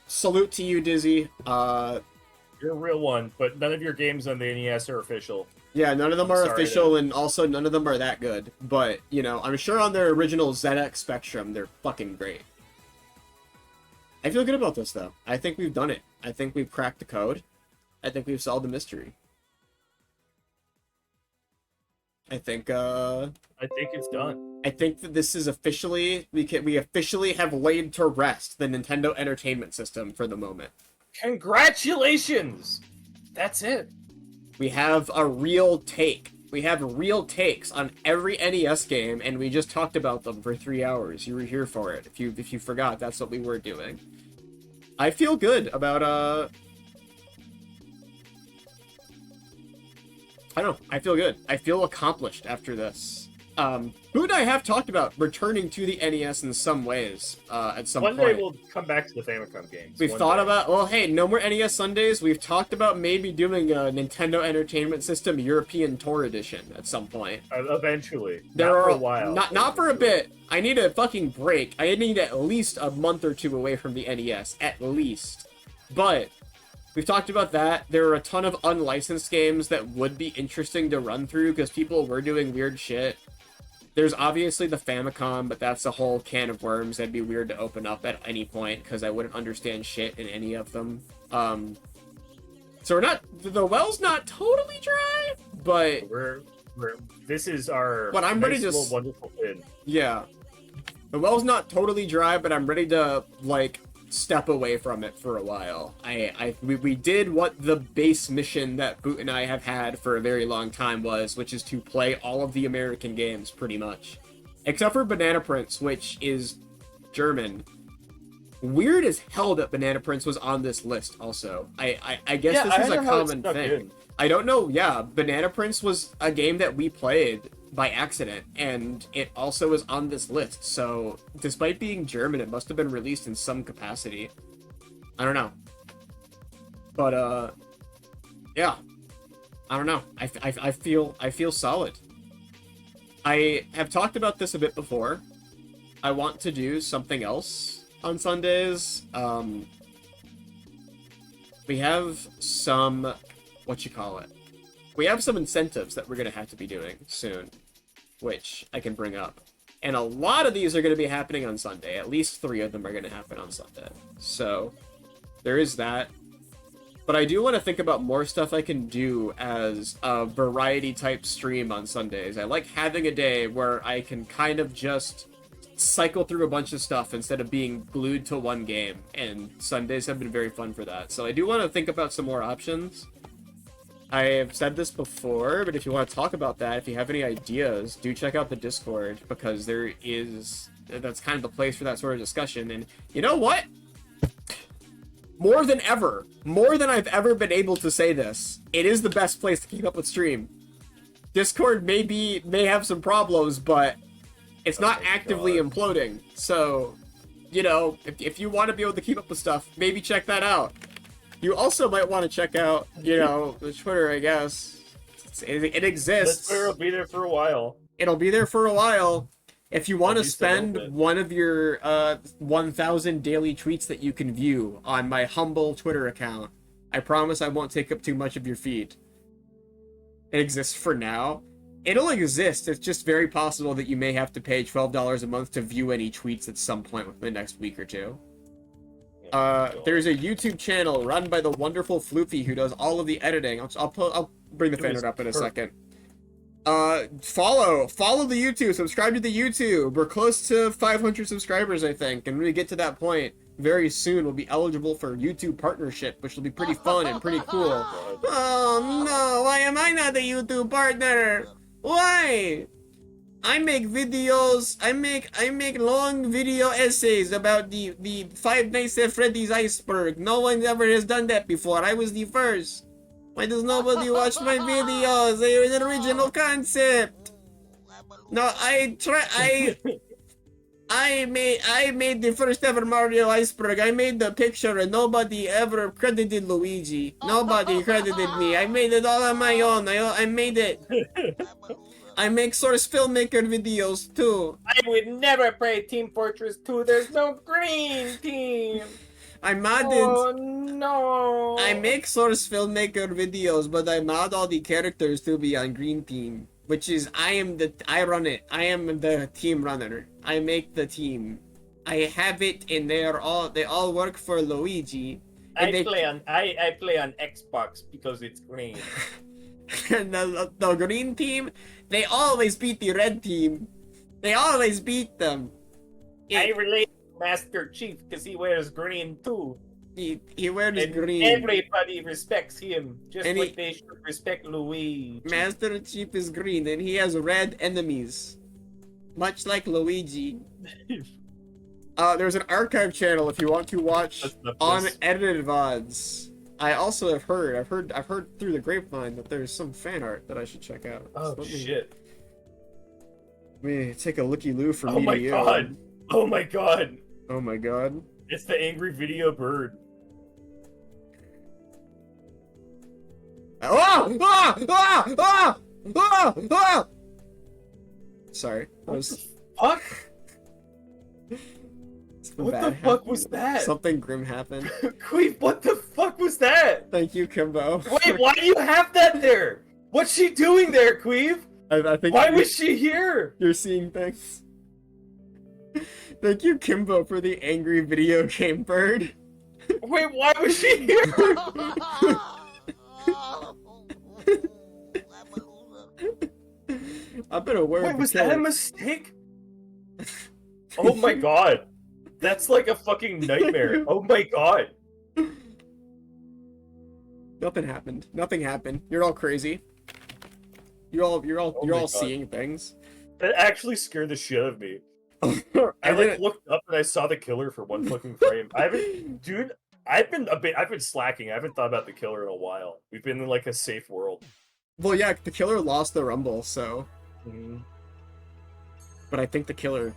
salute to you, Dizzy. You're a real one, but none of your games on the NES are official. Yeah, none of them I'm are sorry official, and also none of them are that good. But, you know, I'm sure on their original ZX Spectrum, they're fucking great. I feel good about this, though. I think we've done it. I think we've cracked the code. I think we've solved the mystery. I think it's done. I think that this is officially... We officially have laid to rest the Nintendo Entertainment System for the moment. Congratulations! That's it. We have a real take. We have real takes on every NES game, and we just talked about them for 3 hours. You were here for it. If you forgot, that's what we were doing. I feel good about, I don't know. I feel good. I feel accomplished after this. Boot and I have talked about returning to the NES in some ways, at some point. One day we'll come back to the Famicom games. We've thought about, well, hey, no more NES Sundays. We've talked about maybe doing a Nintendo Entertainment System European Tour Edition at some point. Eventually. Not for a while. Not for a bit. I need a fucking break. I need at least a month or two away from the NES. At least. But we've talked about that. There are a ton of unlicensed games that would be interesting to run through because people were doing weird shit. There's obviously the Famicom, but that's a whole can of worms that'd be weird to open up at any point, because I wouldn't understand shit in any of them. So the well's not totally dry, but... This is our but I'm ready nice to... little wonderful win. Yeah. The well's not totally dry, but I'm ready to, like, step away from it for a while. We did what the base mission that Boot and I have had for a very long time was, which is to play all of the American games, pretty much. Except for Banana Prince, which is German. Weird as hell that Banana Prince was on this list, also. I guess this is a common thing. I don't know, yeah, Banana Prince was a game that we played by accident, and it also is on this list, so despite being German, it must have been released in some capacity. I don't know. But, yeah. I don't know. I feel solid. I have talked about this a bit before. I want to do something else on Sundays. We have some... We have some incentives that we're going to have to be doing soon, which I can bring up. And a lot of these are going to be happening on Sunday. At least 3 of them are going to happen on Sunday. So, there is that. But I do want to think about more stuff I can do as a variety type stream on Sundays. I like having a day where I can kind of just cycle through a bunch of stuff instead of being glued to one game, and Sundays have been very fun for that. So I do want to think about some more options. I have said this before, but if you want to talk about that, if you have any ideas, do check out the Discord, because that's kind of the place for that sort of discussion. And you know what? More than ever, more than I've ever been able to say this, it is the best place to keep up with stream. Discord may have some problems, but it's not actively imploding. So, you know, if you want to be able to keep up with stuff, maybe check that out. You also might want to check out, you know, the Twitter, I guess. It exists. The Twitter will be there for a while. It'll be there for a while. If you want to spend one of your 1,000 daily tweets that you can view on my humble Twitter account, I promise I won't take up too much of your feed. It exists for now. It'll exist. It's just very possible that you may have to pay $12 a month to view any tweets at some point within the next week or two. There's a YouTube channel run by the wonderful Floofy who does all of the editing. I'll bring the fan art up in a second. Follow the YouTube, subscribe to the YouTube. We're close to 500 subscribers, I think, and when we get to that point, very soon we'll be eligible for YouTube partnership, which will be pretty fun and pretty cool. Oh no, why am I not a YouTube partner? Why? I make videos, I make long video essays about the Five Nights at Freddy's iceberg. No one ever has done that before. I was the first. Why does nobody watch my videos? They're an original concept. No, I made the first ever Mario iceberg. I made the picture and nobody ever credited Luigi. Nobody credited me. I made it all on my own. I made it. I make source filmmaker videos too. I would never play Team Fortress 2. There's no green team. I modded. Oh no! I make source filmmaker videos, but I mod all the characters to be on green team, which is I run it. I am the team runner. I make the team. I have it, and they all work for Luigi. I play on Xbox because it's green. And the green team, they always beat the red team. They always beat them. I relate to Master Chief because he wears green too. He wears and green. Everybody respects him, just like they should respect Luigi. Master Chief is green, and he has red enemies, much like Luigi. There's an archive channel if you want to watch unedited VODs. I also have heard, I've heard through the grapevine that there's some fan art that I should check out. Oh shit! Let me take a looky-loo for me to you. Oh my god! Oh my god! Oh my god! It's the angry video bird. Ah! Ah! Ah! Ah! Ah! Ah! Sorry. What the fuck? What the fuck was that? Something grim happened. Qweave, what the fuck was that? Thank you, Kimbo. Wait, why do you have that there? What's she doing there, Qweave? I think. Why was she here? You're seeing things. Thank you, Kimbo, for the angry video game bird. Wait, why was she here? I'm gonna wear. Wait, was that a mistake? Oh my god. That's like a fucking nightmare. Oh my god. Nothing happened. Nothing happened. You're all crazy. You're all seeing things. That actually scared the shit out of me. I like looked up and I saw the killer for one fucking frame. I've been slacking. I haven't thought about the killer in a while. We've been in like a safe world. Well, yeah, the killer lost the rumble, so. Mm-hmm. But I think the killer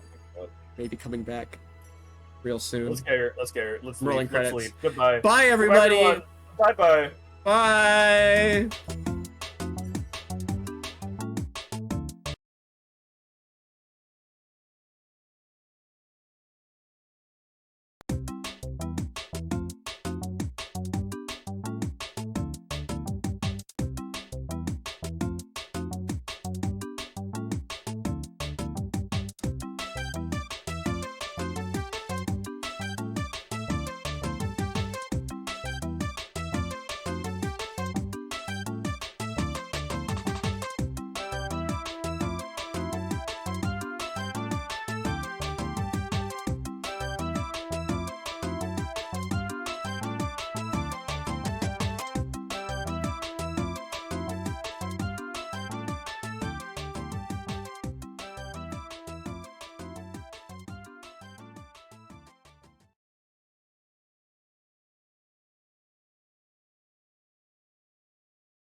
may be coming back real soon. Let's get her. Let's rolling leave. credits. Let's leave. Goodbye. Bye, everybody. Bye, bye. Bye.